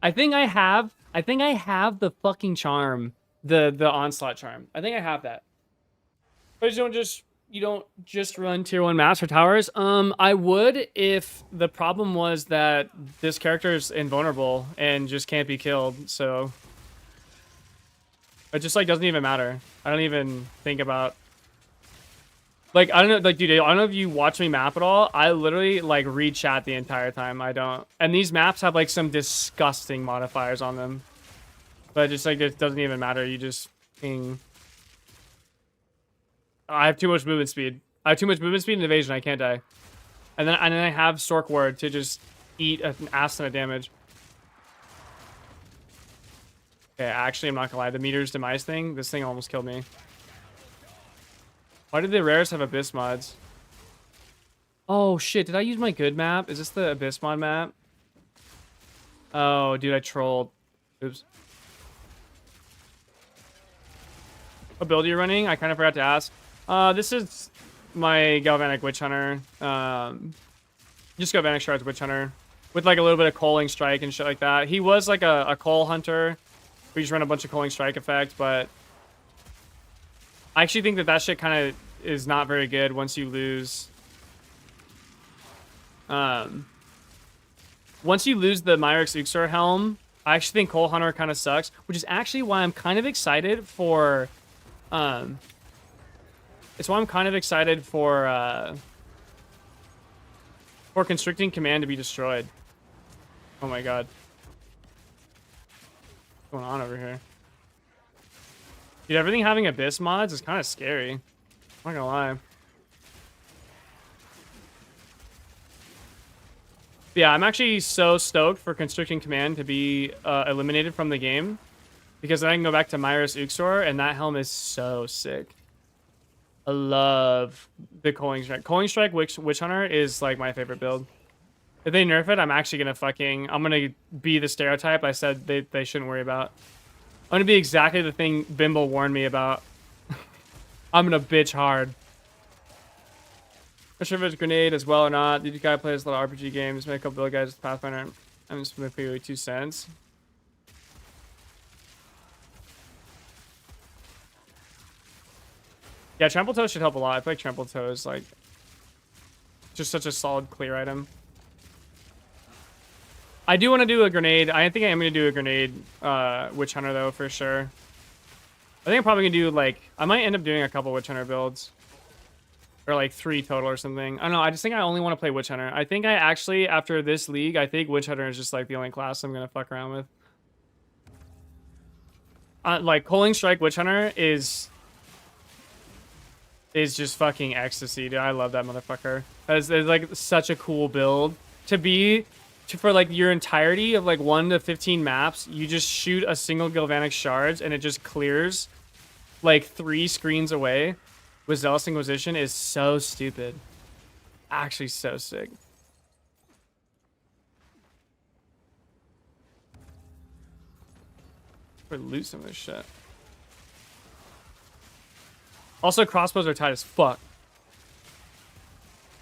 I think I have the fucking charm, the onslaught charm. I think I have that. But you don't just run tier 1 maps or towers. I would if the problem was that this character is invulnerable and just can't be killed. So it just like doesn't even matter. I don't even think about. Like, I don't know, like, dude, I don't know if you watch me map at all. I literally, like, read chat the entire time. I don't. And these maps have, like, some disgusting modifiers on them. But just, like, it doesn't even matter. You just ping. I have too much movement speed. I have too much movement speed and evasion. I can't die. And then I have Stork Ward to just eat an ass ton of damage. Okay, actually, I'm not gonna lie. The meter's demise thing, this thing almost killed me. Why did the rares have Abyss mods? Oh, shit. Did I use my good map? Is this the Abyss mod map? Oh, dude, I trolled. Oops. What build are you running? I kind of forgot to ask. This is my Galvanic Witch Hunter. Just Galvanic Shards Witch Hunter. With, like, a little bit of Coaling Strike and shit like that. He was, like, a Coal Hunter. We just run a bunch of Coaling Strike effect, but I actually think that shit kind of is not very good once you lose. Once you lose the Myrix Uxor helm, I actually think Coal Hunter kind of sucks, which is actually why I'm kind of excited for. It's why I'm kind of excited for Constricting Command to be destroyed. Oh my god, what's going on over here? Dude, everything having Abyss mods is kind of scary. I'm not gonna lie. But yeah, I'm actually so stoked for Constricting Command to be eliminated from the game. Because then I can go back to Myrus Uxor, and that helm is so sick. I love the Coaling Strike. Coaling Strike Witch Hunter is like my favorite build. If they nerf it, I'm actually gonna I'm gonna be the stereotype I said they shouldn't worry about. I'm gonna be exactly the thing Bimble warned me about. I'm gonna bitch hard. Not sure if it's Grenade as well or not. Did you guys play a lot of RPG games? Make a couple of guys with Pathfinder. I'm just gonna pay you 2 cents. Yeah, Trample Toe should help a lot. I feel like Trample Toe is like just such a solid clear item. I do want to do a grenade. I think I am going to do a grenade Witch Hunter, though, for sure. I think I'm probably going to do, like... I might end up doing a couple Witch Hunter builds. or like 3 total or something. I don't know. I just think I only want to play Witch Hunter. I think I actually, after this league, I think Witch Hunter is just like the only class I'm gonna fuck around with. Like Culling Strike Witch Hunter is just fucking ecstasy, dude. I love that motherfucker. It's like such a cool build to be for like your entirety of like 1 to 15 maps. You just shoot a single Galvanic Shards and it just clears like 3 screens away with Zealous Inquisition is so stupid. Actually, so sick. We're loot some of this shit. Also, crossbows are tight as fuck.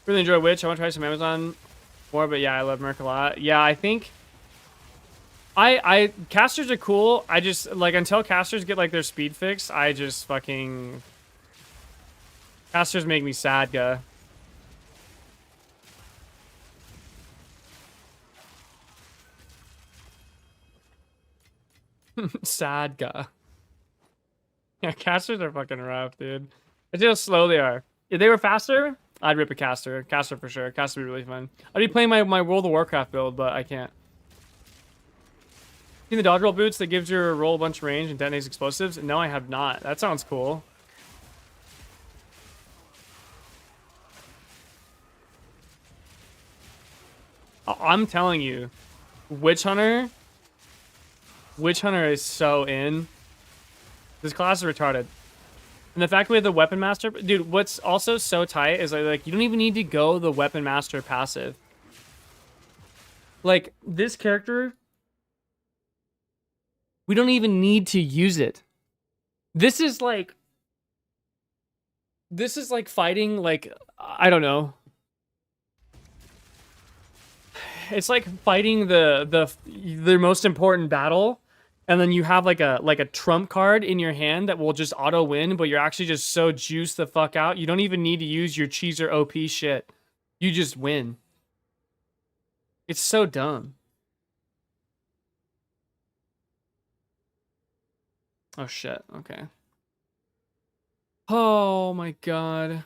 Really enjoy Witch. I want to try some Amazon more, but yeah, I love Merc a lot. Yeah, I think I casters are cool. I just like until casters get like their speed fixed, I just fucking casters make me sad, guy. Sad guy. Yeah, casters are fucking rough, dude. It's just how slow they are. If they were faster, I'd rip a caster. Caster for sure. Caster would be really fun. I'd be playing my World of Warcraft build, but I can't. Seen the dodge roll boots that gives your roll a bunch of range and detonates explosives? No, I have not. That sounds cool. I'm telling you, Witch Hunter is so in. This class is retarded. And the fact we have the Weapon Master... Dude, what's also so tight is like you don't even need to go the Weapon Master passive. Like, this character... We don't even need to use it. This is like fighting, like... I don't know. It's like fighting the most important battle... And then you have like a trump card in your hand that will just auto win, but you're actually just so juiced the fuck out. You don't even need to use your cheeser OP shit. You just win. It's so dumb. Oh shit, okay. Oh my god.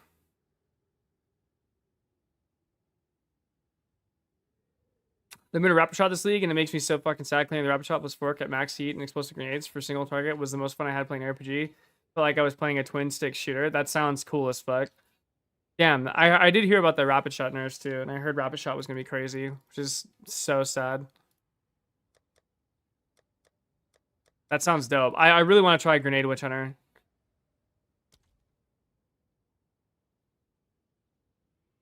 They made a rapid shot this league, and it makes me so fucking sad. Playing the rapid shot plus 4 at max heat and explosive grenades for single target was the most fun I had playing RPG. Felt like I was playing a twin stick shooter. That sounds cool as fuck. Damn, I did hear about the rapid shot nerfs too, and I heard rapid shot was gonna be crazy, which is so sad. That sounds dope. I really want to try Grenade Witch Hunter.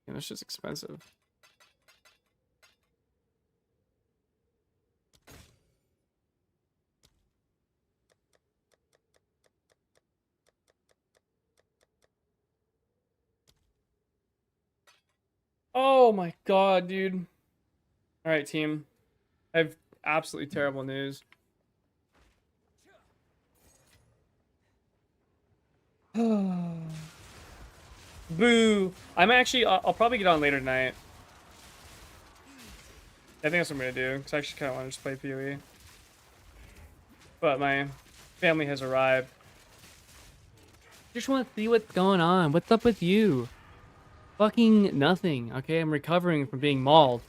Yeah, this shit's expensive. Oh my god, dude. Alright, team. I have absolutely terrible news. Boo. I'm actually... I'll probably get on later tonight. I think that's what I'm gonna do, because I actually kind of want to just play PoE. But my family has arrived. Just want to see what's going on. What's up with you? Fucking nothing, okay? I'm recovering from being mauled.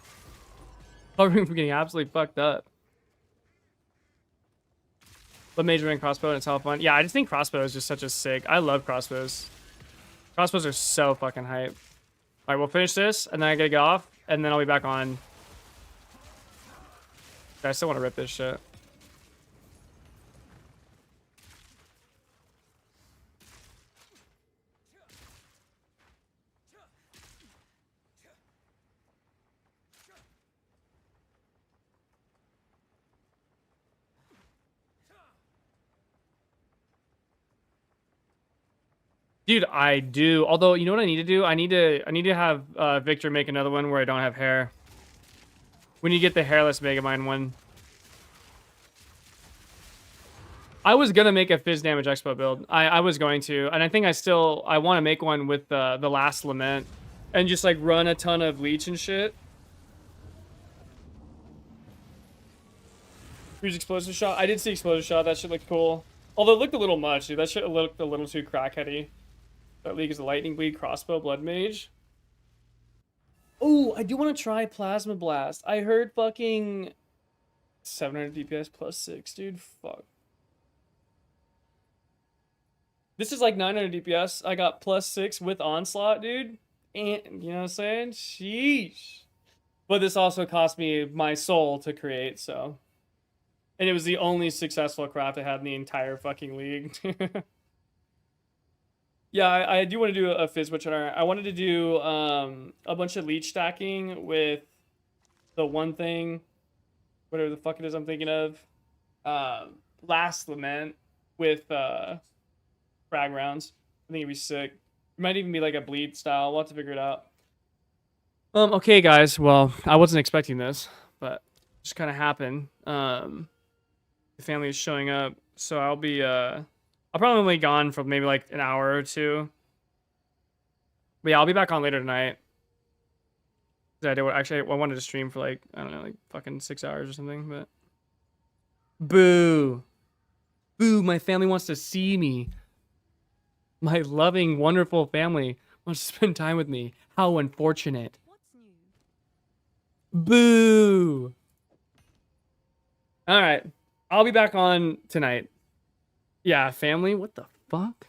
Recovering from getting absolutely fucked up. But major in crossbow and it's all fun. Yeah, I just think crossbow is just such a sick... I love crossbows. Crossbows are so fucking hype. Alright, we'll finish this, and then I gotta get off, and then I'll be back on. I still want to rip this shit. Dude, I do. Although, you know what I need to do? I need to have Victor make another one where I don't have hair. We need to get the hairless Megamind one. I was gonna make a Fizz Damage Expo build. I was going to, and I think I want to make one with the Last Lament, and just like run a ton of Leech and shit. Use Explosive Shot. I did see Explosive Shot. That shit looked cool. Although it looked a little much, dude. That shit looked a little too crackheady. That league is the Lightning Bleed, Crossbow, Blood Mage. Oh, I do want to try Plasma Blast. I heard fucking 700 DPS plus 6, dude. Fuck. This is like 900 DPS. I got plus 6 with Onslaught, dude. And, you know what I'm saying? Sheesh. But this also cost me my soul to create, so. And it was the only successful craft I had in the entire fucking league. Yeah, I do want to do a Fizz Witch Hunter. I wanted to do a bunch of leech stacking with the one thing, whatever the fuck it is I'm thinking of. Last Lament with frag rounds. I think it'd be sick. It might even be like a bleed style. We'll have to figure it out. Okay, guys. Well, I wasn't expecting this, but it just kind of happened. The family is showing up, so I'll be I'll probably be gone for maybe like an hour or two. But yeah, I'll be back on later tonight. Actually, I wanted to stream for like, I don't know, like fucking 6 hours or something, but. Boo. Boo, my family wants to see me. My loving, wonderful family wants to spend time with me. How unfortunate.
What's new?
Boo. All right. I'll be back on tonight. Yeah, family. What the fuck?